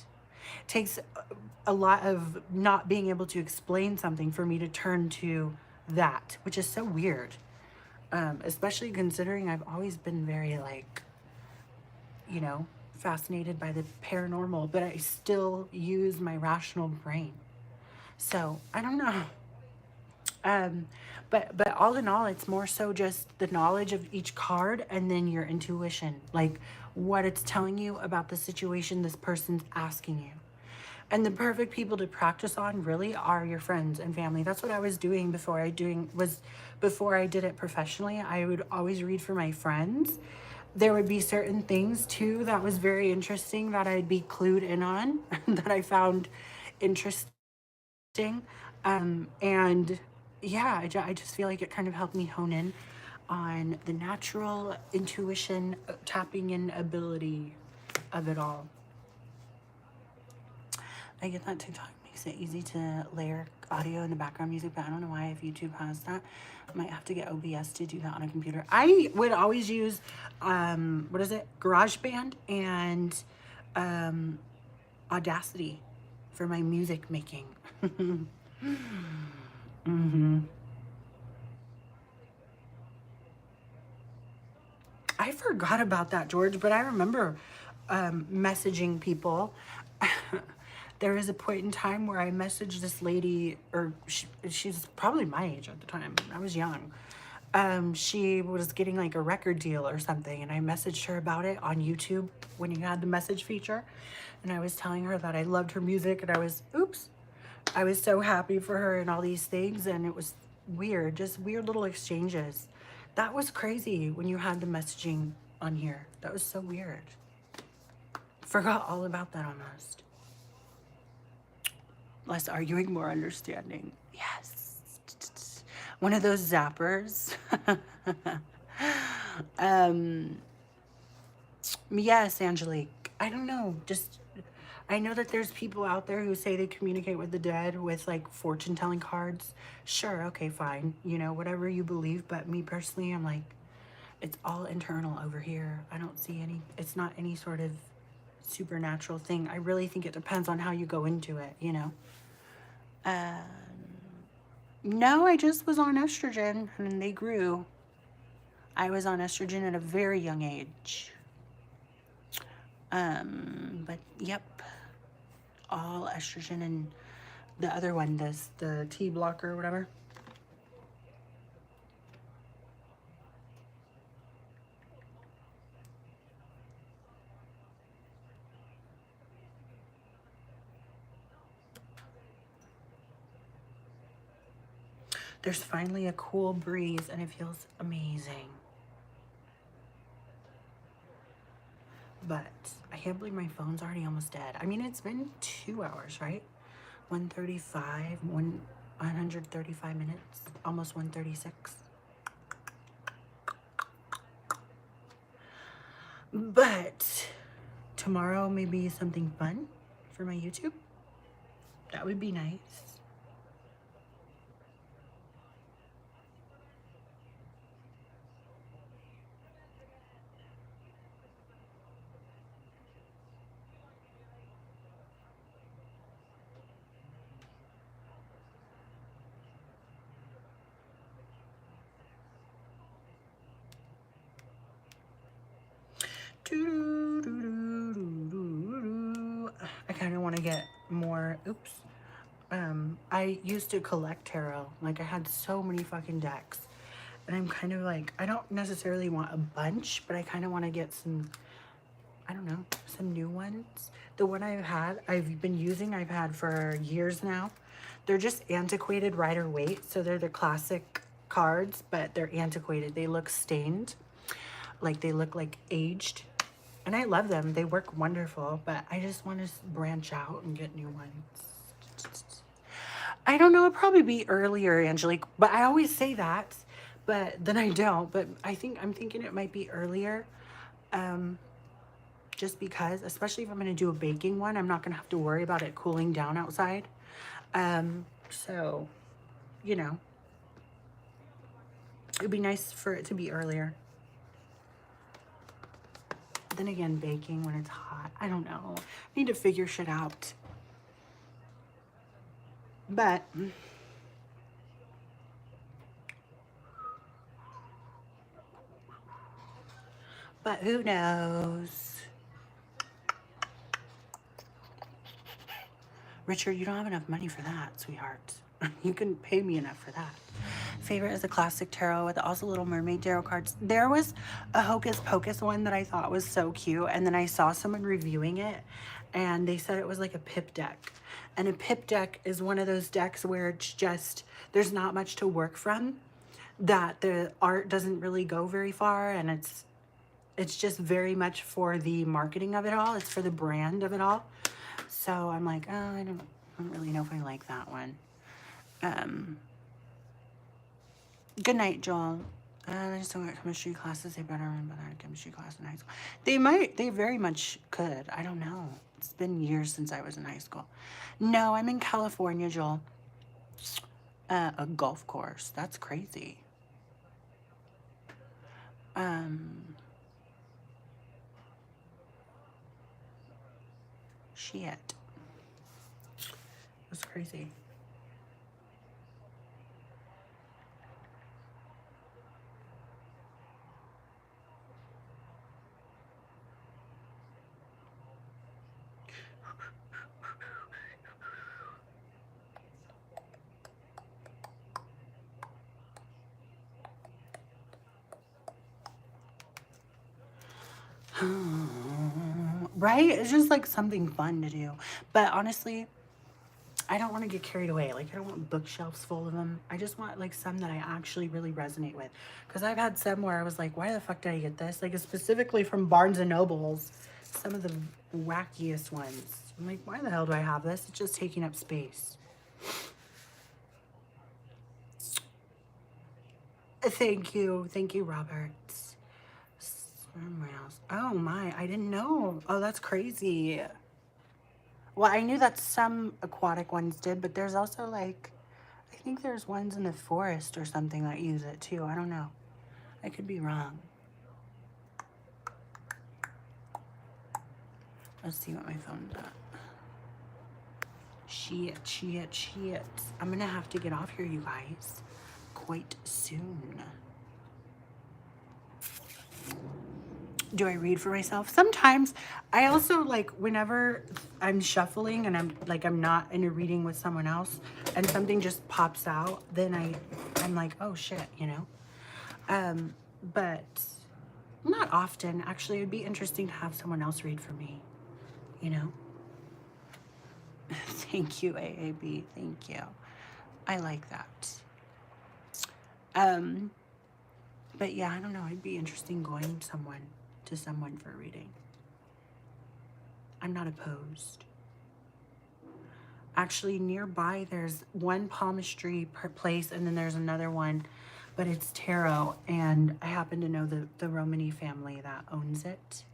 It takes a lot of not being able to explain something for me to turn to that, which is so weird. Especially considering I've always been very like, you know, fascinated by the paranormal, but I still use my rational brain. So I don't know. But all in all, it's more so just the knowledge of each card and then your intuition, like what it's telling you about the situation this person's asking you. And the perfect people to practice on really are your friends and family. That's what I was doing before I did it professionally. I would always read for my friends. There would be certain things too that was very interesting that I'd be clued in on that I found interesting. And yeah, I just feel like it kind of helped me hone in on the natural intuition, tapping in ability of it all. I get that TikTok makes it easy to layer audio in the background music, but I don't know why if YouTube has that. I might have to get OBS to do that on a computer. I would always use, GarageBand and Audacity for my music making. I forgot about that, George, but I remember messaging people. There was a point in time where I messaged this lady, or she's probably my age at the time. I was young. She was getting like a record deal or something, and I messaged her about it on YouTube when you had the message feature. And I was telling her that I loved her music, and I was so happy for her and all these things. And it was weird, just weird little exchanges. That was crazy when you had the messaging on here. That was so weird. Forgot all about that almost. Less arguing, more understanding. Yes. One of those zappers. Yes, Angelique. I don't know. Just, I know that there's people out there who say they communicate with the dead with like fortune telling cards. Sure, okay, fine. You know, whatever you believe. But me personally, I'm like, it's all internal over here. I don't see any, it's not any sort of supernatural thing. I really think it depends on how you go into it, you know? No, I just was on estrogen and they grew. I was on estrogen at a very young age. But yep, all estrogen, and the other one does the T blocker or whatever. There's finally a cool breeze and it feels amazing. But I can't believe my phone's already almost dead. I mean, it's been 2 hours, right? 135, 135 minutes, almost 136. But tomorrow maybe something fun for my YouTube. That would be nice. I kind of want to get more, oops. I used to collect tarot. Like, I had so many fucking decks. And I'm kind of like, I don't necessarily want a bunch, but I kind of want to get some, I don't know, some new ones. The one I've been using, I've had for years now. They're just antiquated Rider-Waite. So they're the classic cards, but they're antiquated. They look stained. Like, they look like aged. And I love them. They work wonderful, but I just want to branch out and get new ones. I don't know. It'll probably be earlier, Angelique, but I always say that, but then I don't. But I'm thinking it might be earlier, just because, especially if I'm going to do a baking one, I'm not going to have to worry about it cooling down outside. So, you know, it'd be nice for it to be earlier. Then again, baking when it's hot, I don't know. I need to figure shit out. But who knows? Richard, you don't have enough money for that, sweetheart. You can pay me enough for that. Favorite is a classic tarot with also Little Mermaid tarot cards. There was a Hocus Pocus one that I thought was so cute, and then I saw someone reviewing it, and they said it was like a pip deck. And a pip deck is one of those decks where it's just, there's not much to work from, that the art doesn't really go very far, and it's just very much for the marketing of it all. It's for the brand of it all. So I'm like, oh, I don't really know if I like that one. Good night, Joel. I just don't get chemistry classes. They better remember that chemistry class in high school. They very much could. I don't know. It's been years since I was in high school. No, I'm in California, Joel. A golf course. That's crazy. Shit. That's crazy. Right? It's just like something fun to do. But honestly, I don't want to get carried away. Like, I don't want bookshelves full of them. I just want like some that I actually really resonate with. Because I've had some where I was like, why the fuck did I get this? Like, specifically from Barnes and Nobles, some of the wackiest ones. I'm like, why the hell do I have this? It's just taking up space. Thank you, Robert. Somewhere else. Oh my, I didn't know. Oh, that's crazy. Well, I knew that some aquatic ones did, but there's also like, I think there's ones in the forest or something that use it too. I don't know. I could be wrong. Let's see what my phone's at. Shit. I'm gonna have to get off here, you guys, quite soon. Do I read for myself? Sometimes. I also, like, whenever I'm shuffling and I'm not in a reading with someone else and something just pops out, then I'm like, oh shit, you know? But not often. Actually, it'd be interesting to have someone else read for me, you know? Thank you, AAB. Thank you. I like that. But yeah, I don't know. It'd be interesting going to someone for a reading. I'm not opposed. Actually, nearby, there's one palmistry place, and then there's another one, but it's tarot, and I happen to know the Romani family that owns it,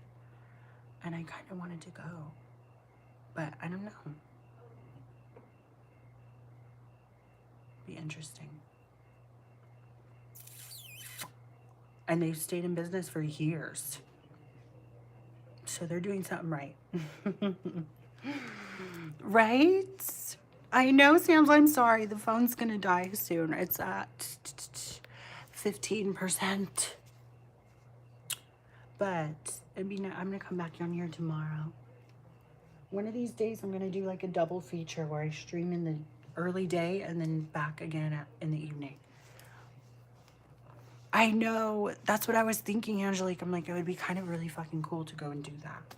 and I kind of wanted to go, but I don't know. Be interesting. And they've stayed in business for years. So they're doing something right. Right? I know, Sam's. I'm sorry. The phone's going to die soon. It's at 15%. But I'm going to come back on here tomorrow. One of these days, I'm going to do like a double feature where I stream in the early day and then back again in the evening. I know. That's what I was thinking, Angelique. I'm like, it would be kind of really fucking cool to go and do that.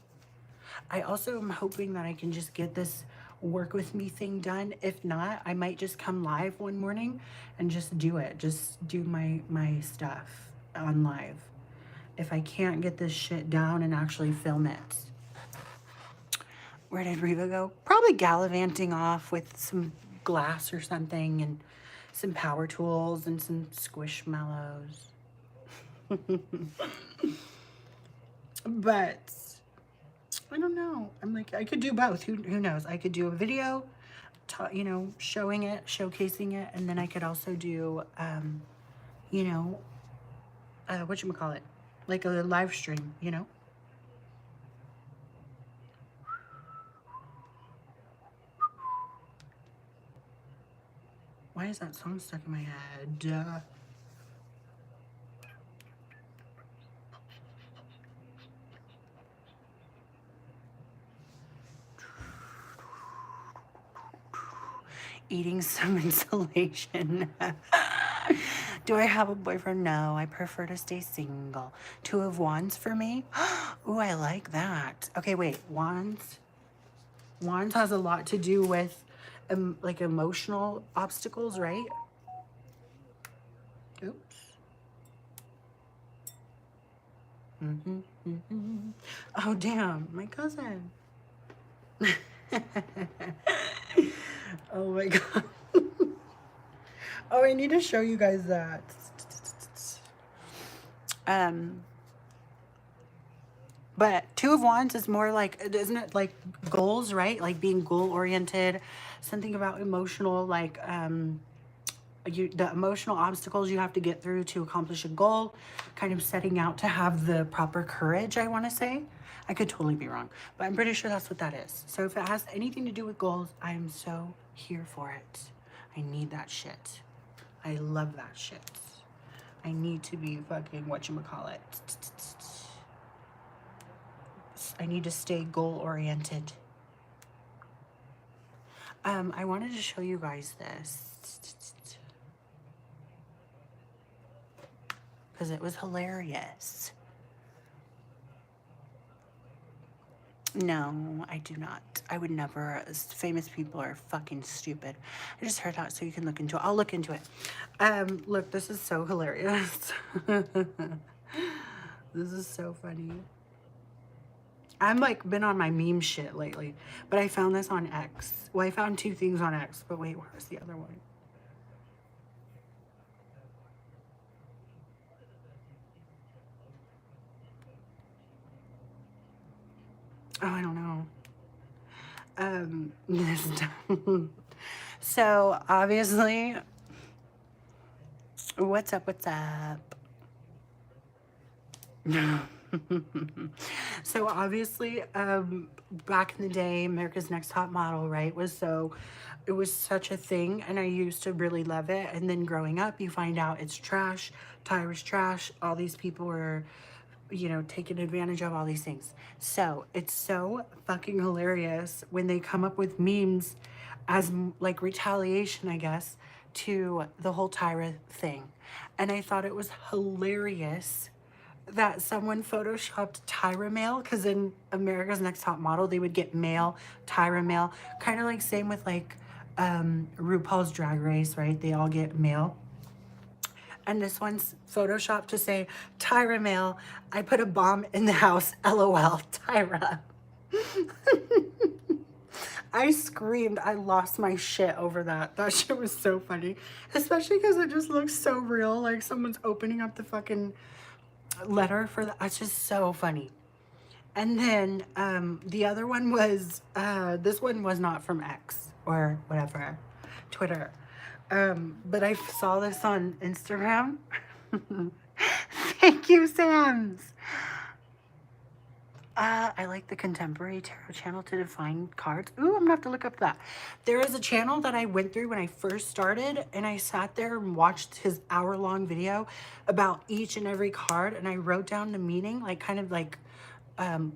I also am hoping that I can just get this work with me thing done. If not, I might just come live one morning and just do it. Just do my stuff on live. If I can't get this shit down and actually film it. Where did Reva go? Probably gallivanting off with some glass or something and some power tools and some squishmallows. But I don't know. I'm like, I could do both. Who knows? I could do a video, you know, showing it, showcasing it, and then I could also do, you know, whatchamacallit, like a live stream, you know? Why is that song stuck in my head? Eating some insulation. Do I have a boyfriend? No, I prefer to stay single. 2 of Wands for me? Ooh, I like that. Okay, wait, Wands? Wands has a lot to do with like emotional obstacles, right? Oops. Oh, damn, my cousin. Oh my God. Oh, I need to show you guys that. But 2 of Wands is more like, isn't it like goals, right? Like being goal oriented, something about emotional, like the emotional obstacles you have to get through to accomplish a goal, kind of setting out to have the proper courage, I want to say. I could totally be wrong, but I'm pretty sure that's what that is. So if it has anything to do with goals, I am so here for it. I need that shit. I love that shit. I need to be fucking whatchamacallit. I need to stay goal-oriented. I wanted to show you guys this. Because it was hilarious. No, I do not. I would never. Famous people are fucking stupid. I just heard that, so you can look into it. I'll look into it. Look, this is so hilarious. This is so funny. I'm like been on my meme shit lately, but I found this on X. Well, I found two things on X, but wait, where's the other one? Oh, I don't know. This so obviously, what's up? What's up? So obviously, back in the day, America's Next Top Model, right, it was such a thing, and I used to really love it. And then growing up, you find out it's trash, Tyra's trash, all these people were, you know, taking advantage of all these things. So it's so fucking hilarious when they come up with memes as like retaliation, I guess, to the whole Tyra thing. And I thought it was hilarious that someone photoshopped Tyra mail, because in America's Next Top Model they would get mail, Tyra mail, kind of like same with like RuPaul's Drag Race, right? They all get mail. And this one's photoshopped to say, Tyra mail, I put a bomb in the house, LOL, Tyra. I screamed. I lost my shit over that. That shit was so funny. Especially because it just looks so real. Like someone's opening up the fucking letter for the... It's just so funny. And then the other one was... this one was not from X or whatever. Twitter. But I saw this on Instagram. Thank you, Sam's. I like the Contemporary Tarot channel to define cards. Ooh, I'm gonna have to look up that. There is a channel that I went through when I first started, and I sat there and watched his hour-long video about each and every card, and I wrote down the meaning, like kind of like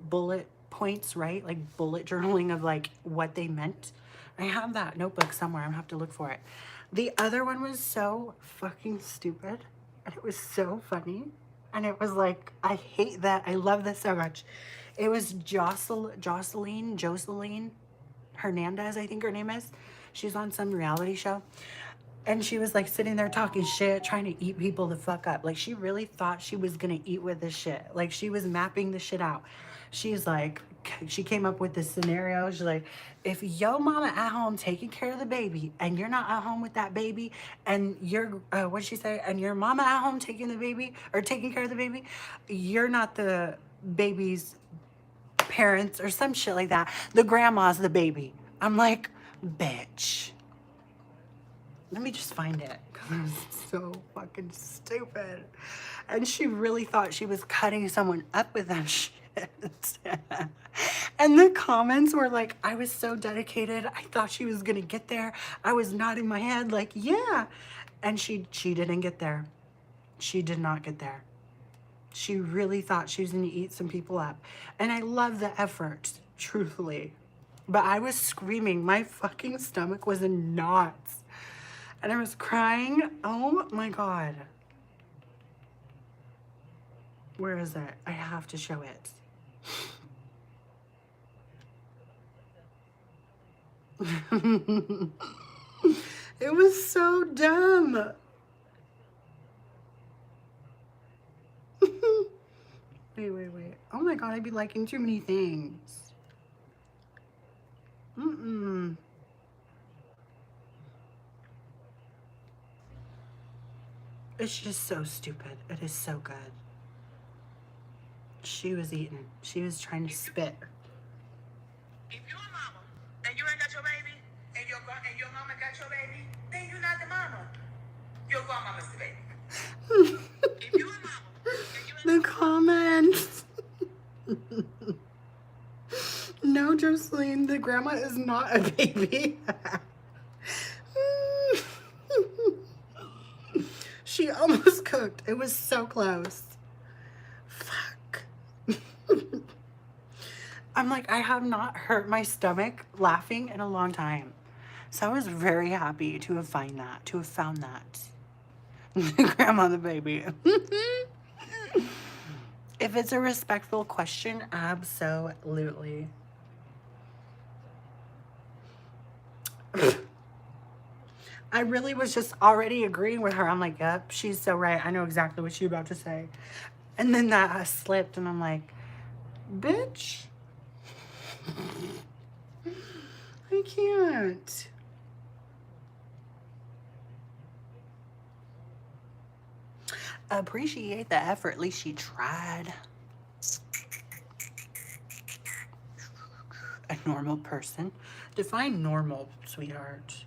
bullet points, right? Like bullet journaling of like what they meant. I have that notebook somewhere. I'm gonna have to look for it. The other one was so fucking stupid, and it was so funny. And it was like, I hate that. I love this so much. It was Jocelyn Hernandez, I think her name is. She's on some reality show. And she was like sitting there talking shit, trying to eat people the fuck up. Like she really thought she was gonna eat with this shit. Like she was mapping the shit out. She's like, she came up with this scenario. She's like, if your mama at home taking care of the baby and you're not at home with that baby and you're, what'd she say? And your mama at home taking the baby or taking care of the baby, you're not the baby's parents or some shit like that. The grandma's the baby. I'm like, bitch. Let me just find it because it was so fucking stupid. And she really thought she was cutting someone up with that shit. And the comments were like, I was so dedicated. I thought she was going to get there. I was nodding my head like, yeah. And she didn't get there. She did not get there. She really thought she was going to eat some people up. And I love the effort, truthfully. But I was screaming. My fucking stomach was in knots. And I was crying. Oh my God. Where is it? I have to show it. It was so dumb. Wait. Oh my God, I'd be liking too many things. It's just so stupid. It is so good. She was eating. She was trying to spit. If you're a mama and you ain't got your baby and your mama got your baby, then you're not the mama. Your grandmama's the baby. If you're a mama and you ain't The comments. No, Jocelyn, the grandma is not a baby. She almost cooked. It was so close. Fuck. I'm like, I have not hurt my stomach laughing in a long time. So I was very happy to have found that. Grandma the baby. If it's a respectful question, absolutely. I really was just already agreeing with her. I'm like, yep, she's so right. I know exactly what she's about to say. And then that slipped, and I'm like, bitch, I can't. Appreciate the effort. At least she tried. A normal person. Define normal, sweetheart.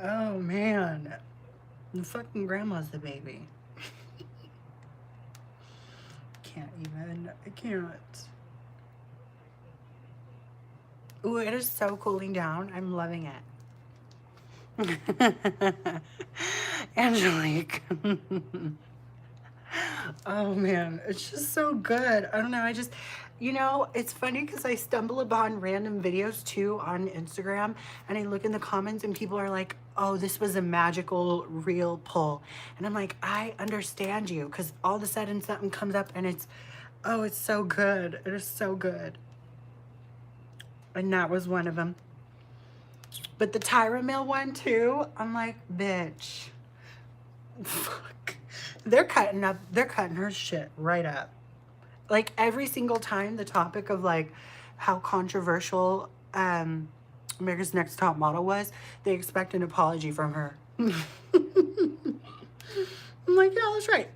Oh man. The fucking grandma's the baby. Can't even. I can't. Ooh, it is so cooling down. I'm loving it. Angelique. Oh man, it's just so good. I don't know. I just, you know, it's funny because I stumble upon random videos too on Instagram, and I look in the comments and people are like, oh, this was a magical real pull. And I'm like, I understand you, because all of a sudden something comes up and it's, oh, it's so good. It is so good. And that was one of them. But the Tyra Mill one too, I'm like, bitch. Fuck. They're cutting her shit right up. Like every single time the topic of like how controversial America's Next Top Model was, they expect an apology from her. I'm like, yeah, that's right.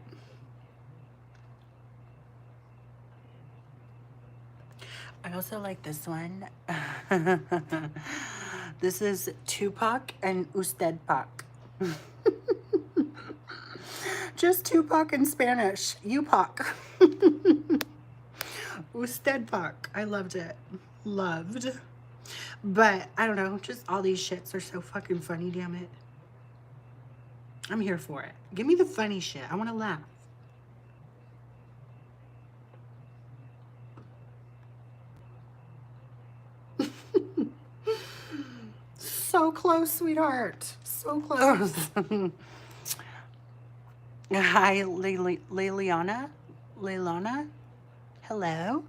I also like this one. This is Tupac and Usted Pac. Just Tupac in Spanish. Upac. Usted Pac. I loved it. Loved. But I don't know. Just all these shits are so fucking funny, damn it. I'm here for it. Give me the funny shit. I want to laugh. So close, sweetheart. So close. Hi, Liliana. Leilana. Hello.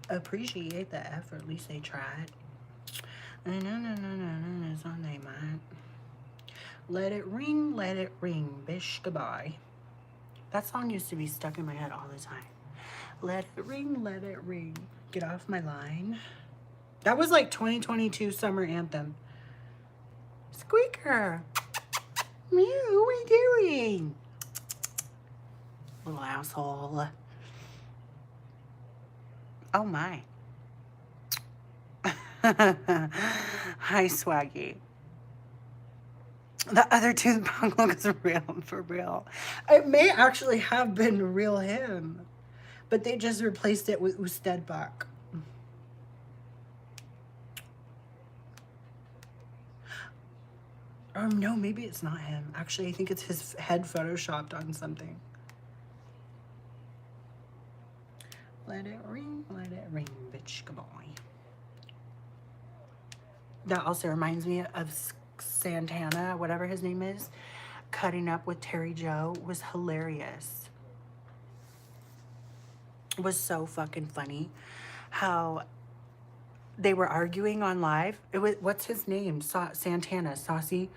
Appreciate the effort. At least they tried. No, it's on their mind. Let it ring, bish, goodbye. That song used to be stuck in my head all the time. Let it ring. Get off my line. That was like 2022 summer anthem. Squeaker. Meow, what are you doing? Little asshole. Oh my. Hi, Swaggy. The other Tupac looks real, for real. It may actually have been real him, but they just replaced it with Usted Pac. No, maybe it's not him. Actually, I think it's his head photoshopped on something. Let it ring, bitch, goodbye. That also reminds me of Santana, whatever his name is. Cutting up with Terry Joe was hilarious. It was so fucking funny how they were arguing on live. It was, what's his name? Santana, Saucy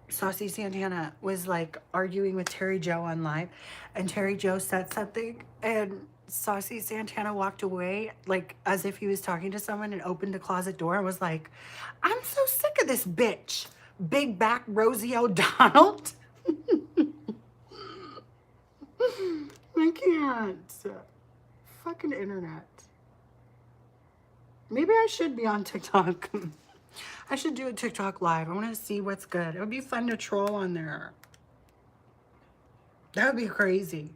Santana was like arguing with Terry Joe on live, and Terry Joe said something, and Saucy Santana walked away like as if he was talking to someone, and opened the closet door and was like, I'm so sick of this bitch. Big back Rosie O'Donnell. I can't. Fucking internet. Maybe I should be on TikTok. I should do a TikTok live. I want to see what's good. It would be fun to troll on there. That would be crazy.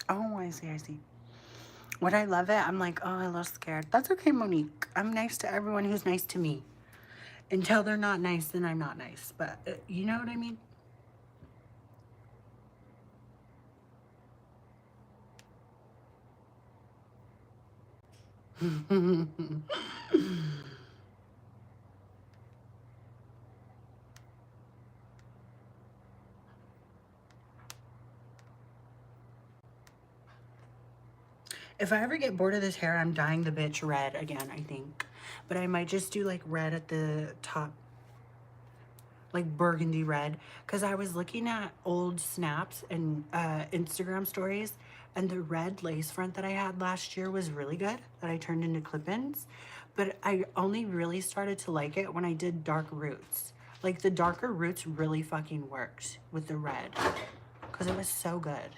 Oh, I see, I see. When I love it, I'm like, oh, I'm a little scared. That's okay, Monique. I'm nice to everyone who's nice to me. Until they're not nice, then I'm not nice. But you know what I mean? If I ever get bored of this hair, I'm dyeing the bitch red again, I think. But I might just do like red at the top, like burgundy red. Because I was looking at old snaps and Instagram stories, and the red lace front that I had last year was really good, that I turned into clip-ins. But I only really started to like it when I did dark roots. Like the darker roots really fucking worked with the red. Because it was so good.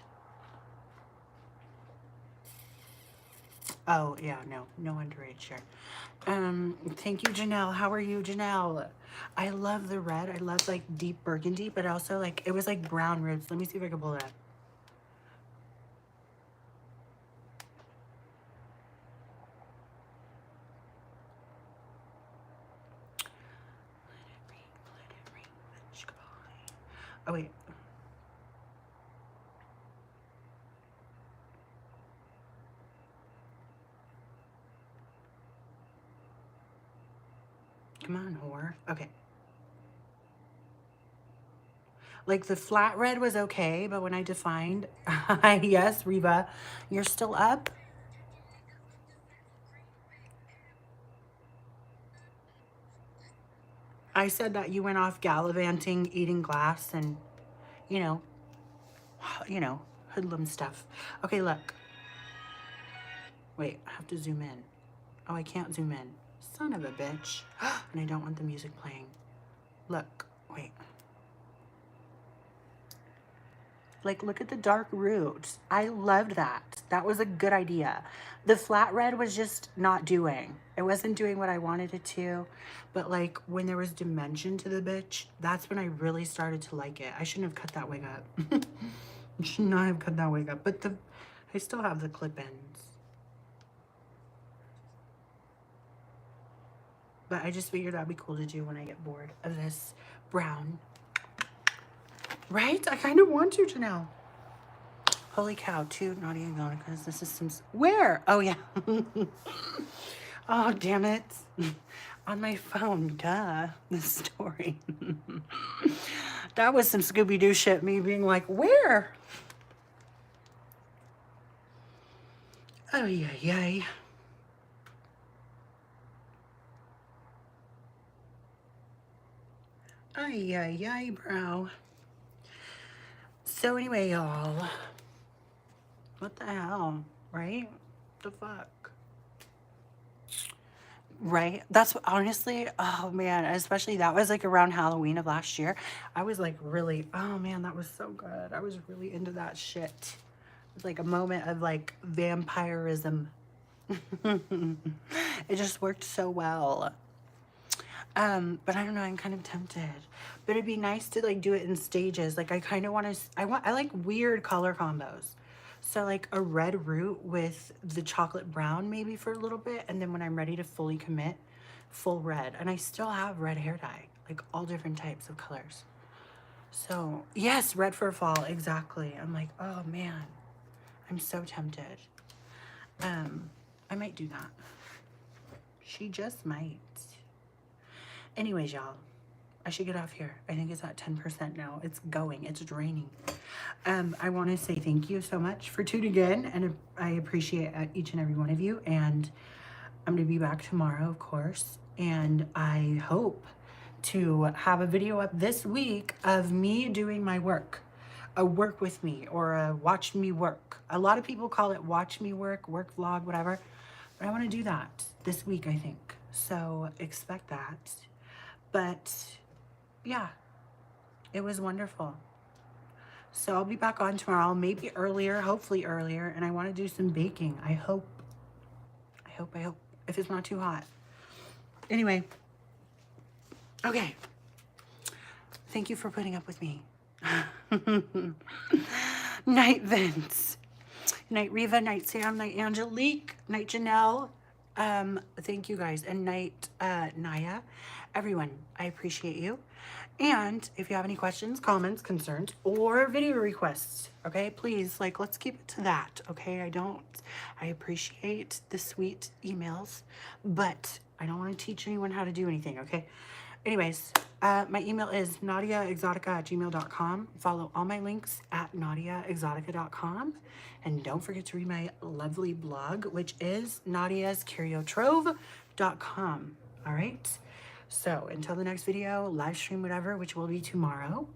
Oh, yeah, no underage here. Thank you, Janelle. How are you, Janelle? I love the red. I love like deep burgundy, but also like, it was like brown roots. Let me see if I can pull it up. Oh, wait. Come on, whore. Okay. Like the flat red was okay, but when I defined, yes, Reva, you're still up? I said that you went off gallivanting, eating glass, and, you know, hoodlum stuff. Okay, look. Wait, I have to zoom in. Oh, I can't zoom in. Son of a bitch. And I don't want the music playing. Look, wait. Like, look at the dark roots. I loved that. That was a good idea. The flat red was just not doing. It wasn't doing what I wanted it to. But, like, when there was dimension to the bitch, that's when I really started to like it. I shouldn't have cut that wig up. I should not have cut that wig up. But I still have the clip-ins. But I just figured that'd be cool to do when I get bored of this brown. Right? I kind of want to, Janelle. Holy cow, 2 Naudia and Exoticas. This is some... Where? Oh, yeah. Oh, damn it. On my phone, duh. The story. That was some Scooby-Doo shit, me being like, where? Oh, yeah. Ay, bro. So anyway, y'all. What the hell, right? The fuck? Right? That's honestly, oh man, especially that was like around Halloween of last year. I was like really, oh man, that was so good. I was really into that shit. It was like a moment of like vampirism. It just worked so well. But I don't know, I'm kind of tempted. But it'd be nice to like do it in stages. Like I kind of want to, I like weird color combos. So like a red root with the chocolate brown maybe for a little bit. And then when I'm ready to fully commit, full red. And I still have red hair dye, like all different types of colors. So yes, red for fall, exactly. I'm like, oh man, I'm so tempted. I might do that. She just might. Anyways, y'all, I should get off here. I think it's at 10% now. It's going. It's draining. I want to say thank you so much for tuning in, and I appreciate each and every one of you. And I'm going to be back tomorrow, of course. And I hope to have a video up this week of me doing my work. A work with me or a watch me work. A lot of people call it watch me work vlog, whatever. But I want to do that this week, I think. So expect that. But yeah, it was wonderful. So I'll be back on tomorrow, maybe earlier, hopefully earlier. And I want to do some baking. I hope, if it's not too hot. Anyway, okay. Thank you for putting up with me. Night, Vince. Night Riva, Night Sam, Night Angelique, Night Janelle. Thank you guys. And Night Naya. Everyone, I appreciate you. And if you have any questions, comments, concerns, or video requests, okay, please, like, let's keep it to that, okay? I appreciate the sweet emails, but I don't want to teach anyone how to do anything, okay? Anyways, my email is naudiaexotica@gmail.com. Follow all my links at naudiaexotica.com. And don't forget to read my lovely blog, which is naudiascuriotrove.com. All right? So until the next video, live stream, whatever, which will be tomorrow,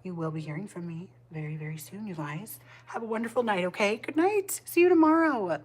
you will be hearing from me very, very soon, you guys. Have a wonderful night, okay? Good night. See you tomorrow.